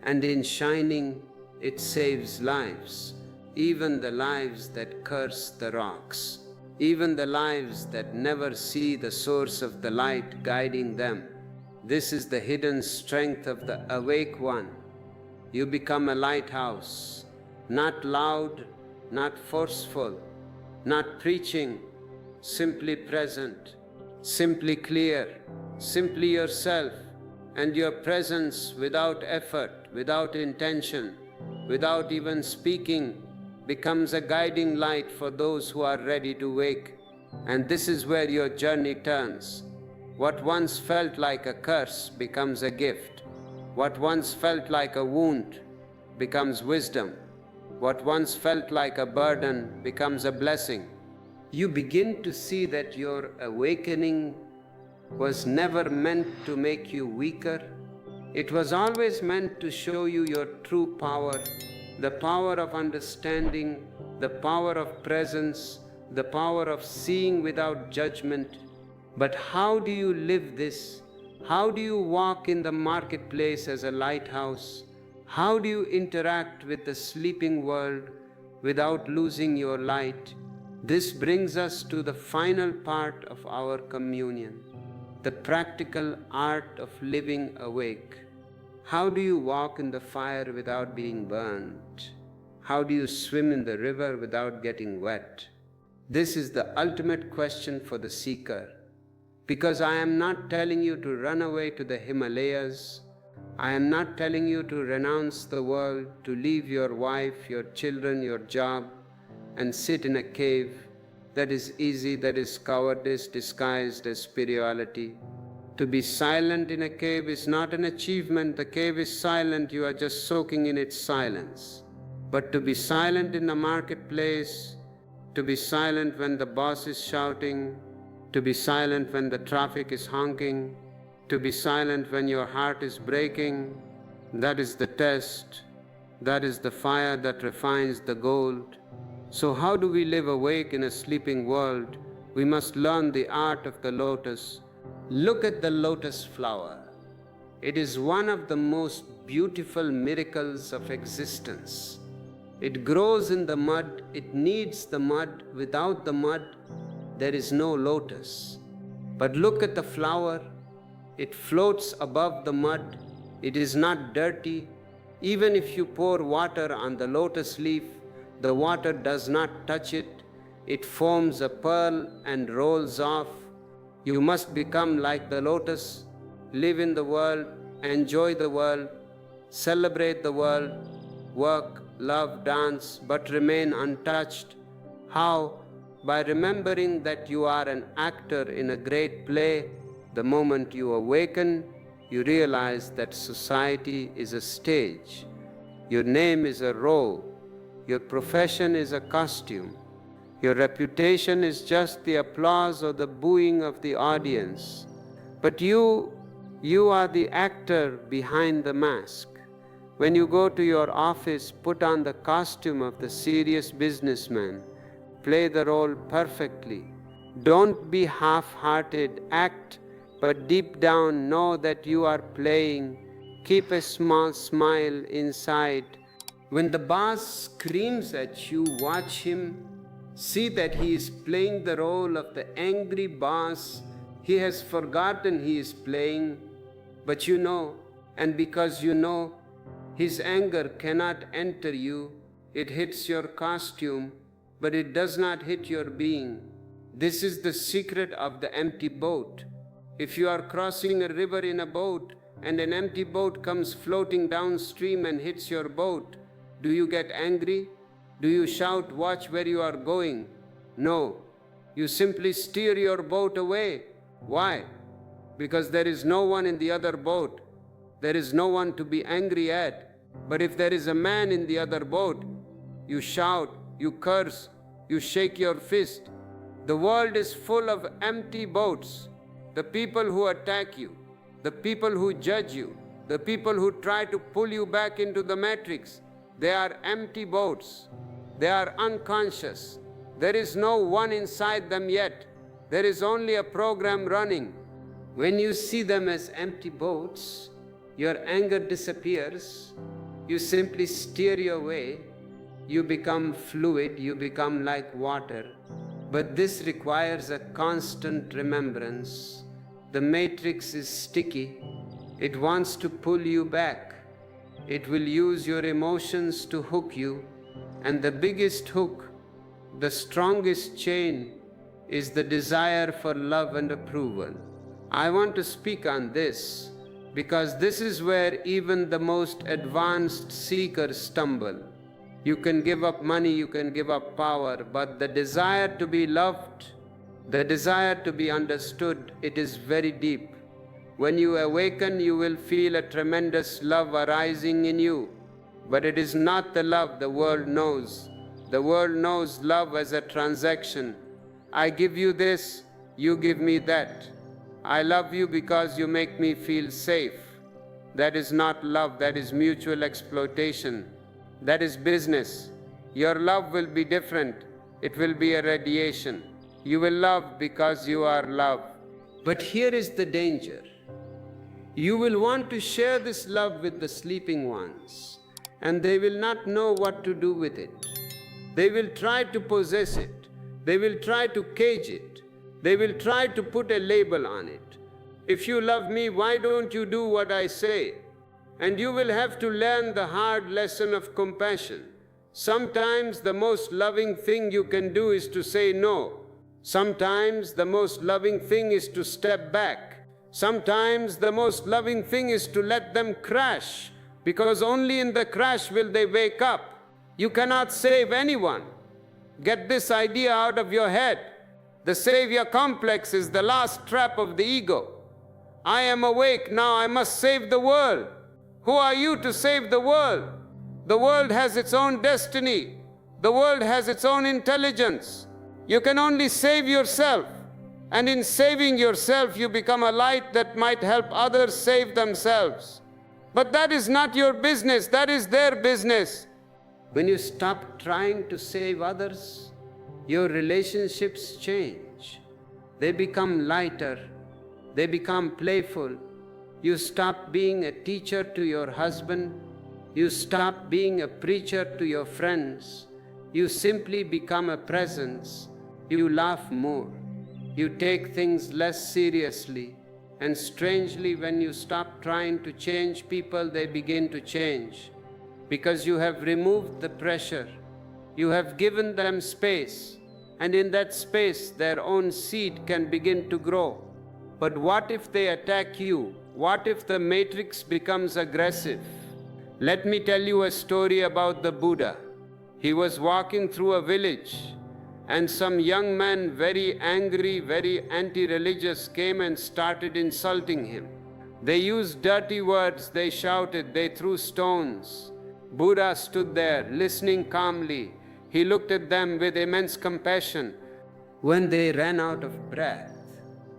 And in shining, it saves lives, even the lives that curse the rocks, even the lives that never see the source of the light guiding them. This is the hidden strength of the awake one. You become a lighthouse, not loud, not forceful, not preaching, simply present, simply clear, simply yourself, and your presence without effort, without intention, without even speaking, becomes a guiding light for those who are ready to wake. And this is where your journey turns. What once felt like a curse becomes a gift. What once felt like a wound becomes wisdom. What once felt like a burden becomes a blessing. You begin to see that your awakening was never meant to make you weaker. It was always meant to show you your true power, the power of understanding, the power of presence, the power of seeing without judgment. But how do you live this? How do you walk in the marketplace as a lighthouse? How do you interact with the sleeping world without losing your light? This brings us to the final part of our communion, the practical art of living awake. How do you walk in the fire without being burnt? How do you swim in the river without getting wet? This is the ultimate question for the seeker. Because I am not telling you to run away to the Himalayas. I am not telling you to renounce the world, to leave your wife, your children, your job. and sit in a cave. That is easy, that is cowardice disguised as spirituality. To be silent in a cave is not an achievement. The cave is silent, you are just soaking in its silence. But to be silent in the marketplace, to be silent when the boss is shouting, to be silent when the traffic is honking, to be silent when your heart is breaking, that is the test. That is the fire that refines the gold. So how do we live awake in a sleeping world? We must learn the art of the lotus. Look at the lotus flower. It is one of the most beautiful miracles of existence. It grows in the mud, it needs the mud. Without the mud, there is no lotus. But look at the flower. It floats above the mud. It is not dirty. Even if you pour water on the lotus leaf, the water does not touch it. It forms a pearl and rolls off. You must become like the lotus, live in the world, enjoy the world, celebrate the world, work, love, dance, but remain untouched. How? By remembering that you are an actor in a great play. The moment you awaken, you realize that society is a stage. Your name is a role. Your profession is a costume. Your reputation is just the applause or the booing of the audience. But you are the actor behind the mask. When you go to your office, put on the costume of the serious businessman. Play the role perfectly. Don't be half-hearted. Act, but deep down know that you are playing. Keep a small smile inside. When the boss screams at you, watch him. See that he is playing the role of the angry boss. He has forgotten he is playing. But you know, and because you know, his anger cannot enter you. It hits your costume, but it does not hit your being. This is the secret of the empty boat. If you are crossing a river in a boat and an empty boat comes floating downstream and hits your boat, do you get angry? Do you shout, "Watch where you are going"? No. You simply steer your boat away. Why? Because there is no one in the other boat. There is no one to be angry at. But if there is a man in the other boat, you shout, you curse, you shake your fist. The world is full of empty boats. The people who attack you, the people who judge you, the people who try to pull you back into the matrix, they are empty boats. They are unconscious. There is no one inside them yet. There is only a program running. When you see them as empty boats, your anger disappears. You simply steer your way. You become fluid. You become like water. But this requires a constant remembrance. The matrix is sticky. It wants to pull you back. It will use your emotions to hook you. And the biggest hook, the strongest chain, is the desire for love and approval. I want to speak on this because this is where even the most advanced seekers stumble. You can give up money, you can give up power, but the desire to be loved, the desire to be understood, it is very deep. When you awaken, you will feel a tremendous love arising in you. But it is not the love the world knows. The world knows love as a transaction. I give you this, you give me that. I love you because you make me feel safe. That is not love, that is mutual exploitation. That is business. Your love will be different. It will be a radiation. You will love because you are love. But here is the danger. You will want to share this love with the sleeping ones, and they will not know what to do with it. They will try to possess it. They will try to cage it. They will try to put a label on it. If you love me, why don't you do what I say? And you will have to learn the hard lesson of compassion. Sometimes the most loving thing you can do is to say no. Sometimes the most loving thing is to step back. Sometimes the most loving thing is to let them crash, because only in the crash will they wake up. You cannot save anyone. Get this idea out of your head. The savior complex is the last trap of the ego. I am awake, now I must save the world. Who are you to save the world? The world has its own destiny. The world has its own intelligence. You can only save yourself. And in saving yourself, you become a light that might help others save themselves. But that is not your business, that is their business. When you stop trying to save others, your relationships change. They become lighter. They become playful. You stop being a teacher to your husband. You stop being a preacher to your friends. You simply become a presence. You laugh more. You take things less seriously. And strangely, when you stop trying to change people, they begin to change. Because you have removed the pressure. You have given them space. And in that space, their own seed can begin to grow. But what if they attack you? What if the matrix becomes aggressive? Let me tell you a story about the Buddha. He was walking through a village, and some young man, very angry, very anti-religious, came and started insulting him. They used dirty words, they shouted, they threw stones. Buddha stood there, listening calmly. He looked at them with immense compassion. When they ran out of breath,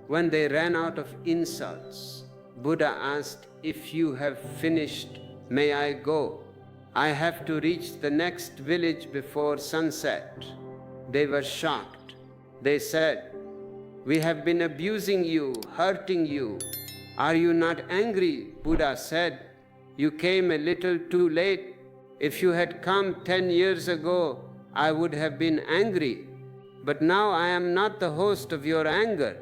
when they ran out of insults, Buddha asked, "If you have finished, may I go? I have to reach the next village before sunset." They were shocked. They said, "We have been abusing you, hurting you. Are you not angry?" Buddha said, "You came a little too late. If you had come 10 years ago, I would have been angry. But now I am not the host of your anger.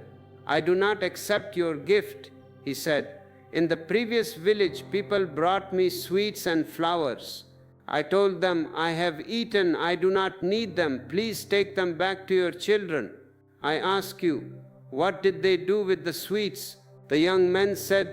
I do not accept your gift," he said. "In the previous village, people brought me sweets and flowers. I told them, 'I have eaten, I do not need them. Please take them back to your children.' I ask you, what did they do with the sweets?" The young men said,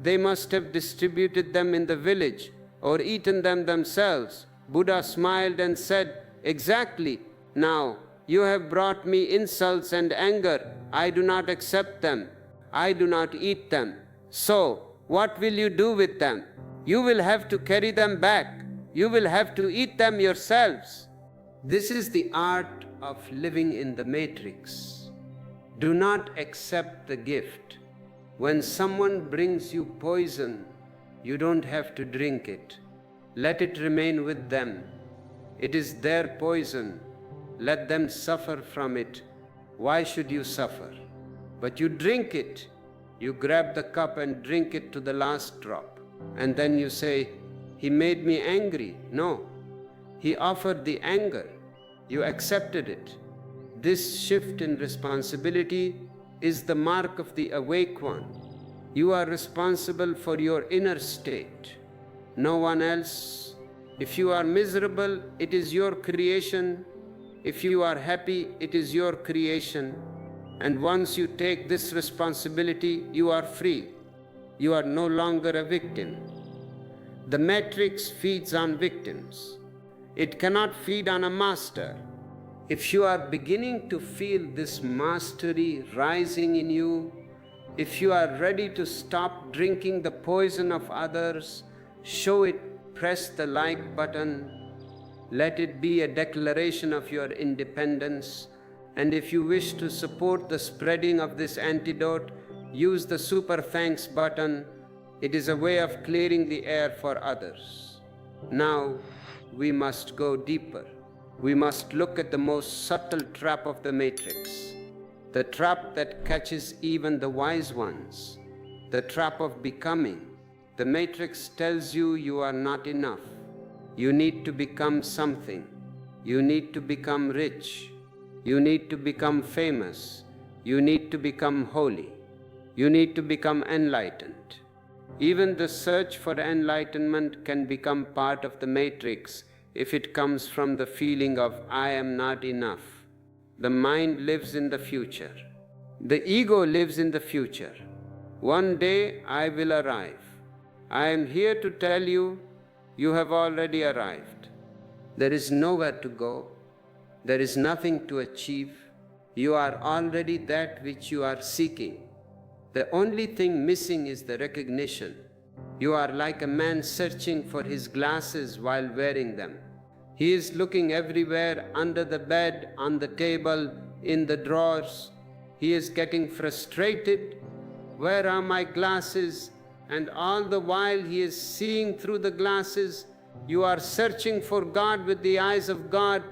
"They must have distributed them in the village or eaten them themselves." Buddha smiled and said, "Exactly. Now, you have brought me insults and anger. I do not accept them. I do not eat them. So, what will you do with them? You will have to carry them back. You will have to eat them yourselves." This is the art of living in the matrix. Do not accept the gift. When someone brings you poison, you don't have to drink it. Let it remain with them. It is their poison. Let them suffer from it. Why should you suffer? But you drink it. You grab the cup and drink it to the last drop. And then you say, "He made me angry." No. He offered the anger. You accepted it. This shift in responsibility is the mark of the awake one. You are responsible for your inner state. No one else. If you are miserable, it is your creation. If you are happy, it is your creation. And once you take this responsibility, you are free. You are no longer a victim. The matrix feeds on victims. It cannot feed on a master. If you are beginning to feel this mastery rising in you, if you are ready to stop drinking the poison of others, show it, press the like button. Let it be a declaration of your independence. And if you wish to support the spreading of this antidote, use the super thanks button. It is a way of clearing the air for others. Now, we must go deeper. We must look at the most subtle trap of the matrix, the trap that catches even the wise ones, the trap of becoming. The matrix tells you you are not enough. You need to become something. You need to become rich. You need to become famous. You need to become holy. You need to become enlightened. Even the search for enlightenment can become part of the matrix if it comes from the feeling of "I am not enough." The mind lives in the future. The ego lives in the future. One day I will arrive. I am here to tell you, you have already arrived. There is nowhere to go. There is nothing to achieve. You are already that which you are seeking. The only thing missing is the recognition. You are like a man searching for his glasses while wearing them. He is looking everywhere, under the bed, on the table, in the drawers. He is getting frustrated. Where are my glasses? And all the while he is seeing through the glasses. You are searching for God with the eyes of God.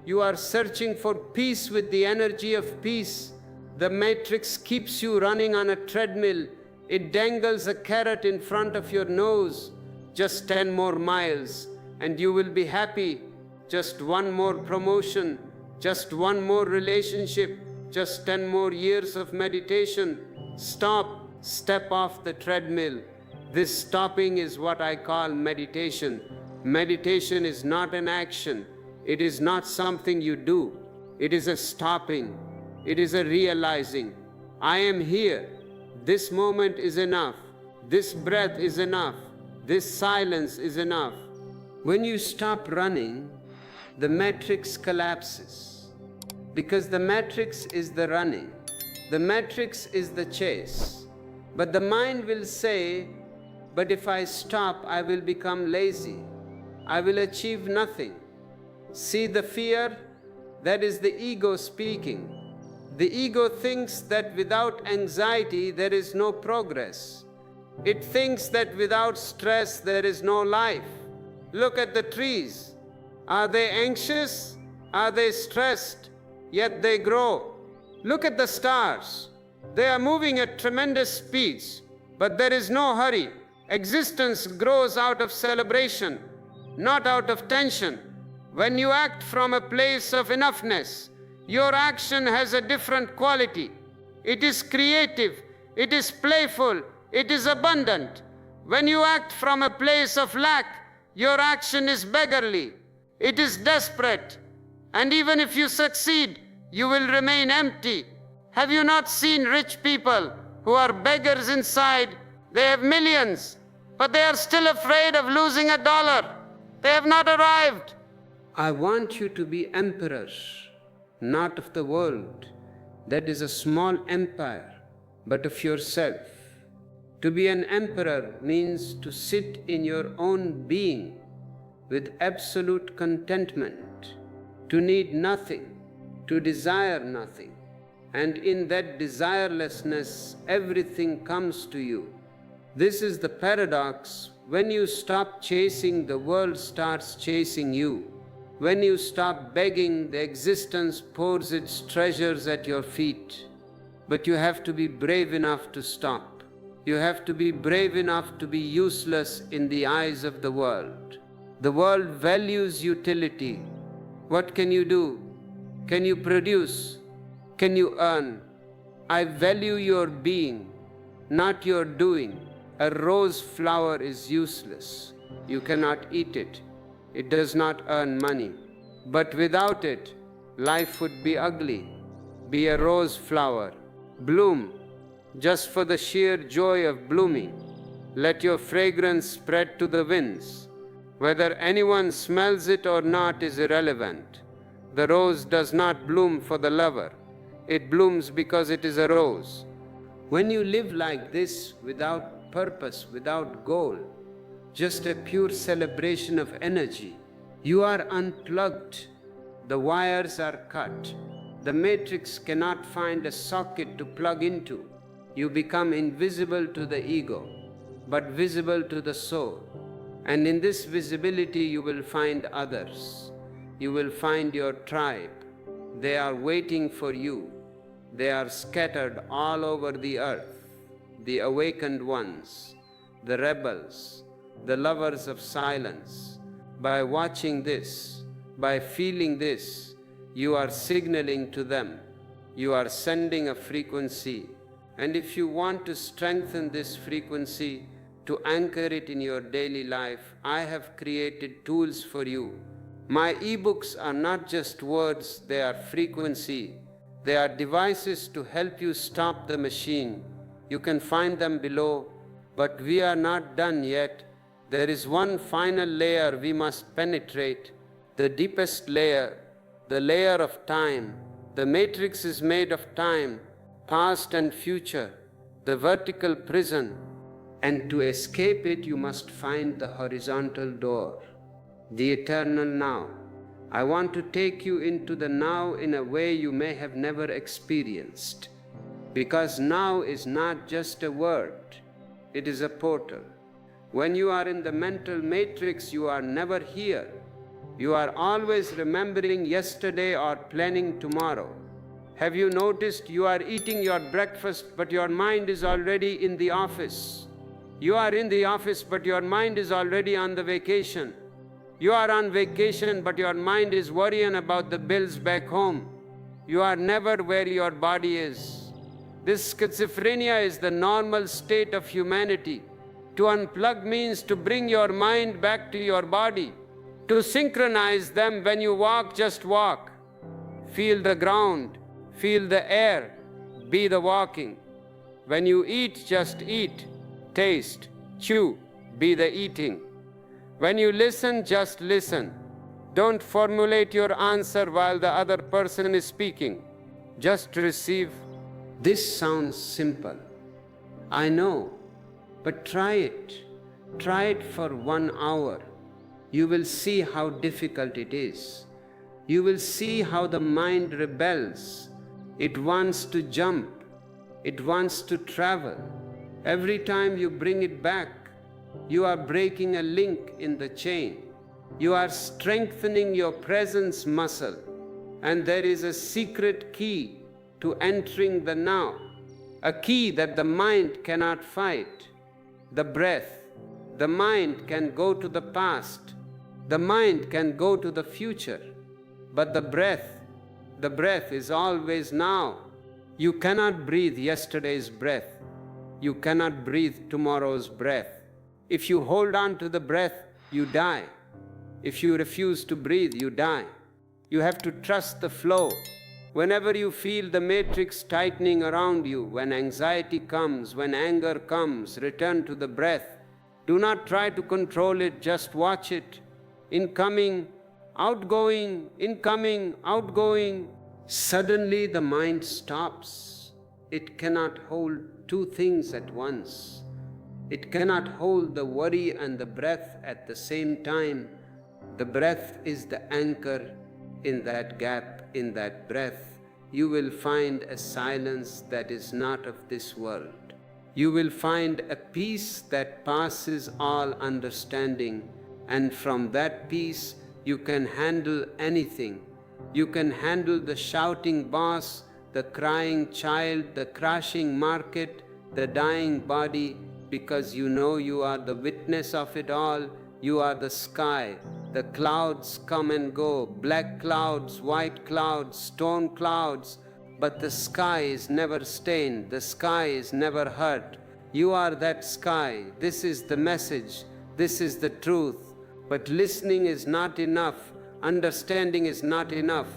You are searching for peace with the energy of peace. The matrix keeps you running on a treadmill. It dangles a carrot in front of your nose. Just 10 more miles and you will be happy. Just one more promotion, just one more relationship, just 10 more years of meditation. Stop, step off the treadmill. This stopping is what I call meditation. Meditation is not an action. It is not something you do. It is a stopping. It is a realizing. I am here. This moment is enough. This breath is enough. This silence is enough. When you stop running, the matrix collapses. Because the matrix is the running. The matrix is the chase. But the mind will say, but if I stop, I will become lazy. I will achieve nothing. See the fear? That is the ego speaking. The ego thinks that without anxiety there is no progress. It thinks that without stress there is no life. Look at the trees. Are they anxious? Are they stressed? Yet they grow. Look at the stars. They are moving at tremendous speeds, but there is no hurry. Existence grows out of celebration, not out of tension. When you act from a place of enoughness, your action has a different quality. It is creative, it is playful, it is abundant. When you act from a place of lack, your action is beggarly, it is desperate. And even if you succeed, you will remain empty. Have you not seen rich people who are beggars inside? They have millions, but they are still afraid of losing $1. They have not arrived. I want you to be emperors, not of the world. That is a small empire, but of yourself. To be an emperor means to sit in your own being with absolute contentment, to need nothing, to desire nothing. And in that desirelessness, everything comes to you. This is the paradox. When you stop chasing, the world starts chasing you. When you stop begging, the existence pours its treasures at your feet. But you have to be brave enough to stop. You have to be brave enough to be useless in the eyes of the world. The world values utility. What can you do? Can you produce? Can you earn? I value your being, not your doing. A rose flower is useless. You cannot eat it. It does not earn money. But without it, life would be ugly. Be a rose flower. Bloom, just for the sheer joy of blooming. Let your fragrance spread to the winds. Whether anyone smells it or not is irrelevant. The rose does not bloom for the lover. It blooms because it is a rose. When you live like this, without purpose, without goal, just a pure celebration of energy, you are unplugged. The wires are cut. The matrix cannot find a socket to plug into. You become invisible to the ego, but visible to the soul. And in this visibility you will find others. You will find your tribe. They are waiting for you. They are scattered all over the earth. The awakened ones, the rebels, the lovers of silence. By watching this, by feeling this, you are signaling to them. You are sending a frequency. And if you want to strengthen this frequency, to anchor it in your daily life, I have created tools for you. My ebooks are not just words, they are frequency. They are devices to help you stop the machine. You can find them below, but we are not done yet. There is one final layer we must penetrate, the deepest layer, the layer of time. The matrix is made of time, past and future, the vertical prison. And to escape it, you must find the horizontal door, the eternal now. I want to take you into the now in a way you may have never experienced. Because now is not just a word, it is a portal. When you are in the mental matrix, you are never here. You are always remembering yesterday or planning tomorrow. Have you noticed you are eating your breakfast, but your mind is already in the office? You are in the office, but your mind is already on the vacation. You are on vacation, but your mind is worrying about the bills back home. You are never where your body is. This schizophrenia is the normal state of humanity. To unplug means to bring your mind back to your body. To synchronize them. When you walk, just walk. Feel the ground, feel the air, be the walking. When you eat, just eat, taste, chew, be the eating. When you listen, just listen. Don't formulate your answer while the other person is speaking. Just receive. This sounds simple, I know, but try it. Try it for 1 hour. You will see how difficult it is. You will see how the mind rebels. It wants to jump. It wants to travel. Every time you bring it back, you are breaking a link in the chain. You are strengthening your presence muscle. And there is a secret key to entering the now, a key that the mind cannot fight. The breath. The mind can go to the past. The mind can go to the future. But the breath is always now. You cannot breathe yesterday's breath. You cannot breathe tomorrow's breath. If you hold on to the breath, you die. If you refuse to breathe, you die. You have to trust the flow. Whenever you feel the matrix tightening around you, when anxiety comes, when anger comes, return to the breath. Do not try to control it, just watch it. Incoming, outgoing, incoming, outgoing. Suddenly the mind stops. It cannot hold two things at once. It cannot hold the worry and the breath at the same time. The breath is the anchor. In that gap, in that breath, you will find a silence that is not of this world. You will find a peace that passes all understanding, and from that peace you can handle anything. You can handle the shouting boss, the crying child, the crashing market, the dying body, because you know you are the witness of it all. You are the sky. The clouds come and go, black clouds, white clouds, stone clouds, but the sky is never stained, the sky is never hurt. You are that sky. This is the message, this is the truth. But listening is not enough, understanding is not enough.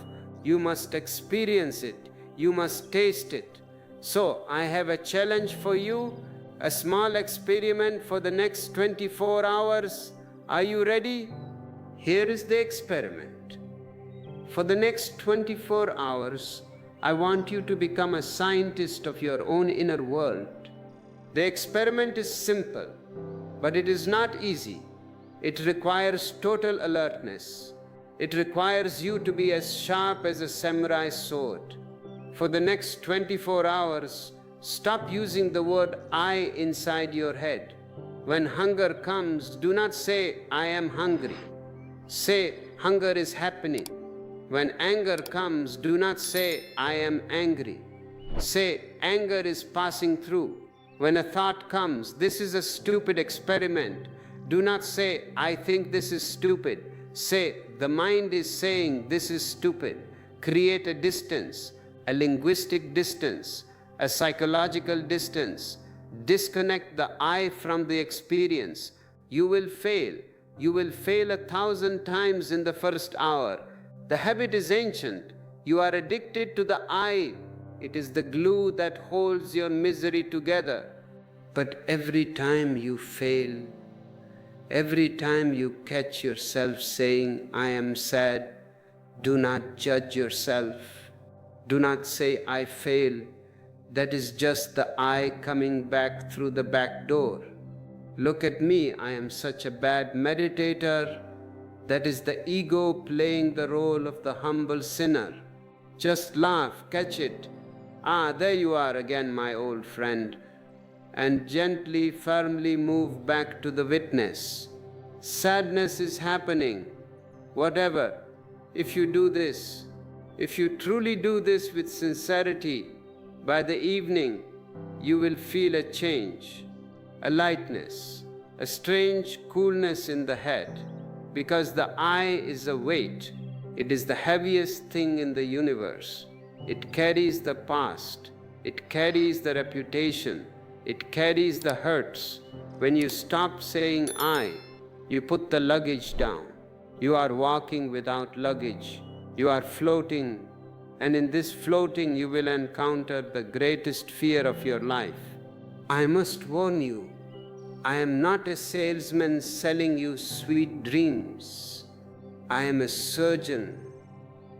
You must experience it, you must taste it. So I have a challenge for you, a small experiment for the next 24 hours. Are you ready? Here is the experiment. For the next 24 hours, I want you to become a scientist of your own inner world. The experiment is simple, but it is not easy. It requires total alertness. It requires you to be as sharp as a samurai sword. For the next 24 hours, stop using the word I inside your head. When hunger comes, do not say, I am hungry. Say, hunger is happening. When anger comes, do not say, I am angry. Say, anger is passing through. When a thought comes, this is a stupid experiment. Do not say, I think this is stupid. Say, the mind is saying this is stupid. Create a distance, a linguistic distance, a psychological distance. Disconnect the I from the experience. You will fail. You will fail 1,000 times in the first hour. The habit is ancient. You are addicted to the I. It is the glue that holds your misery together. But every time you fail, every time you catch yourself saying, I am sad, Do not judge yourself. Do not say, I fail. That is just the I coming back through the back door. Look at me, I am such a bad meditator. That is the ego playing the role of the humble sinner. Just laugh, catch it. Ah, there you are again, my old friend. And gently, firmly move back to the witness. Sadness is happening. Whatever, if you do this, if you truly do this with sincerity, by the evening you will feel a change, a lightness, a strange coolness in the head, because the I is a weight. It is the heaviest thing in the universe. It carries the past, it carries the reputation, it carries the hurts. When you stop saying I, you put the luggage down. You are walking without luggage. You are floating, and in this floating you will encounter the greatest fear of your life. I must warn you, I am not a salesman selling you sweet dreams. I am a surgeon,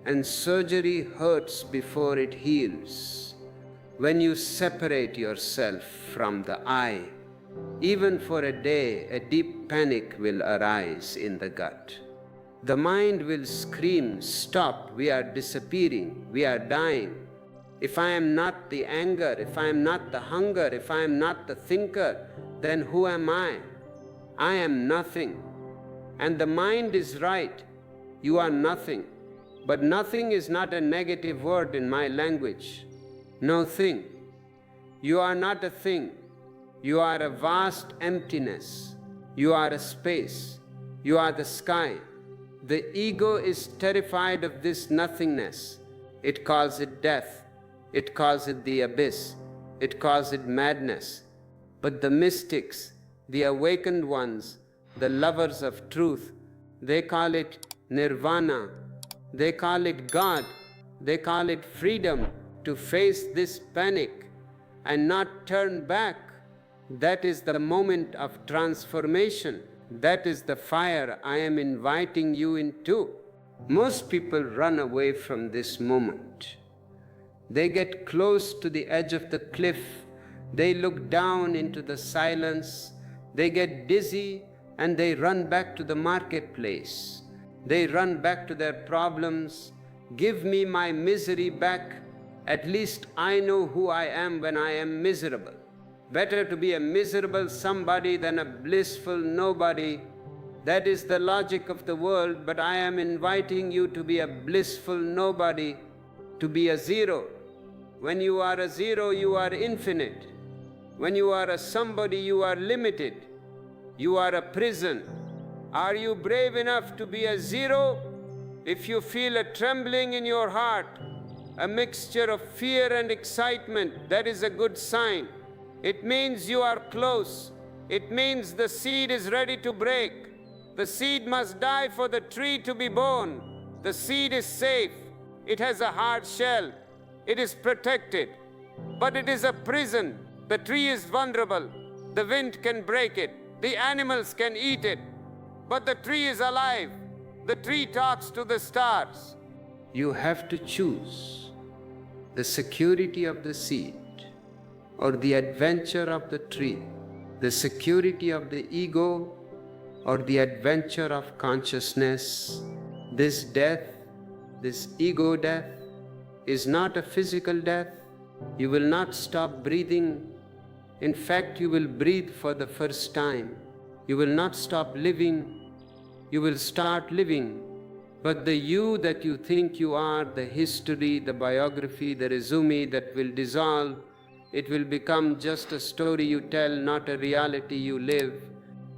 and surgery hurts before it heals. When you separate yourself from the I, even for a day, a deep panic will arise in the gut. The mind will scream, stop, we are disappearing, we are dying. If I am not the anger, if I am not the hunger, if I am not the thinker, then who am I? I am nothing. And the mind is right, you are nothing. But nothing is not a negative word in my language. No thing. You are not a thing. You are a vast emptiness. You are a space. You are the sky. The ego is terrified of this nothingness. It calls it death. It calls it the abyss. It calls it madness. But the mystics, the awakened ones, the lovers of truth, they call it nirvana. They call it God. They call it freedom to face this panic and not turn back. That is the moment of transformation. That is the fire I am inviting you into. Most people run away from this moment. They get close to the edge of the cliff. They look down into the silence. They get dizzy and they run back to the marketplace. They run back to their problems. Give me my misery back. At least I know who I am when I am miserable. Better to be a miserable somebody than a blissful nobody. That is the logic of the world, but I am inviting you to be a blissful nobody, to be a zero. When you are a zero, you are infinite. When you are a somebody, you are limited. You are a prison. Are you brave enough to be a zero? If you feel a trembling in your heart, a mixture of fear and excitement, that is a good sign. It means you are close. It means the seed is ready to break. The seed must die for the tree to be born. The seed is safe. It has a hard shell. It is protected. But it is a prison. The tree is vulnerable. The wind can break it. The animals can eat it. But the tree is alive. The tree talks to the stars. You have to choose the security of the seed or the adventure of the tree, the security of the ego or the adventure of consciousness. This death, this ego death, is not a physical death. You will not stop breathing. In fact, you will breathe for the first time. You will not stop living. You will start living. But the you that you think you are, the history, the biography, the resume that will dissolve, it will become just a story you tell, not a reality you live.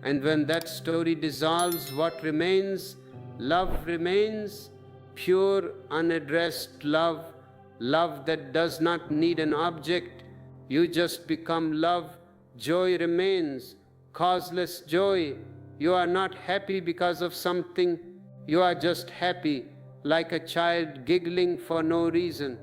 And when that story dissolves, what remains? Love remains, pure, unaddressed love, love that does not need an object. You just become love. Joy remains, causeless joy. You are not happy because of something. You are just happy, like a child giggling for no reason.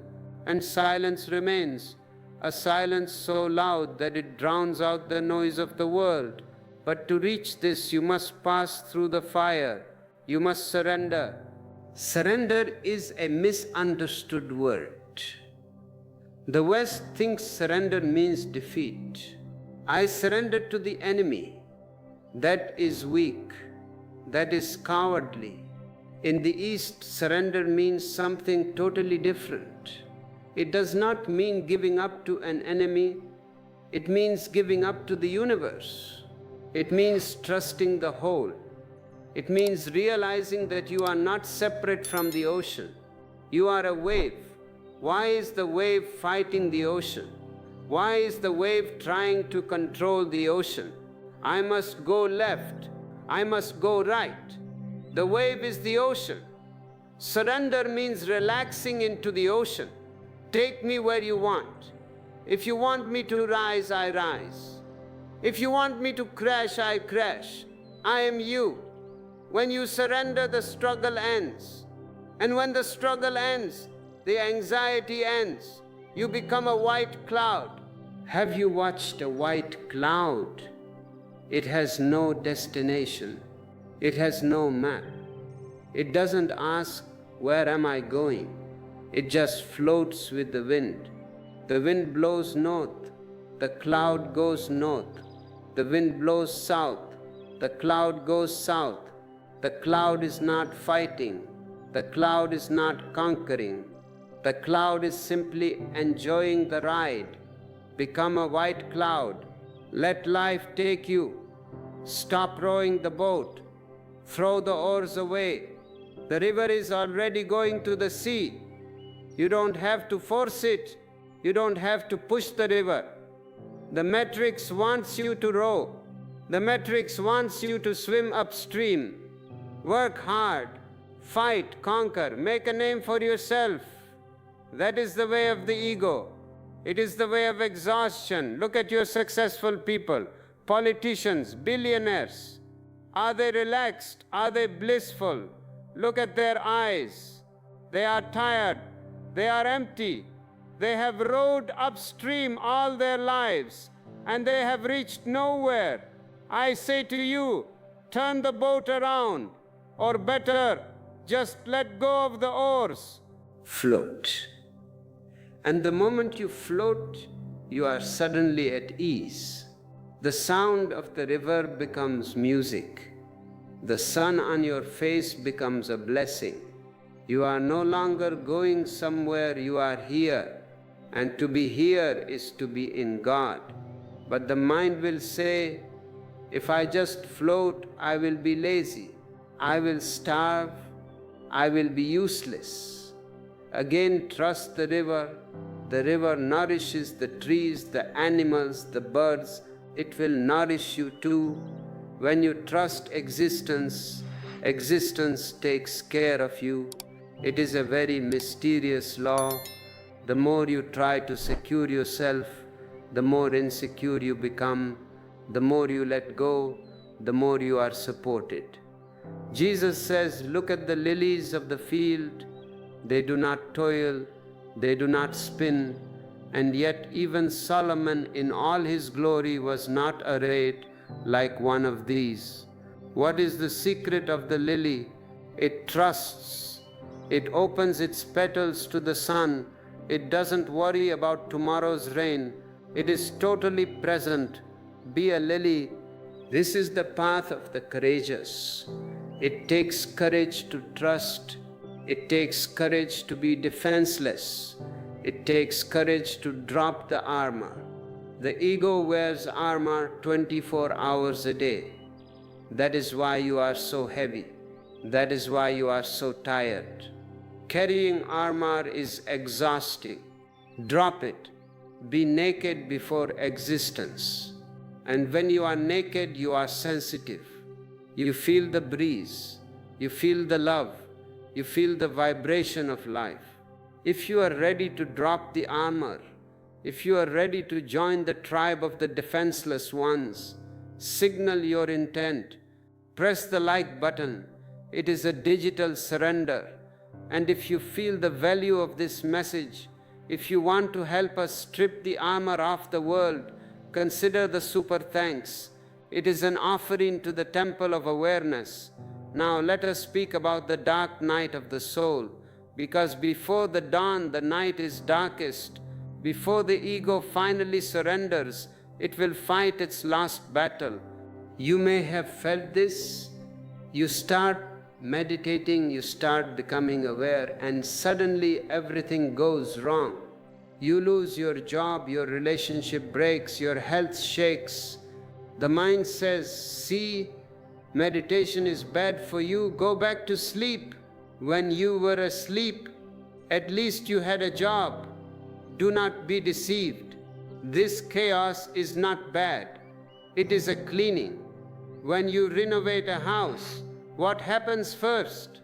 And silence remains, a silence so loud that it drowns out the noise of the world. But to reach this, you must pass through the fire. You must surrender. Surrender is a misunderstood word. The West thinks surrender means defeat. I surrender to the enemy. That is weak. That is cowardly. In the East, surrender means something totally different. It does not mean giving up to an enemy. It means giving up to the universe. It means trusting the whole. It means realizing that you are not separate from the ocean. You are a wave. Why is the wave fighting the ocean? Why is the wave trying to control the ocean? I must go left. I must go right. The wave is the ocean. Surrender means relaxing into the ocean. Take me where you want. If you want me to rise, I rise. If you want me to crash, I crash. I am you. When you surrender, the struggle ends. And when the struggle ends, the anxiety ends. You become a white cloud. Have you watched a white cloud? It has no destination. It has no map. It doesn't ask, where am I going? It just floats with the wind. The wind blows north. The cloud goes north. The wind blows south. The cloud goes south. The cloud is not fighting. The cloud is not conquering. The cloud is simply enjoying the ride. Become a white cloud. Let life take you. Stop rowing the boat. Throw the oars away. The river is already going to the sea. You don't have to force it. You don't have to push the river. The matrix wants you to row. The matrix wants you to swim upstream. Work hard. Fight, conquer, make a name for yourself. That is the way of the ego. It is the way of exhaustion. Look at your successful people, politicians, billionaires. Are they relaxed? Are they blissful? Look at their eyes. They are tired. They are empty. They have rowed upstream all their lives, and they have reached nowhere. I say to you, turn the boat around, or better, just let go of the oars. Float. And the moment you float, you are suddenly at ease. The sound of the river becomes music. The sun on your face becomes a blessing. You are no longer going somewhere, you are here. And to be here is to be in God. But the mind will say, if I just float, I will be lazy. I will starve. I will be useless. Again, trust the river. The river nourishes the trees, the animals, the birds. It will nourish you too. When you trust existence, existence takes care of you. It is a very mysterious law. The more you try to secure yourself, the more insecure you become. The more you let go, the more you are supported. Jesus says, look at the lilies of the field. They do not toil, they do not spin, and yet even Solomon in all his glory was not arrayed like one of these. What is the secret of the lily? It trusts. It opens its petals to the sun. It doesn't worry about tomorrow's rain. It is totally present. Be a lily. This is the path of the courageous. It takes courage to trust. It takes courage to be defenseless. It takes courage to drop the armor. The ego wears armor 24 hours a day. That is why you are so heavy. That is why you are so tired. Carrying armor is exhausting. Drop it. Be naked before existence. And when you are naked, you are sensitive. You feel the breeze. You feel the love. You feel the vibration of life. If you are ready to drop the armor, if you are ready to join the tribe of the defenseless ones, signal your intent. Press the like button. It is a digital surrender. And if you feel the value of this message, if you want to help us strip the armor off the world, consider the super thanks. It is an offering to the temple of awareness. Now let us speak about the dark night of the soul, because before the dawn, the night is darkest. Before the ego finally surrenders, it will fight its last battle. You may have felt this. You start meditating, you start becoming aware, and suddenly everything goes wrong. You lose your job, your relationship breaks, your health shakes. The mind says, see, meditation is bad for you, go back to sleep. When you were asleep, at least you had a job. Do not be deceived. This chaos is not bad. It is a cleaning. When you renovate a house, what happens first?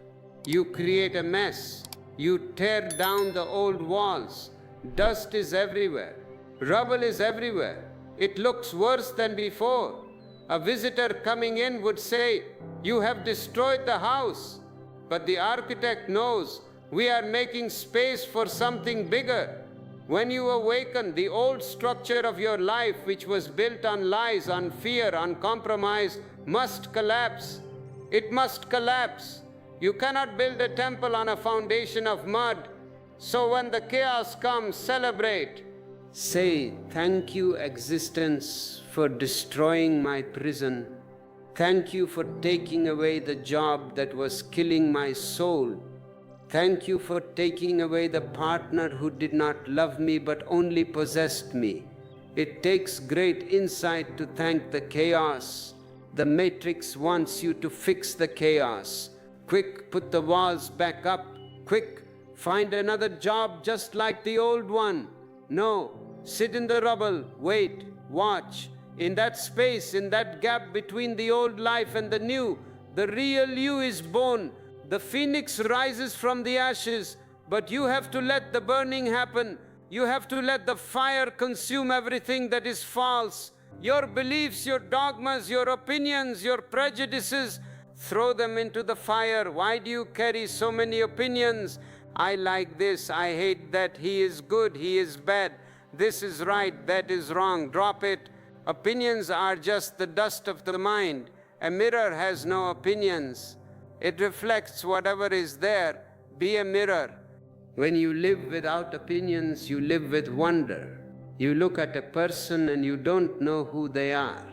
You create a mess. You tear down the old walls. Dust is everywhere. Rubble is everywhere. It looks worse than before. A visitor coming in would say, "You have destroyed the house." But the architect knows we are making space for something bigger. When you awaken, the old structure of your life, which was built on lies, on fear, on compromise, must collapse. It must collapse. You cannot build a temple on a foundation of mud. So when the chaos comes, celebrate. Say, thank you, existence, for destroying my prison. Thank you for taking away the job that was killing my soul. Thank you for taking away the partner who did not love me but only possessed me. It takes great insight to thank the chaos. The matrix wants you to fix the chaos. Quick, put the walls back up. Quick, find another job just like the old one. No, sit in the rubble, wait, watch. In that space, in that gap between the old life and the new, the real you is born. The phoenix rises from the ashes, but you have to let the burning happen. You have to let the fire consume everything that is false. Your beliefs, your dogmas, your opinions, your prejudices, throw them into the fire. Why do you carry so many opinions? I like this, I hate that, he is good, he is bad, this is right, that is wrong. Drop it. Opinions are just the dust of the mind. A mirror has no opinions. It reflects whatever is there. Be a mirror. When you live without opinions, you live with wonder. You look at a person and you don't know who they are.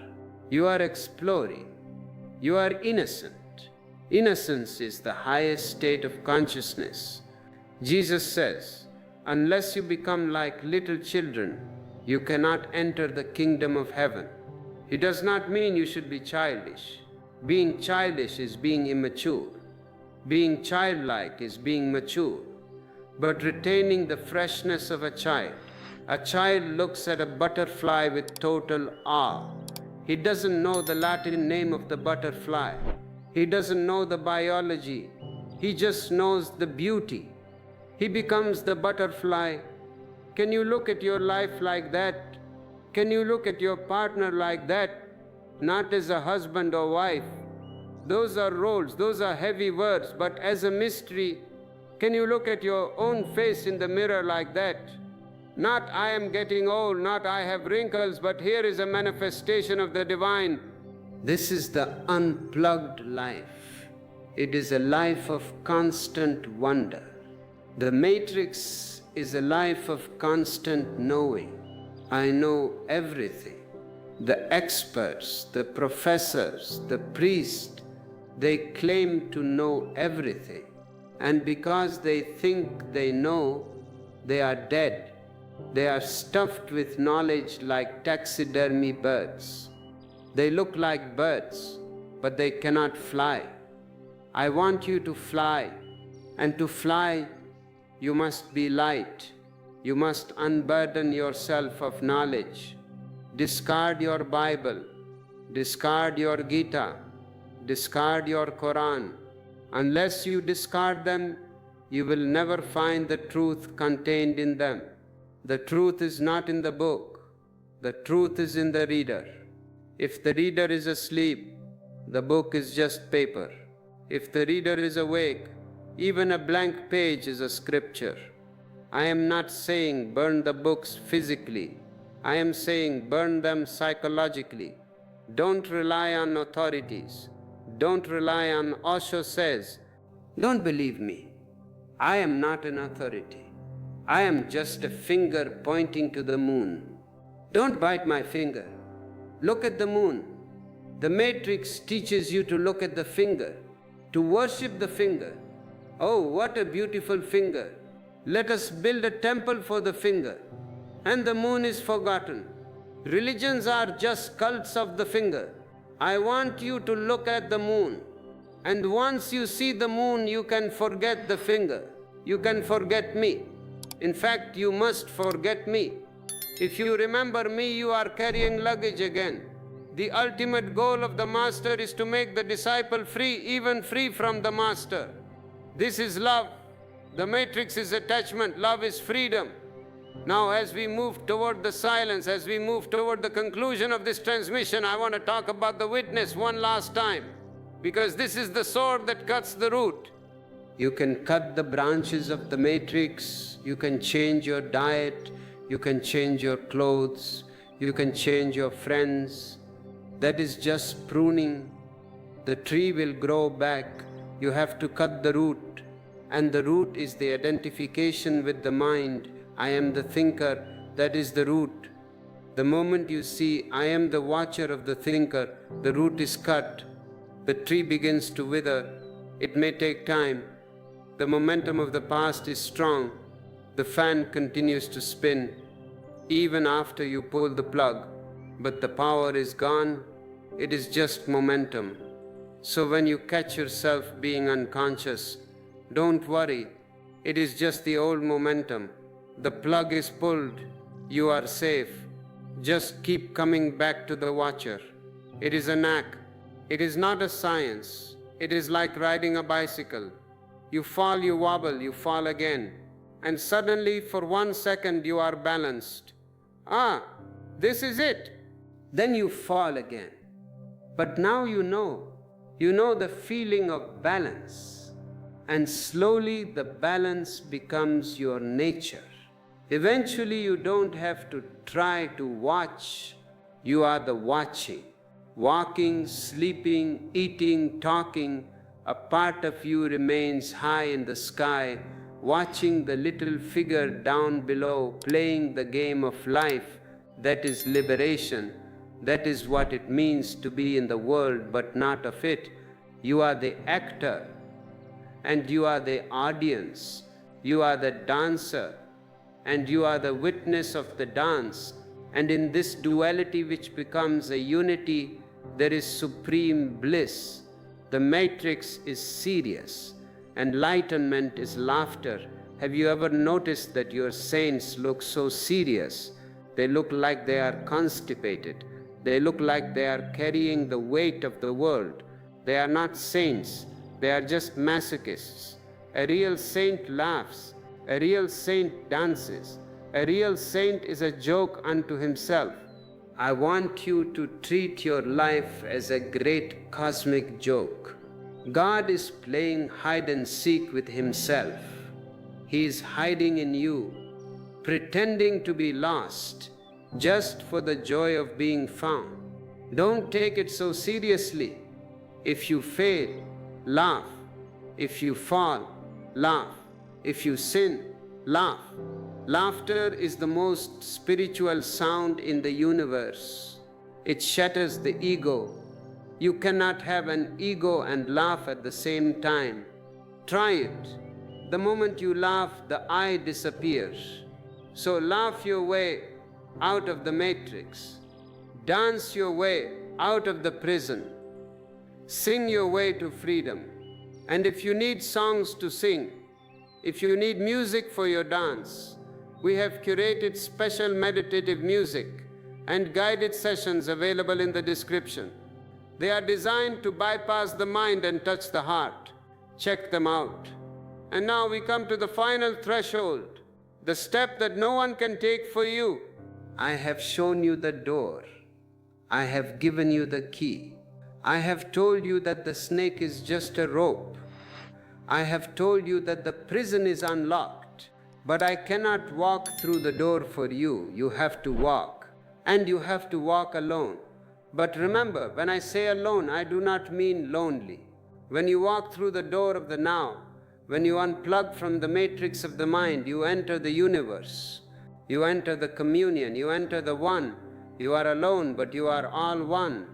You are exploring. You are innocent. Innocence is the highest state of consciousness. Jesus says, unless you become like little children, you cannot enter the kingdom of heaven. It does not mean you should be childish. Being childish is being immature. Being childlike is being mature. But retaining the freshness of a child looks at a butterfly with total awe. He doesn't know the Latin name of the butterfly. He doesn't know the biology. He just knows the beauty. He becomes the butterfly. Can you look at your life like that? Can you look at your partner like that? Not as a husband or wife. Those are roles, those are heavy words, but as a mystery, can you look at your own face in the mirror like that? Not I am getting old, not I have wrinkles, but here is a manifestation of the divine. This is the unplugged life. It is a life of constant wonder. The matrix is a life of constant knowing. I know everything. The experts, the professors, the priests, they claim to know everything. And because they think they know, they are dead. They are stuffed with knowledge like taxidermy birds. They look like birds, but they cannot fly. I want you to fly. And to fly, you must be light. You must unburden yourself of knowledge. Discard your Bible. Discard your Gita. Discard your Quran. Unless you discard them, you will never find the truth contained in them. The truth is not in the book. The truth is in the reader. If the reader is asleep, the book is just paper. If the reader is awake, even a blank page is a scripture. I am not saying burn the books physically. I am saying burn them psychologically. Don't rely on authorities. Don't rely on Osho says. Don't believe me. I am not an authority. I am just a finger pointing to the moon. Don't bite my finger. Look at the moon. The matrix teaches you to look at the finger, to worship the finger. Oh, what a beautiful finger. Let us build a temple for the finger. And the moon is forgotten. Religions are just cults of the finger. I want you to look at the moon. And once you see the moon, you can forget the finger. You can forget me. In fact, you must forget me. If you remember me, you are carrying luggage again. The ultimate goal of the master is to make the disciple free, even free from the master. This is love. The matrix is attachment. Love is freedom. Now, as we move toward the silence, as we move toward the conclusion of this transmission, I want to talk about the witness one last time, because this is the sword that cuts the root. You can cut the branches of the matrix, you can change your diet, you can change your clothes, you can change your friends. That is just pruning. The tree will grow back. You have to cut the root, and the root is the identification with the mind. I am the thinker, that is the root. The moment you see, I am the watcher of the thinker, the root is cut. The tree begins to wither. It may take time. The momentum of the past is strong. The fan continues to spin, even after you pull the plug. But the power is gone. It is just momentum. So when you catch yourself being unconscious, don't worry. It is just the old momentum. The plug is pulled. You are safe. Just keep coming back to the watcher. It is a knack. It is not a science. It is like riding a bicycle. You fall, you wobble, you fall again. And suddenly, for 1 second, you are balanced. Ah, this is it. Then you fall again. But now you know the feeling of balance. And slowly the balance becomes your nature. Eventually you don't have to try to watch. You are the watching. Walking, sleeping, eating, talking, a part of you remains high in the sky, watching the little figure down below, playing the game of life. That is liberation. That is what it means to be in the world, but not of it. You are the actor, and you are the audience. You are the dancer, and you are the witness of the dance. And in this duality, which becomes a unity, there is supreme bliss. The matrix is serious. Enlightenment is laughter. Have you ever noticed that your saints look so serious? They look like they are constipated. They look like they are carrying the weight of the world. They are not saints. They are just masochists. A real saint laughs. A real saint dances. A real saint is a joke unto himself. I want you to treat your life as a great cosmic joke. God is playing hide and seek with himself. He is hiding in you, pretending to be lost, just for the joy of being found. Don't take it so seriously. If you fail, laugh. If you fall, laugh. If you sin, laugh. Laughter is the most spiritual sound in the universe. It shatters the ego. You cannot have an ego and laugh at the same time. Try it. The moment you laugh, the I disappears. So laugh your way out of the matrix. Dance your way out of the prison. Sing your way to freedom. And if you need songs to sing, if you need music for your dance, we have curated special meditative music and guided sessions available in the description. They are designed to bypass the mind and touch the heart. Check them out. And now we come to the final threshold, the step that no one can take for you. I have shown you the door. I have given you the key. I have told you that the snake is just a rope. I have told you that the prison is unlocked. But I cannot walk through the door for you. You have to walk. And you have to walk alone. But remember, when I say alone, I do not mean lonely. When you walk through the door of the now, when you unplug from the matrix of the mind, you enter the universe. You enter the communion, you enter the one. You are alone, but you are all one.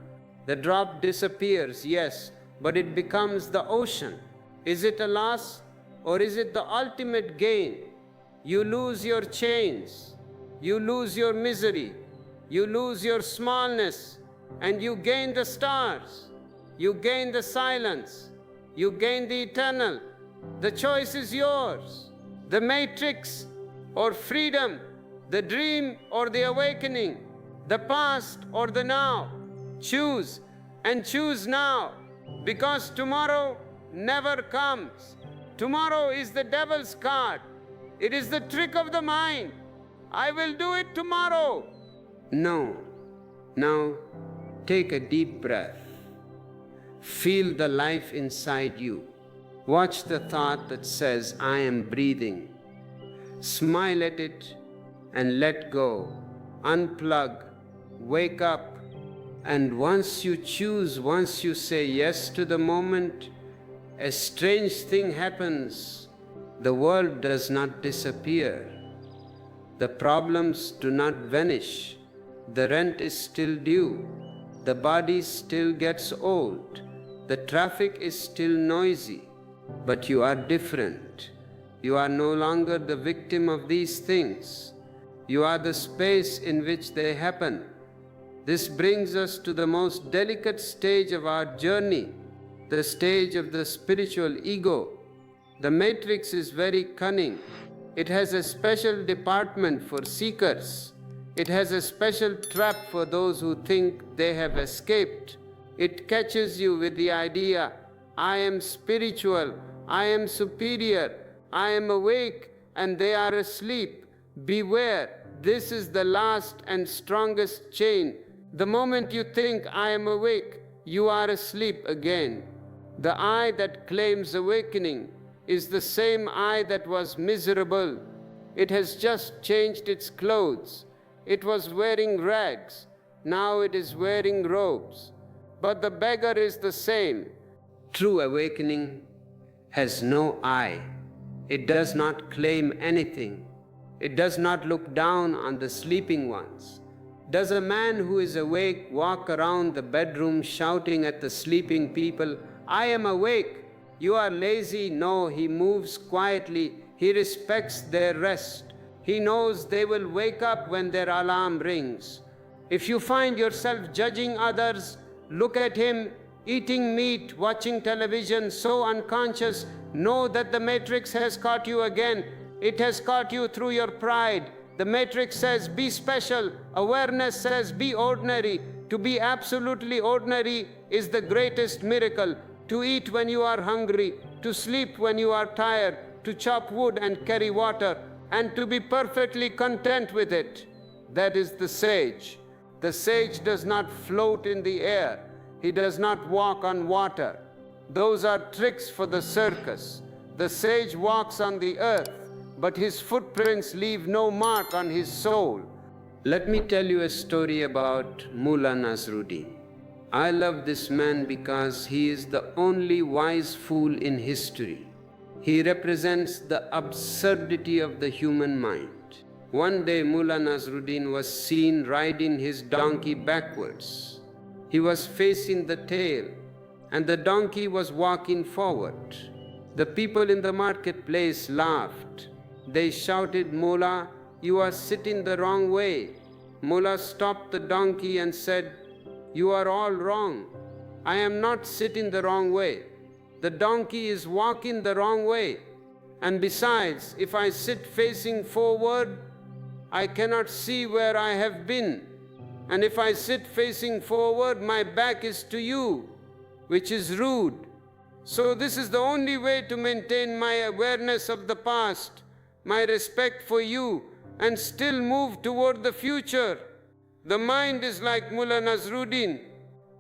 The drop disappears, yes, but it becomes the ocean. Is it a loss, or is it the ultimate gain? You lose your chains, you lose your misery, you lose your smallness, and you gain the stars. You gain the silence, you gain the eternal. The choice is yours. The matrix or freedom, the dream or the awakening, the past or the now. Choose, and choose now, because tomorrow never comes. Tomorrow is the devil's card. It is the trick of the mind. I will do it tomorrow. No. Now, take a deep breath. Feel the life inside you. Watch the thought that says, I am breathing. Smile at it and let go. Unplug. Wake up. And once you choose, once you say yes to the moment, a strange thing happens. The world does not disappear. The problems do not vanish. The rent is still due. The body still gets old. The traffic is still noisy. But you are different. You are no longer the victim of these things. You are the space in which they happen. This brings us to the most delicate stage of our journey, the stage of the spiritual ego. The matrix is very cunning. It has a special department for seekers. It has a special trap for those who think they have escaped. It catches you with the idea, I am spiritual, I am superior, I am awake, and they are asleep. Beware, this is the last and strongest chain. The moment you think I am awake, you are asleep again. The I that claims awakening is the same I that was miserable. It has just changed its clothes. It was wearing rags, now it is wearing robes. But the beggar is the same. True awakening has no I. It does not claim anything. It does not look down on the sleeping ones. Does a man who is awake walk around the bedroom shouting at the sleeping people, I am awake, you are lazy? No, he moves quietly. He respects their rest. He knows they will wake up when their alarm rings. If you find yourself judging others, look at him, eating meat, watching television, so unconscious, know that the matrix has caught you again. It has caught you through your pride. The matrix says, be special. Awareness says, be ordinary. To be absolutely ordinary is the greatest miracle. To eat when you are hungry, to sleep when you are tired, to chop wood and carry water, and to be perfectly content with it. That is the sage. The sage does not float in the air. He does not walk on water. Those are tricks for the circus. The sage walks on the earth, but his footprints leave no mark on his soul. Let me tell you a story about Mullah Nasruddin. I love this man because he is the only wise fool in history. He represents the absurdity of the human mind. One day Mullah Nasruddin was seen riding his donkey backwards. He was facing the tail, and the donkey was walking forward. The people in the marketplace laughed. They shouted, Mullah, you are sitting the wrong way. Mullah stopped the donkey and said, you are all wrong. I am not sitting the wrong way. The donkey is walking the wrong way. And besides, if I sit facing forward, I cannot see where I have been. And if I sit facing forward, my back is to you, which is rude. So this is the only way to maintain my awareness of the past, my respect for you, and still move toward the future. The mind is like Mullah Nasruddin.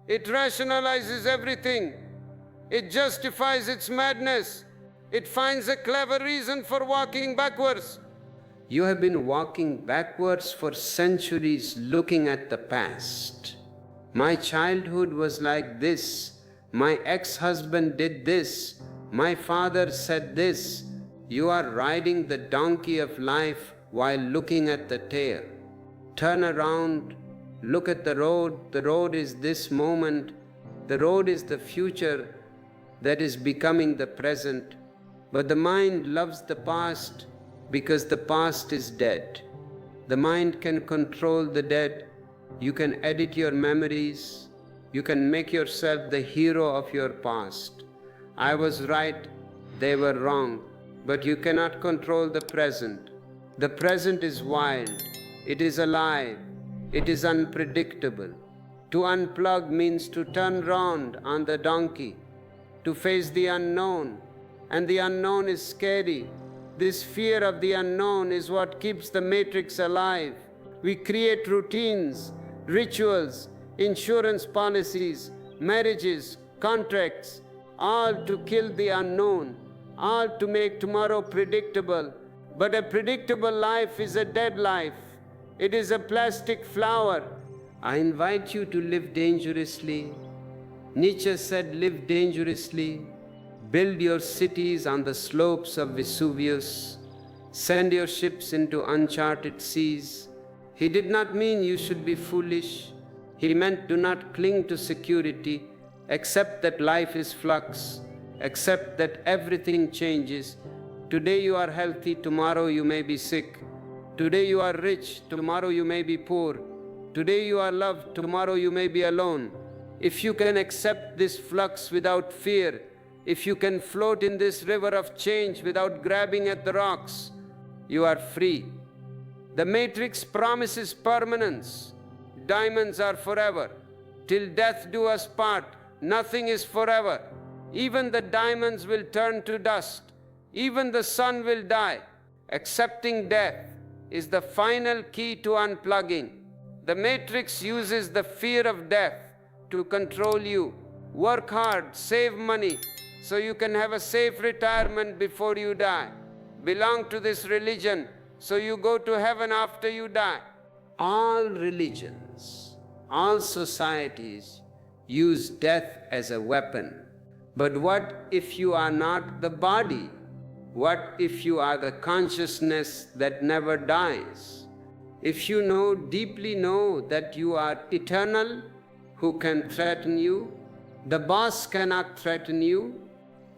It rationalizes everything. It justifies its madness. It finds a clever reason for walking backwards. You have been walking backwards for centuries looking at the past. My childhood was like this. My ex-husband did this. My father said this. You are riding the donkey of life while looking at the tail. Turn around, look at the road. The road is this moment. The road is the future that is becoming the present. But the mind loves the past because the past is dead. The mind can control the dead. You can edit your memories. You can make yourself the hero of your past. I was right, they were wrong, but you cannot control the present. The present is wild, it is alive, it is unpredictable. To unplug means to turn round on the donkey, to face the unknown, and the unknown is scary. This fear of the unknown is what keeps the matrix alive. We create routines, rituals, insurance policies, marriages, contracts, all to kill the unknown, all to make tomorrow predictable. But a predictable life is a dead life. It is a plastic flower. I invite you to live dangerously. Nietzsche said, live dangerously. Build your cities on the slopes of Vesuvius. Send your ships into uncharted seas. He did not mean you should be foolish. He meant do not cling to security. Accept that life is flux. Accept that everything changes. Today you are healthy, tomorrow you may be sick. Today you are rich, tomorrow you may be poor. Today you are loved, tomorrow you may be alone. If you can accept this flux without fear, if you can float in this river of change without grabbing at the rocks, you are free. The matrix promises permanence. Diamonds are forever. Till death do us part, nothing is forever. Even the diamonds will turn to dust. Even the sun will die. Accepting death is the final key to unplugging. The matrix uses the fear of death to control you. Work hard, save money, so you can have a safe retirement before you die. Belong to this religion, so you go to heaven after you die. All religions, all societies use death as a weapon. But what if you are not the body? What if you are the consciousness that never dies? If you deeply know that you are eternal, who can threaten you? The boss cannot threaten you.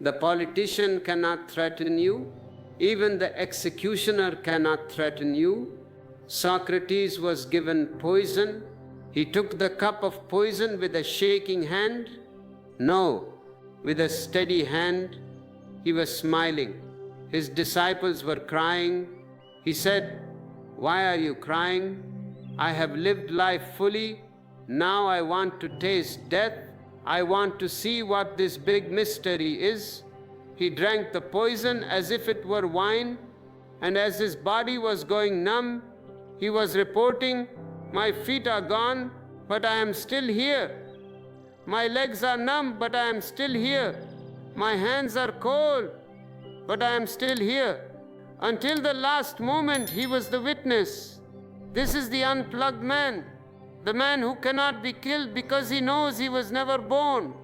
The politician cannot threaten you. Even the executioner cannot threaten you. Socrates was given poison. He took the cup of poison with a shaking hand? No, with a steady hand. He was smiling. His disciples were crying. He said, "Why are you crying? I have lived life fully. Now I want to taste death. I want to see what this big mystery is." He drank the poison as if it were wine, and as his body was going numb, he was reporting, "My feet are gone, but I am still here. My legs are numb, but I am still here. My hands are cold, but I am still here." Until the last moment, he was the witness. This is the unplugged man, the man who cannot be killed because he knows he was never born.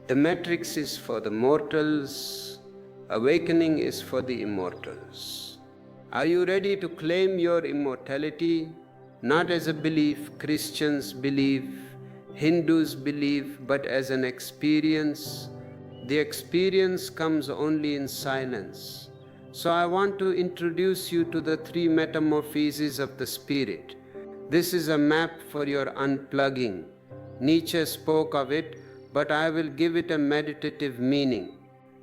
The matrix is for the mortals. Awakening is for the immortals. Are you ready to claim your immortality? Not as a belief Christians believe, Hindus believe, but as an experience. The experience comes only in silence. So I want to introduce you to the three metamorphoses of the spirit. This is a map for your unplugging. Nietzsche spoke of it, but I will give it a meditative meaning.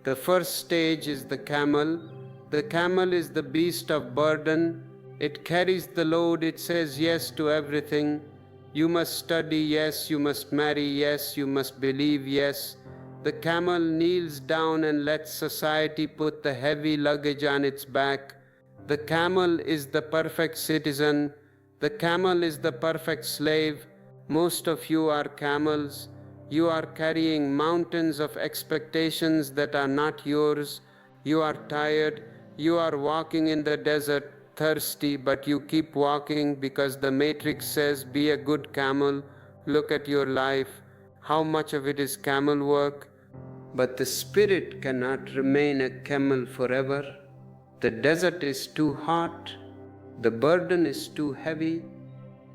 The first stage is the camel. The camel is the beast of burden. It carries the load. It says yes to everything. You must study, yes. You must marry, yes. You must believe, yes. The camel kneels down and lets society put the heavy luggage on its back. The camel is the perfect citizen. The camel is the perfect slave. Most of you are camels. You are carrying mountains of expectations that are not yours. You are tired. You are walking in the desert, thirsty, but you keep walking because the matrix says, be a good camel, Look at your life, how much of it is camel work. But the spirit cannot remain a camel forever. The desert is too hot, the burden is too heavy.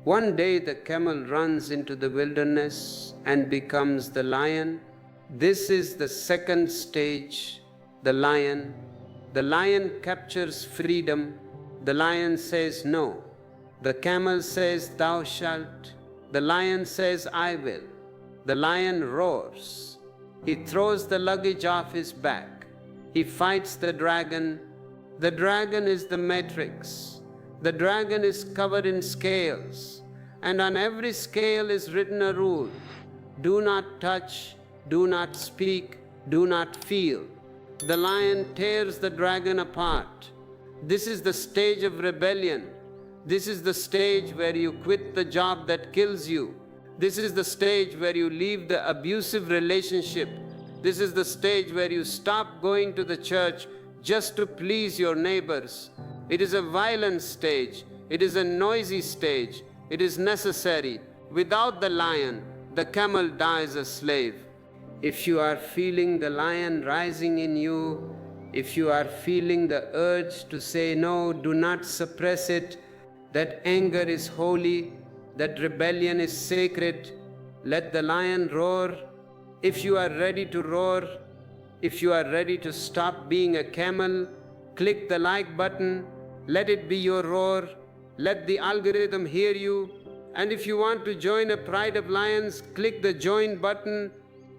One day the camel runs into the wilderness and becomes the lion. This is the second stage, the lion. The lion captures freedom. The lion says no. The camel says thou shalt. The lion says I will. The lion roars. He throws the luggage off his back. He fights the dragon. The dragon is the matrix. The dragon is covered in scales, and on every scale is written a rule. Do not touch, do not speak, do not feel. The lion tears the dragon apart. This is the stage of rebellion. This is the stage where you quit the job that kills you. This is the stage where you leave the abusive relationship. This is the stage where you stop going to the church just to please your neighbors. It is a violent stage. It is a noisy stage. It is necessary. Without the lion, the camel dies a slave. If you are feeling the lion rising in you, if you are feeling the urge to say no, do not suppress it, that anger is holy, that rebellion is sacred, let the lion roar. If you are ready to roar, if you are ready to stop being a camel, click the like button, let it be your roar, let the algorithm hear you. And if you want to join a pride of lions, click the join button.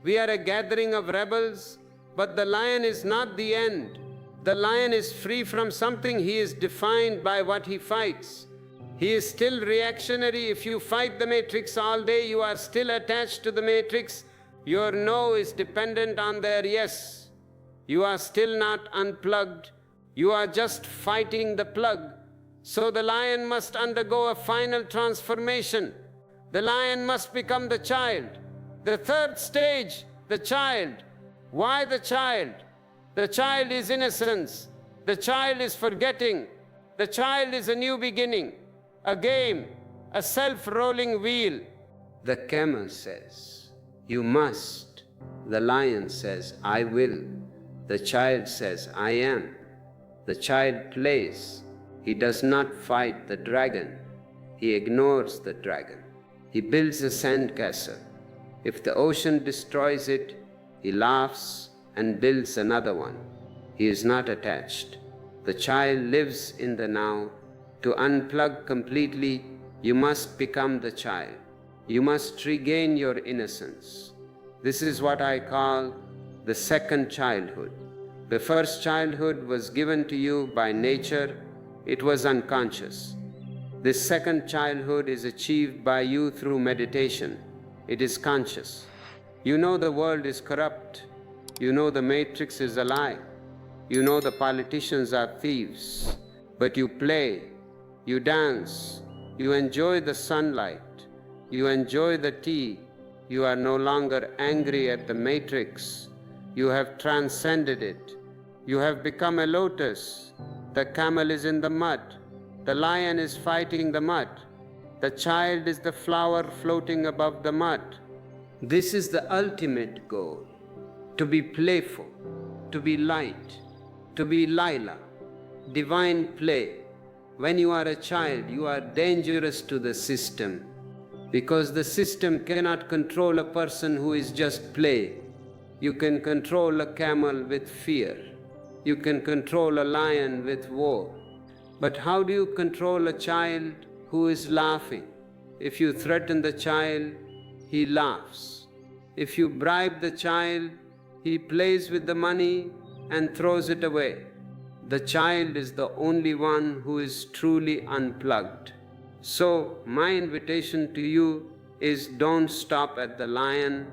We are a gathering of rebels, but the lion is not the end. The lion is free from something. He is defined by what he fights. He is still reactionary. If you fight the matrix all day, you are still attached to the matrix. Your no is dependent on their yes. You are still not unplugged. You are just fighting the plug. So the lion must undergo a final transformation. The lion must become the child. The third stage, the child. Why the child? The child is innocence. The child is forgetting. The child is a new beginning, a game, a self-rolling wheel. The camel says, you must. The lion says, I will. The child says, I am. The child plays. He does not fight the dragon. He ignores the dragon. He builds a sandcastle. If the ocean destroys it, he laughs and builds another one. He is not attached. The child lives in the now. To unplug completely, you must become the child. You must regain your innocence. This is what I call the second childhood. The first childhood was given to you by nature. It was unconscious. This second childhood is achieved by you through meditation. It is conscious. You know the world is corrupt. You know the matrix is a lie. You know the politicians are thieves. But you play, you dance, you enjoy the sunlight, you enjoy the tea. You are no longer angry at the matrix. You have transcended it. You have become a lotus. The camel is in the mud. The lion is fighting the mud. The child is the flower floating above the mud. This is the ultimate goal. To be playful, to be light, to be Lila, divine play. When you are a child, you are dangerous to the system, because the system cannot control a person who is just play. You can control a camel with fear. You can control a lion with war. But how do you control a child who is laughing? If you threaten the child, he laughs. If you bribe the child, he plays with the money and throws it away. The child is the only one who is truly unplugged. So, my invitation to you is don't stop at the lion.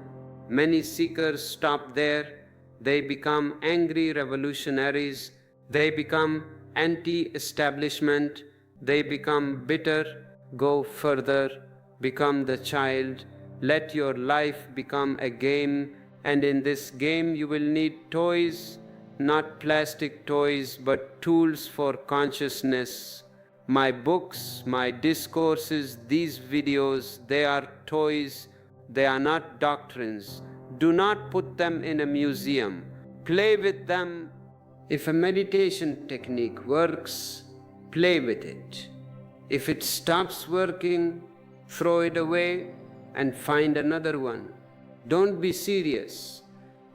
Many seekers stop there. They become angry revolutionaries. They become anti-establishment. They become bitter. Go further. Become the child. Let your life become a game. And in this game you will need toys, not plastic toys, but tools for consciousness. My books, my discourses, these videos, they are toys They are not doctrines. Do not put them in a museum. Play with them. If a meditation technique works, play with it. If it stops working, throw it away and find another one. Don't be serious.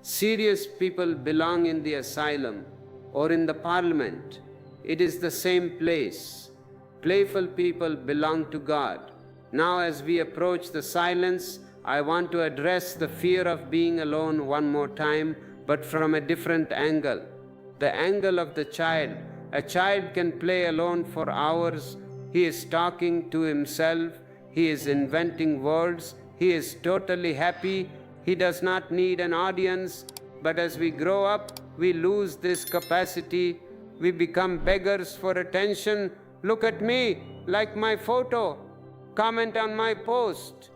Serious people belong in the asylum or in the parliament. It is the same place. Playful people belong to God. Now, as we approach the silence, I want to address the fear of being alone one more time, but from a different angle. The angle of the child. A child can play alone for hours. He is talking to himself. He is inventing words. He is totally happy. He does not need an audience. But as we grow up, we lose this capacity. We become beggars for attention. Look at me, like my photo. Comment on my post.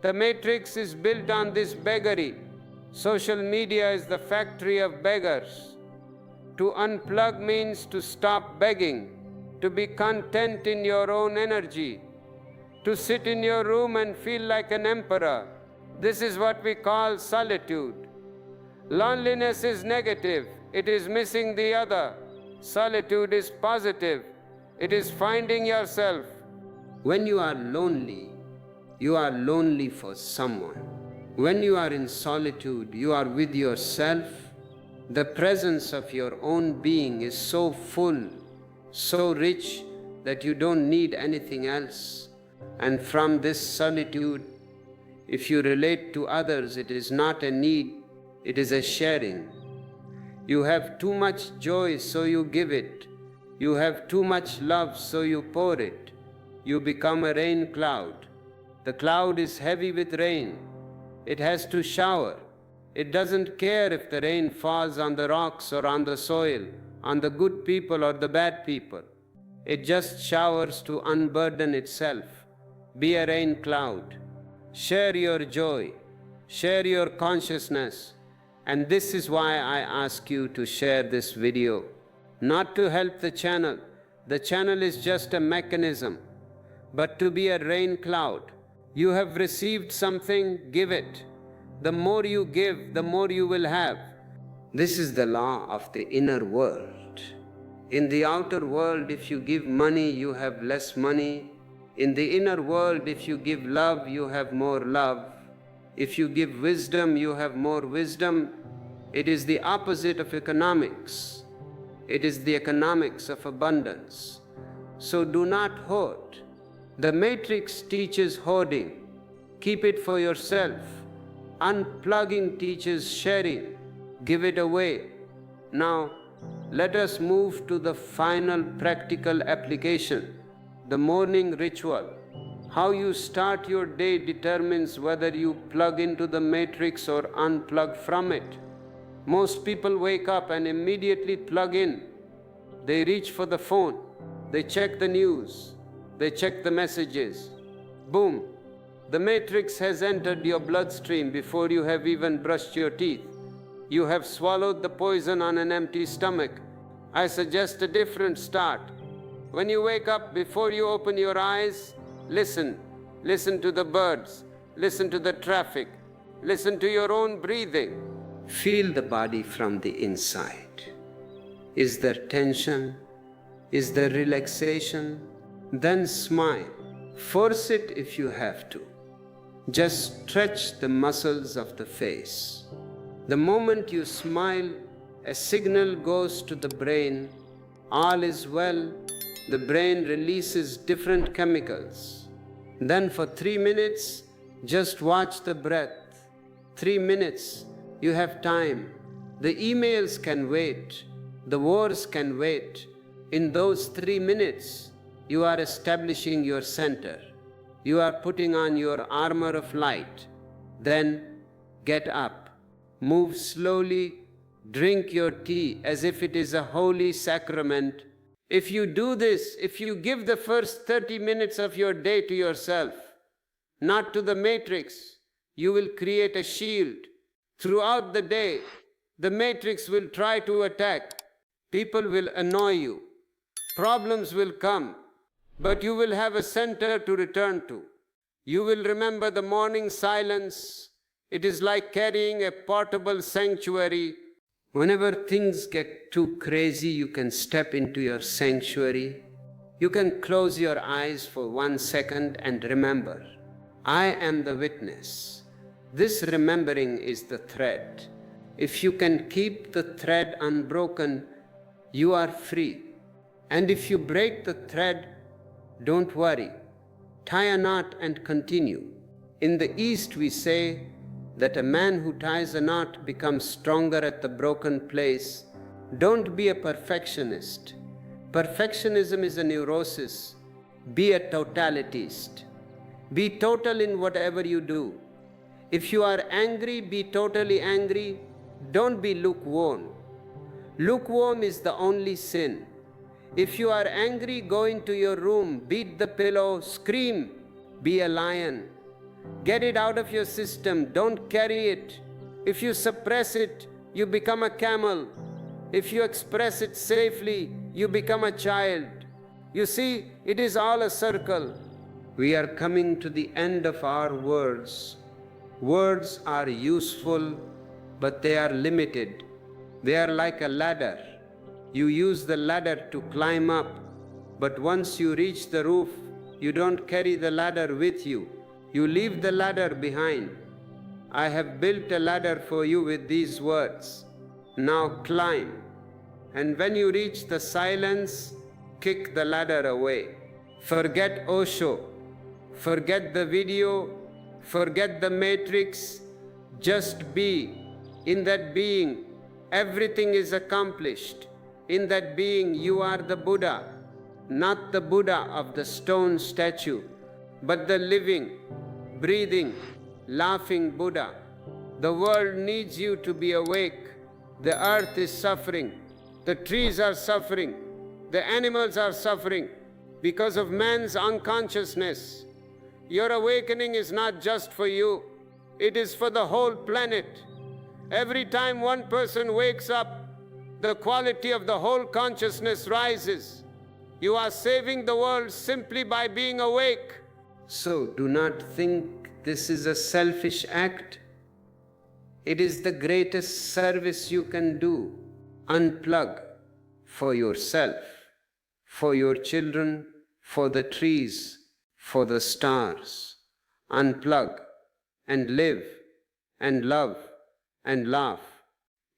The matrix is built on this beggary. Social media is the factory of beggars. To unplug means to stop begging, to be content in your own energy, to sit in your room and feel like an emperor. This is what we call solitude. Loneliness is negative. It is missing the other. Solitude is positive. It is finding yourself. When you are lonely for someone. When you are in solitude, you are with yourself. The presence of your own being is so full, so rich, that you don't need anything else. And from this solitude, if you relate to others, it is not a need, it is a sharing. You have too much joy, so you give it. You have too much love, so you pour it. You become a rain cloud. The cloud is heavy with rain. It has to shower. It doesn't care if the rain falls on the rocks or on the soil, on the good people or the bad people. It just showers to unburden itself. Be a rain cloud. Share your joy. Share your consciousness. And this is why I ask you to share this video. Not to help the channel. The channel is just a mechanism. But to be a rain cloud. You have received something, give it. The more you give, the more you will have. This is the law of the inner world. In the outer world, if you give money, you have less money. In the inner world, if you give love, you have more love. If you give wisdom, you have more wisdom. It is the opposite of economics. It is the economics of abundance. So do not hoard. The matrix teaches hoarding. Keep it for yourself. Unplugging teaches sharing. Give it away. Now, let us move to the final practical application, the morning ritual. How you start your day determines whether you plug into the matrix or unplug from it. Most people wake up and immediately plug in. They reach for the phone. They check the news. They check the messages. Boom. The matrix has entered your bloodstream before you have even brushed your teeth. You have swallowed the poison on an empty stomach. I suggest a different start. When you wake up, before you open your eyes, listen. Listen to the birds. Listen to the traffic. Listen to your own breathing. Feel the body from the inside. Is there tension? Is there relaxation? Then smile. Force it if you have to. Just stretch the muscles of the face. The moment you smile, a signal goes to the brain. All is well. The brain releases different chemicals. Then for 3 minutes, just watch the breath. 3 minutes, you have time. The emails can wait. The wars can wait. In those 3 minutes, you are establishing your center. You are putting on your armor of light. Then get up. Move slowly. Drink your tea as if it is a holy sacrament. If you do this, if you give the first 30 minutes of your day to yourself, not to the matrix, you will create a shield. Throughout the day, the matrix will try to attack. People will annoy you. Problems will come, but you will have a center to return to. You will remember the morning silence. It is like carrying a portable sanctuary. Whenever things get too crazy, you can step into your sanctuary. You can close your eyes for 1 second and remember, I am the witness. This remembering is the thread. If you can keep the thread unbroken, you are free. And if you break the thread, don't worry. Tie a knot and continue. In the East, we say that a man who ties a knot becomes stronger at the broken place. Don't be a perfectionist. Perfectionism is a neurosis. Be a totalitist. Be total in whatever you do. If you are angry, be totally angry. Don't be lukewarm. Lukewarm is the only sin. If you are angry, go into your room, beat the pillow, scream, be a lion. Get it out of your system, don't carry it. If you suppress it, you become a camel. If you express it safely, you become a child. You see, it is all a circle. We are coming to the end of our words. Words are useful, but they are limited. They are like a ladder. You use the ladder to climb up, but once you reach the roof, you don't carry the ladder with you. You leave the ladder behind. I have built a ladder for you with these words. Now climb. And when you reach the silence, kick the ladder away. Forget Osho. Forget the video. Forget the matrix. Just be. In that being, everything is accomplished. In that being, you are the Buddha, not the Buddha of the stone statue, but the living, breathing, laughing Buddha. The world needs you to be awake. The earth is suffering. The trees are suffering. The animals are suffering because of man's unconsciousness. Your awakening is not just for you. It is for the whole planet. Every time one person wakes up, the quality of the whole consciousness rises. You are saving the world simply by being awake. So do not think this is a selfish act. It is the greatest service you can do. Unplug for yourself, for your children, for the trees, for the stars. Unplug and live and love and laugh.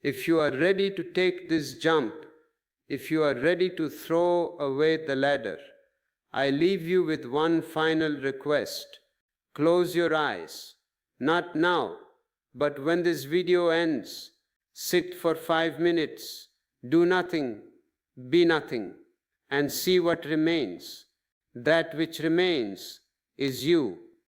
If you are ready to take this jump, if you are ready to throw away the ladder, I leave you with one final request. Close your eyes. Not now, but when this video ends, sit for 5 minutes, do nothing, be nothing, and see what remains. That which remains is you.